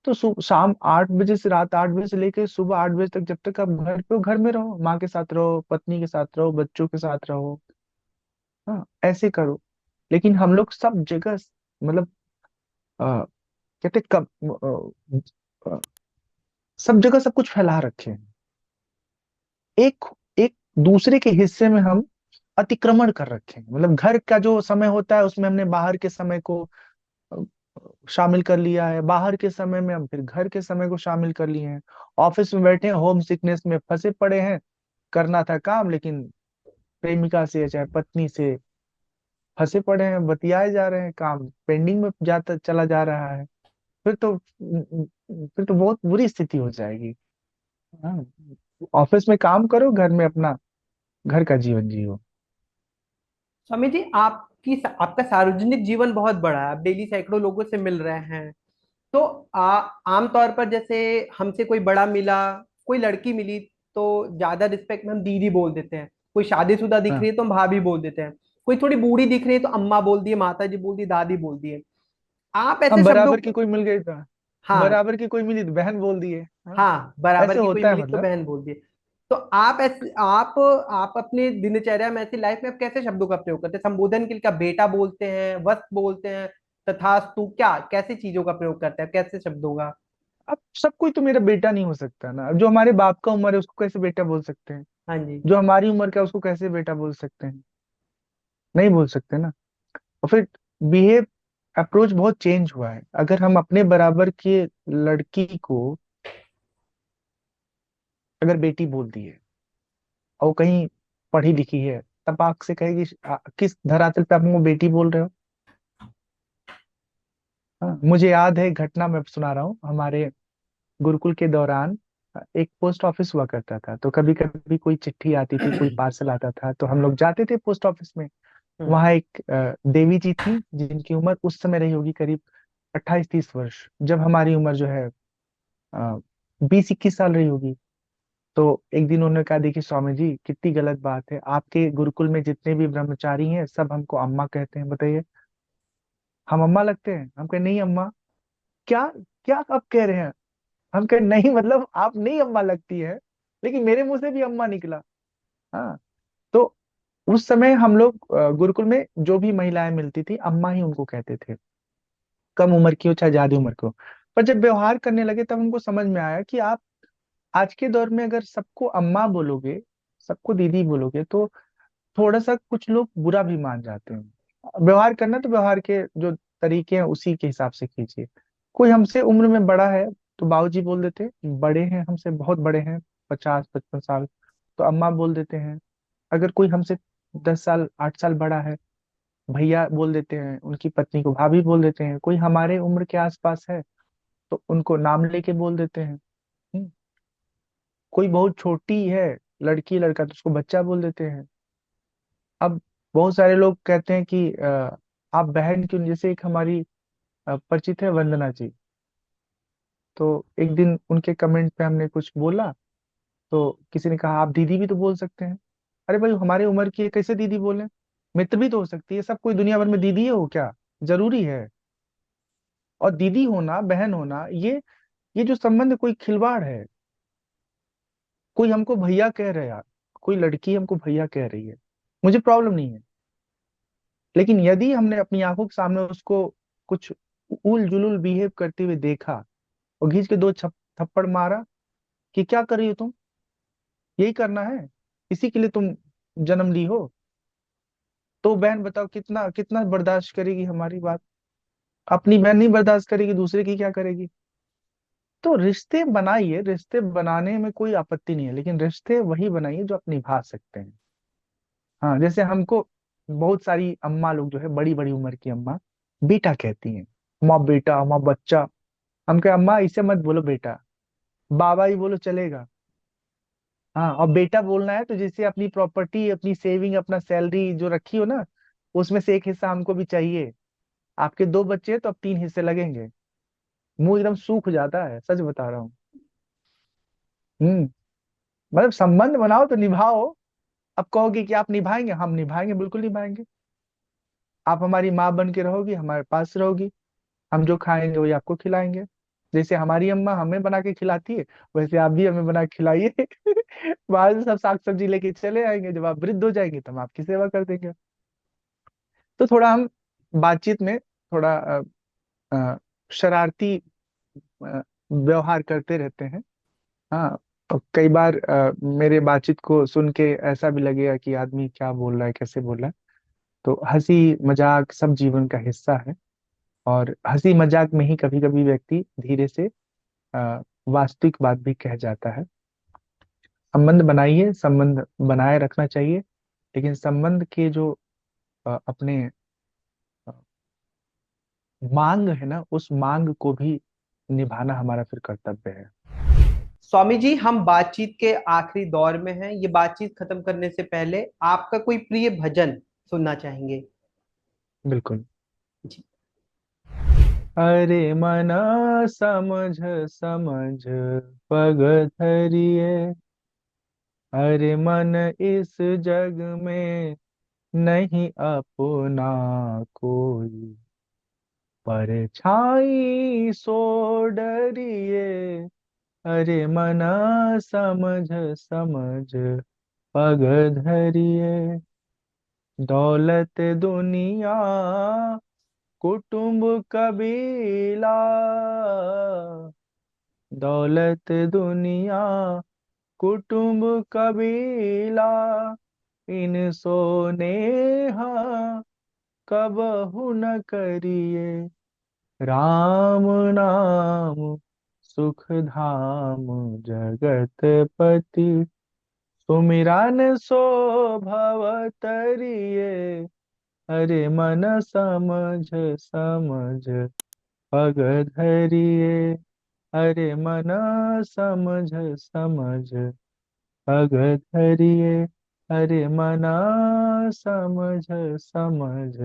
तो शाम 8 बजे से रात 8 बजे से लेकर सुबह 8 बजे तक, जब तक आप घर पे हो, घर में रहो, माँ के साथ रहो, पत्नी के साथ रहो, बच्चों के साथ रहो। हाँ, ऐसे करो। लेकिन हम लोग सब जगह मतलब कहते कब सब जगह सब कुछ फैला रखे हैं। एक एक दूसरे के हिस्से में हम अतिक्रमण कर रखे हैं। मतलब घर का जो समय होता है उसमें हमने बाहर के समय को अ, शामिल कर लिया है, बाहर के समय में हम फिर घर के समय को शामिल कर लिए हैं। ऑफिस में बैठे हैं, होम सिकनेस में फंसे पड़े हैं, करना था काम लेकिन प्रेमिका से चाहे पत्नी से फंसे पड़े हैं, बतियाए जा रहे हैं, काम पेंडिंग में जाता चला जा रहा है। फिर तो बहुत बुरी स्थिति हो जाएगी। हाँ, ऑफिस में काम करो, घर में अपना घर का जीवन जियो। स्वामी जी, आपका सार्वजनिक जीवन बहुत बड़ा है, आप डेली सैकड़ों लोगों से मिल रहे हैं। तो आमतौर पर जैसे हमसे कोई बड़ा मिला, कोई लड़की मिली, तो ज्यादा रिस्पेक्ट में हम दीदी बोल देते हैं। कोई शादीशुदा दिख हाँ, रही है तो हम भाभी बोल देते हैं। कोई थोड़ी बूढ़ी दिख रही है तो अम्मा बोल दिए, माता जी बोल दी, दादी बोल दिए। आप ऐसे अब शब्दों बराबर की कोई मिल गई तो हाँ, बराबर की कोई मिली तो बहन बोल दिए। हाँ, हाँ, बराबर ऐसे की कोई होता है मिली तो मतलब। बहन बोल दिए। तो आप अपने दिनचर्या में, ऐसी लाइफ में आप कैसे शब्दों का प्रयोग करते हैं? संबोधन के लिए क्या बेटा बोलते हैं, वस्त बोलते हैं, तथास्तु, क्या कैसे चीजों का प्रयोग करते हैं, कैसे शब्दों का? अब सब कोई तो मेरा बेटा नहीं हो सकता ना। अब जो हमारे बाप का उम्र है उसको कैसे बेटा बोल सकते हैं? हाँ जी। जो हमारी उम्र का है उसको कैसे बेटा बोल सकते हैं? नहीं बोल सकते ना। और फिर बिहेव अप्रोच बहुत चेंज हुआ है। अगर हम अपने बराबर के लड़की को अगर बेटी बोल दी है और वो कहीं पढ़ी लिखी है, तब आग से कहेगी किस धरातल पे आप हमको बेटी बोल रहे हो? हाँ, मुझे याद है एक घटना मैं सुना रहा हूँ। हमारे गुरुकुल के दौरान एक पोस्ट ऑफिस हुआ करता था, तो कभी कभी कोई चिट्ठी आती थी, कोई पार्सल आता था, तो हम लोग जाते थे पोस्ट ऑफिस में। हम्म। वहाँ एक देवी जी थी जिनकी उम्र उस समय रही होगी करीब 28-30 वर्ष, जब हमारी उम्र जो है 20-21 साल रही होगी। तो एक दिन उन्होंने कहा, देखिए स्वामी जी, कितनी गलत बात है, आपके गुरुकुल में जितने भी ब्रह्मचारी हैं सब हमको अम्मा कहते हैं, बताइए हम अम्मा लगते हैं? हम कहे नहीं अम्मा। क्या? क्या आप कह रहे हैं? हम कहे नहीं, मतलब आप नहीं अम्मा लगती है, लेकिन मेरे मुंह से भी अम्मा निकला। हाँ, तो उस समय हम लोग गुरुकुल में जो भी महिलाएं मिलती थी अम्मा ही उनको कहते थे, कम उम्र की हो चाहे ज्यादा उम्र की हो। पर जब व्यवहार करने लगे तब हमको समझ में आया कि आप आज के दौर में अगर सबको अम्मा बोलोगे, सबको दीदी बोलोगे, तो थोड़ा सा कुछ लोग बुरा भी मान जाते हैं। व्यवहार करना तो व्यवहार के जो तरीके हैं उसी के हिसाब से कीजिए। कोई हमसे उम्र में बड़ा है तो बाबूजी बोल देते हैं, बड़े हैं हमसे बहुत बड़े हैं, 50-55 साल, तो अम्मा बोल देते हैं। अगर कोई हमसे 10 साल 8 साल बड़ा है, भैया बोल देते हैं, उनकी पत्नी को भाभी बोल देते हैं। कोई हमारे उम्र के आसपास है तो उनको नाम लेके बोल देते हैं। हम्म, कोई बहुत छोटी है, लड़की लड़का, तो उसको बच्चा बोल देते हैं। अब बहुत सारे लोग कहते हैं कि आप बहन क्यों नहीं-" जैसे एक हमारी परिचित है वंदना जी, तो एक दिन उनके कमेंट पे हमने कुछ बोला, तो किसी ने कहा आप दीदी भी तो बोल सकते हैं। अरे भाई, हमारे उम्र की है, कैसे दीदी बोले? मित्र भी तो हो सकती है। सब कोई दुनिया भर में दीदी है हो क्या? जरूरी है? और दीदी होना, बहन होना, ये जो संबंध है, कोई खिलवाड़ है। कोई हमको भैया कह रहा है यार, कोई लड़की हमको भैया कह रही है, मुझे प्रॉब्लम नहीं है। लेकिन यदि हमने अपनी आंखों के सामने उसको कुछ उल जुलूल बिहेव करते हुए देखा और घींच के दो थप्पड़ मारा कि क्या कर रही हो तुम, यही करना है, इसी के लिए तुम जन्म ली हो, तो बहन बताओ कितना कितना बर्दाश्त करेगी हमारी बात? अपनी बहन नहीं बर्दाश्त करेगी, दूसरे की क्या करेगी? तो रिश्ते बनाइए, रिश्ते बनाने में कोई आपत्ति नहीं है, लेकिन रिश्ते वही बनाइए जो आप निभा सकते हैं। हाँ, जैसे हमको बहुत सारी अम्मा लोग जो है, बड़ी बड़ी उम्र की अम्मा बेटा कहती हैं, माँ बेटा, माँ बच्चा। हम कहे अम्मा इसे मत बोलो बेटा, बाबा ही बोलो चलेगा। हाँ, और बेटा बोलना है तो जैसे अपनी प्रॉपर्टी, अपनी सेविंग, अपना सैलरी जो रखी हो ना, उसमें से एक हिस्सा हमको भी चाहिए। आपके 2 बच्चे हैं तो अब 3 हिस्से लगेंगे। मुंह एकदम सूख जाता है, सच बता रहा हूँ। हम्म, मतलब संबंध बनाओ तो निभाओ। अब कहोगे कि आप निभाएंगे, हम निभाएंगे, बिल्कुल निभाएंगे। आप हमारी माँ बन के रहोगी, हमारे पास रहोगी, हम जो खाएंगे वही आपको खिलाएंगे। जैसे हमारी अम्मा हमें बना के खिलाती है, वैसे आप भी हमें बना के खिलाइए। बाहर से सब साग सब्जी लेके चले आएंगे, जब आप वृद्ध हो जाएंगे तो हम आपकी सेवा कर देंगे। तो थोड़ा हम बातचीत में थोड़ा शरारती व्यवहार करते रहते हैं। हाँ, और कई बार मेरे बातचीत को सुन के ऐसा भी लगेगा कि आदमी क्या बोल रहा है, कैसे बोल रहा है। तो हंसी मजाक सब जीवन का हिस्सा है, और हंसी मजाक में ही कभी कभी व्यक्ति धीरे से वास्तविक बात भी कह जाता है। संबंध बनाइए, संबंध बनाए रखना चाहिए, लेकिन संबंध के जो अपने अ, मांग है ना, उस मांग को भी निभाना हमारा फिर कर्तव्य है। स्वामी जी, हम बातचीत के आखिरी दौर में हैं। ये बातचीत खत्म करने से पहले आपका कोई प्रिय भजन सुनना चाहेंगे? बिल्कुल। जी। अरे मना समझ समझ पग धरिए, अरे मन इस जग में नहीं अपना कोई, परछाई सो डरिए, अरे मना समझ समझ पग धरिए, दौलत दुनिया कुटुंब कबीला, दौलत दुनिया कुटुंब कबीला, इन सोनेहा कबहु न करिए, राम नाम सुख धाम जगत पति, सुमिरन सो भव तरिए, अरे मन समझ समझ पग धरिए, अरे मन समझ समझ पग धरिए, अरे मना समझ समझ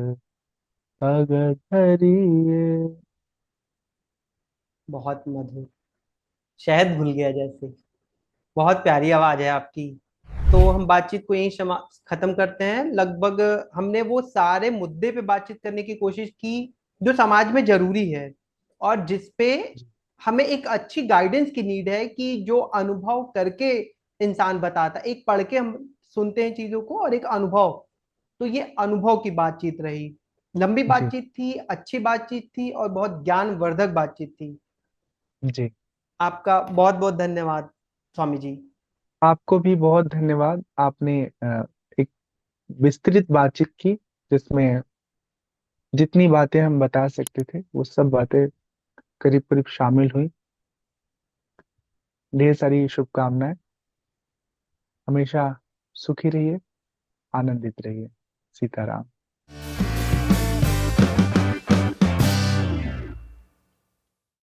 पग धरिए। बहुत मधुर, शहद घुल गया जैसे। बहुत प्यारी आवाज है आपकी। तो हम बातचीत को यहीं खत्म करते हैं। लगभग हमने वो सारे मुद्दे पे बातचीत करने की कोशिश की जो समाज में जरूरी है, और जिस पे हमें एक अच्छी गाइडेंस की नीड है, कि जो अनुभव करके इंसान बताता। एक पढ़ के हम सुनते हैं चीजों को, और एक अनुभव। तो ये अनुभव की बातचीत रही। लंबी जी। बातचीत थी, अच्छी बातचीत थी, और बहुत ज्ञानवर्धक बातचीत थी। जी। आपका बहुत बहुत धन्यवाद स्वामी जी। आपको भी बहुत धन्यवाद। आपने एक विस्तृत बातचीत की, जिसमें जितनी बातें हम बता सकते थे वो सब बातें करीब करीब शामिल हुई। ढेर सारी शुभकामनाएं। हमेशा सुखी रहिए, आनंदित रहिए। सीताराम।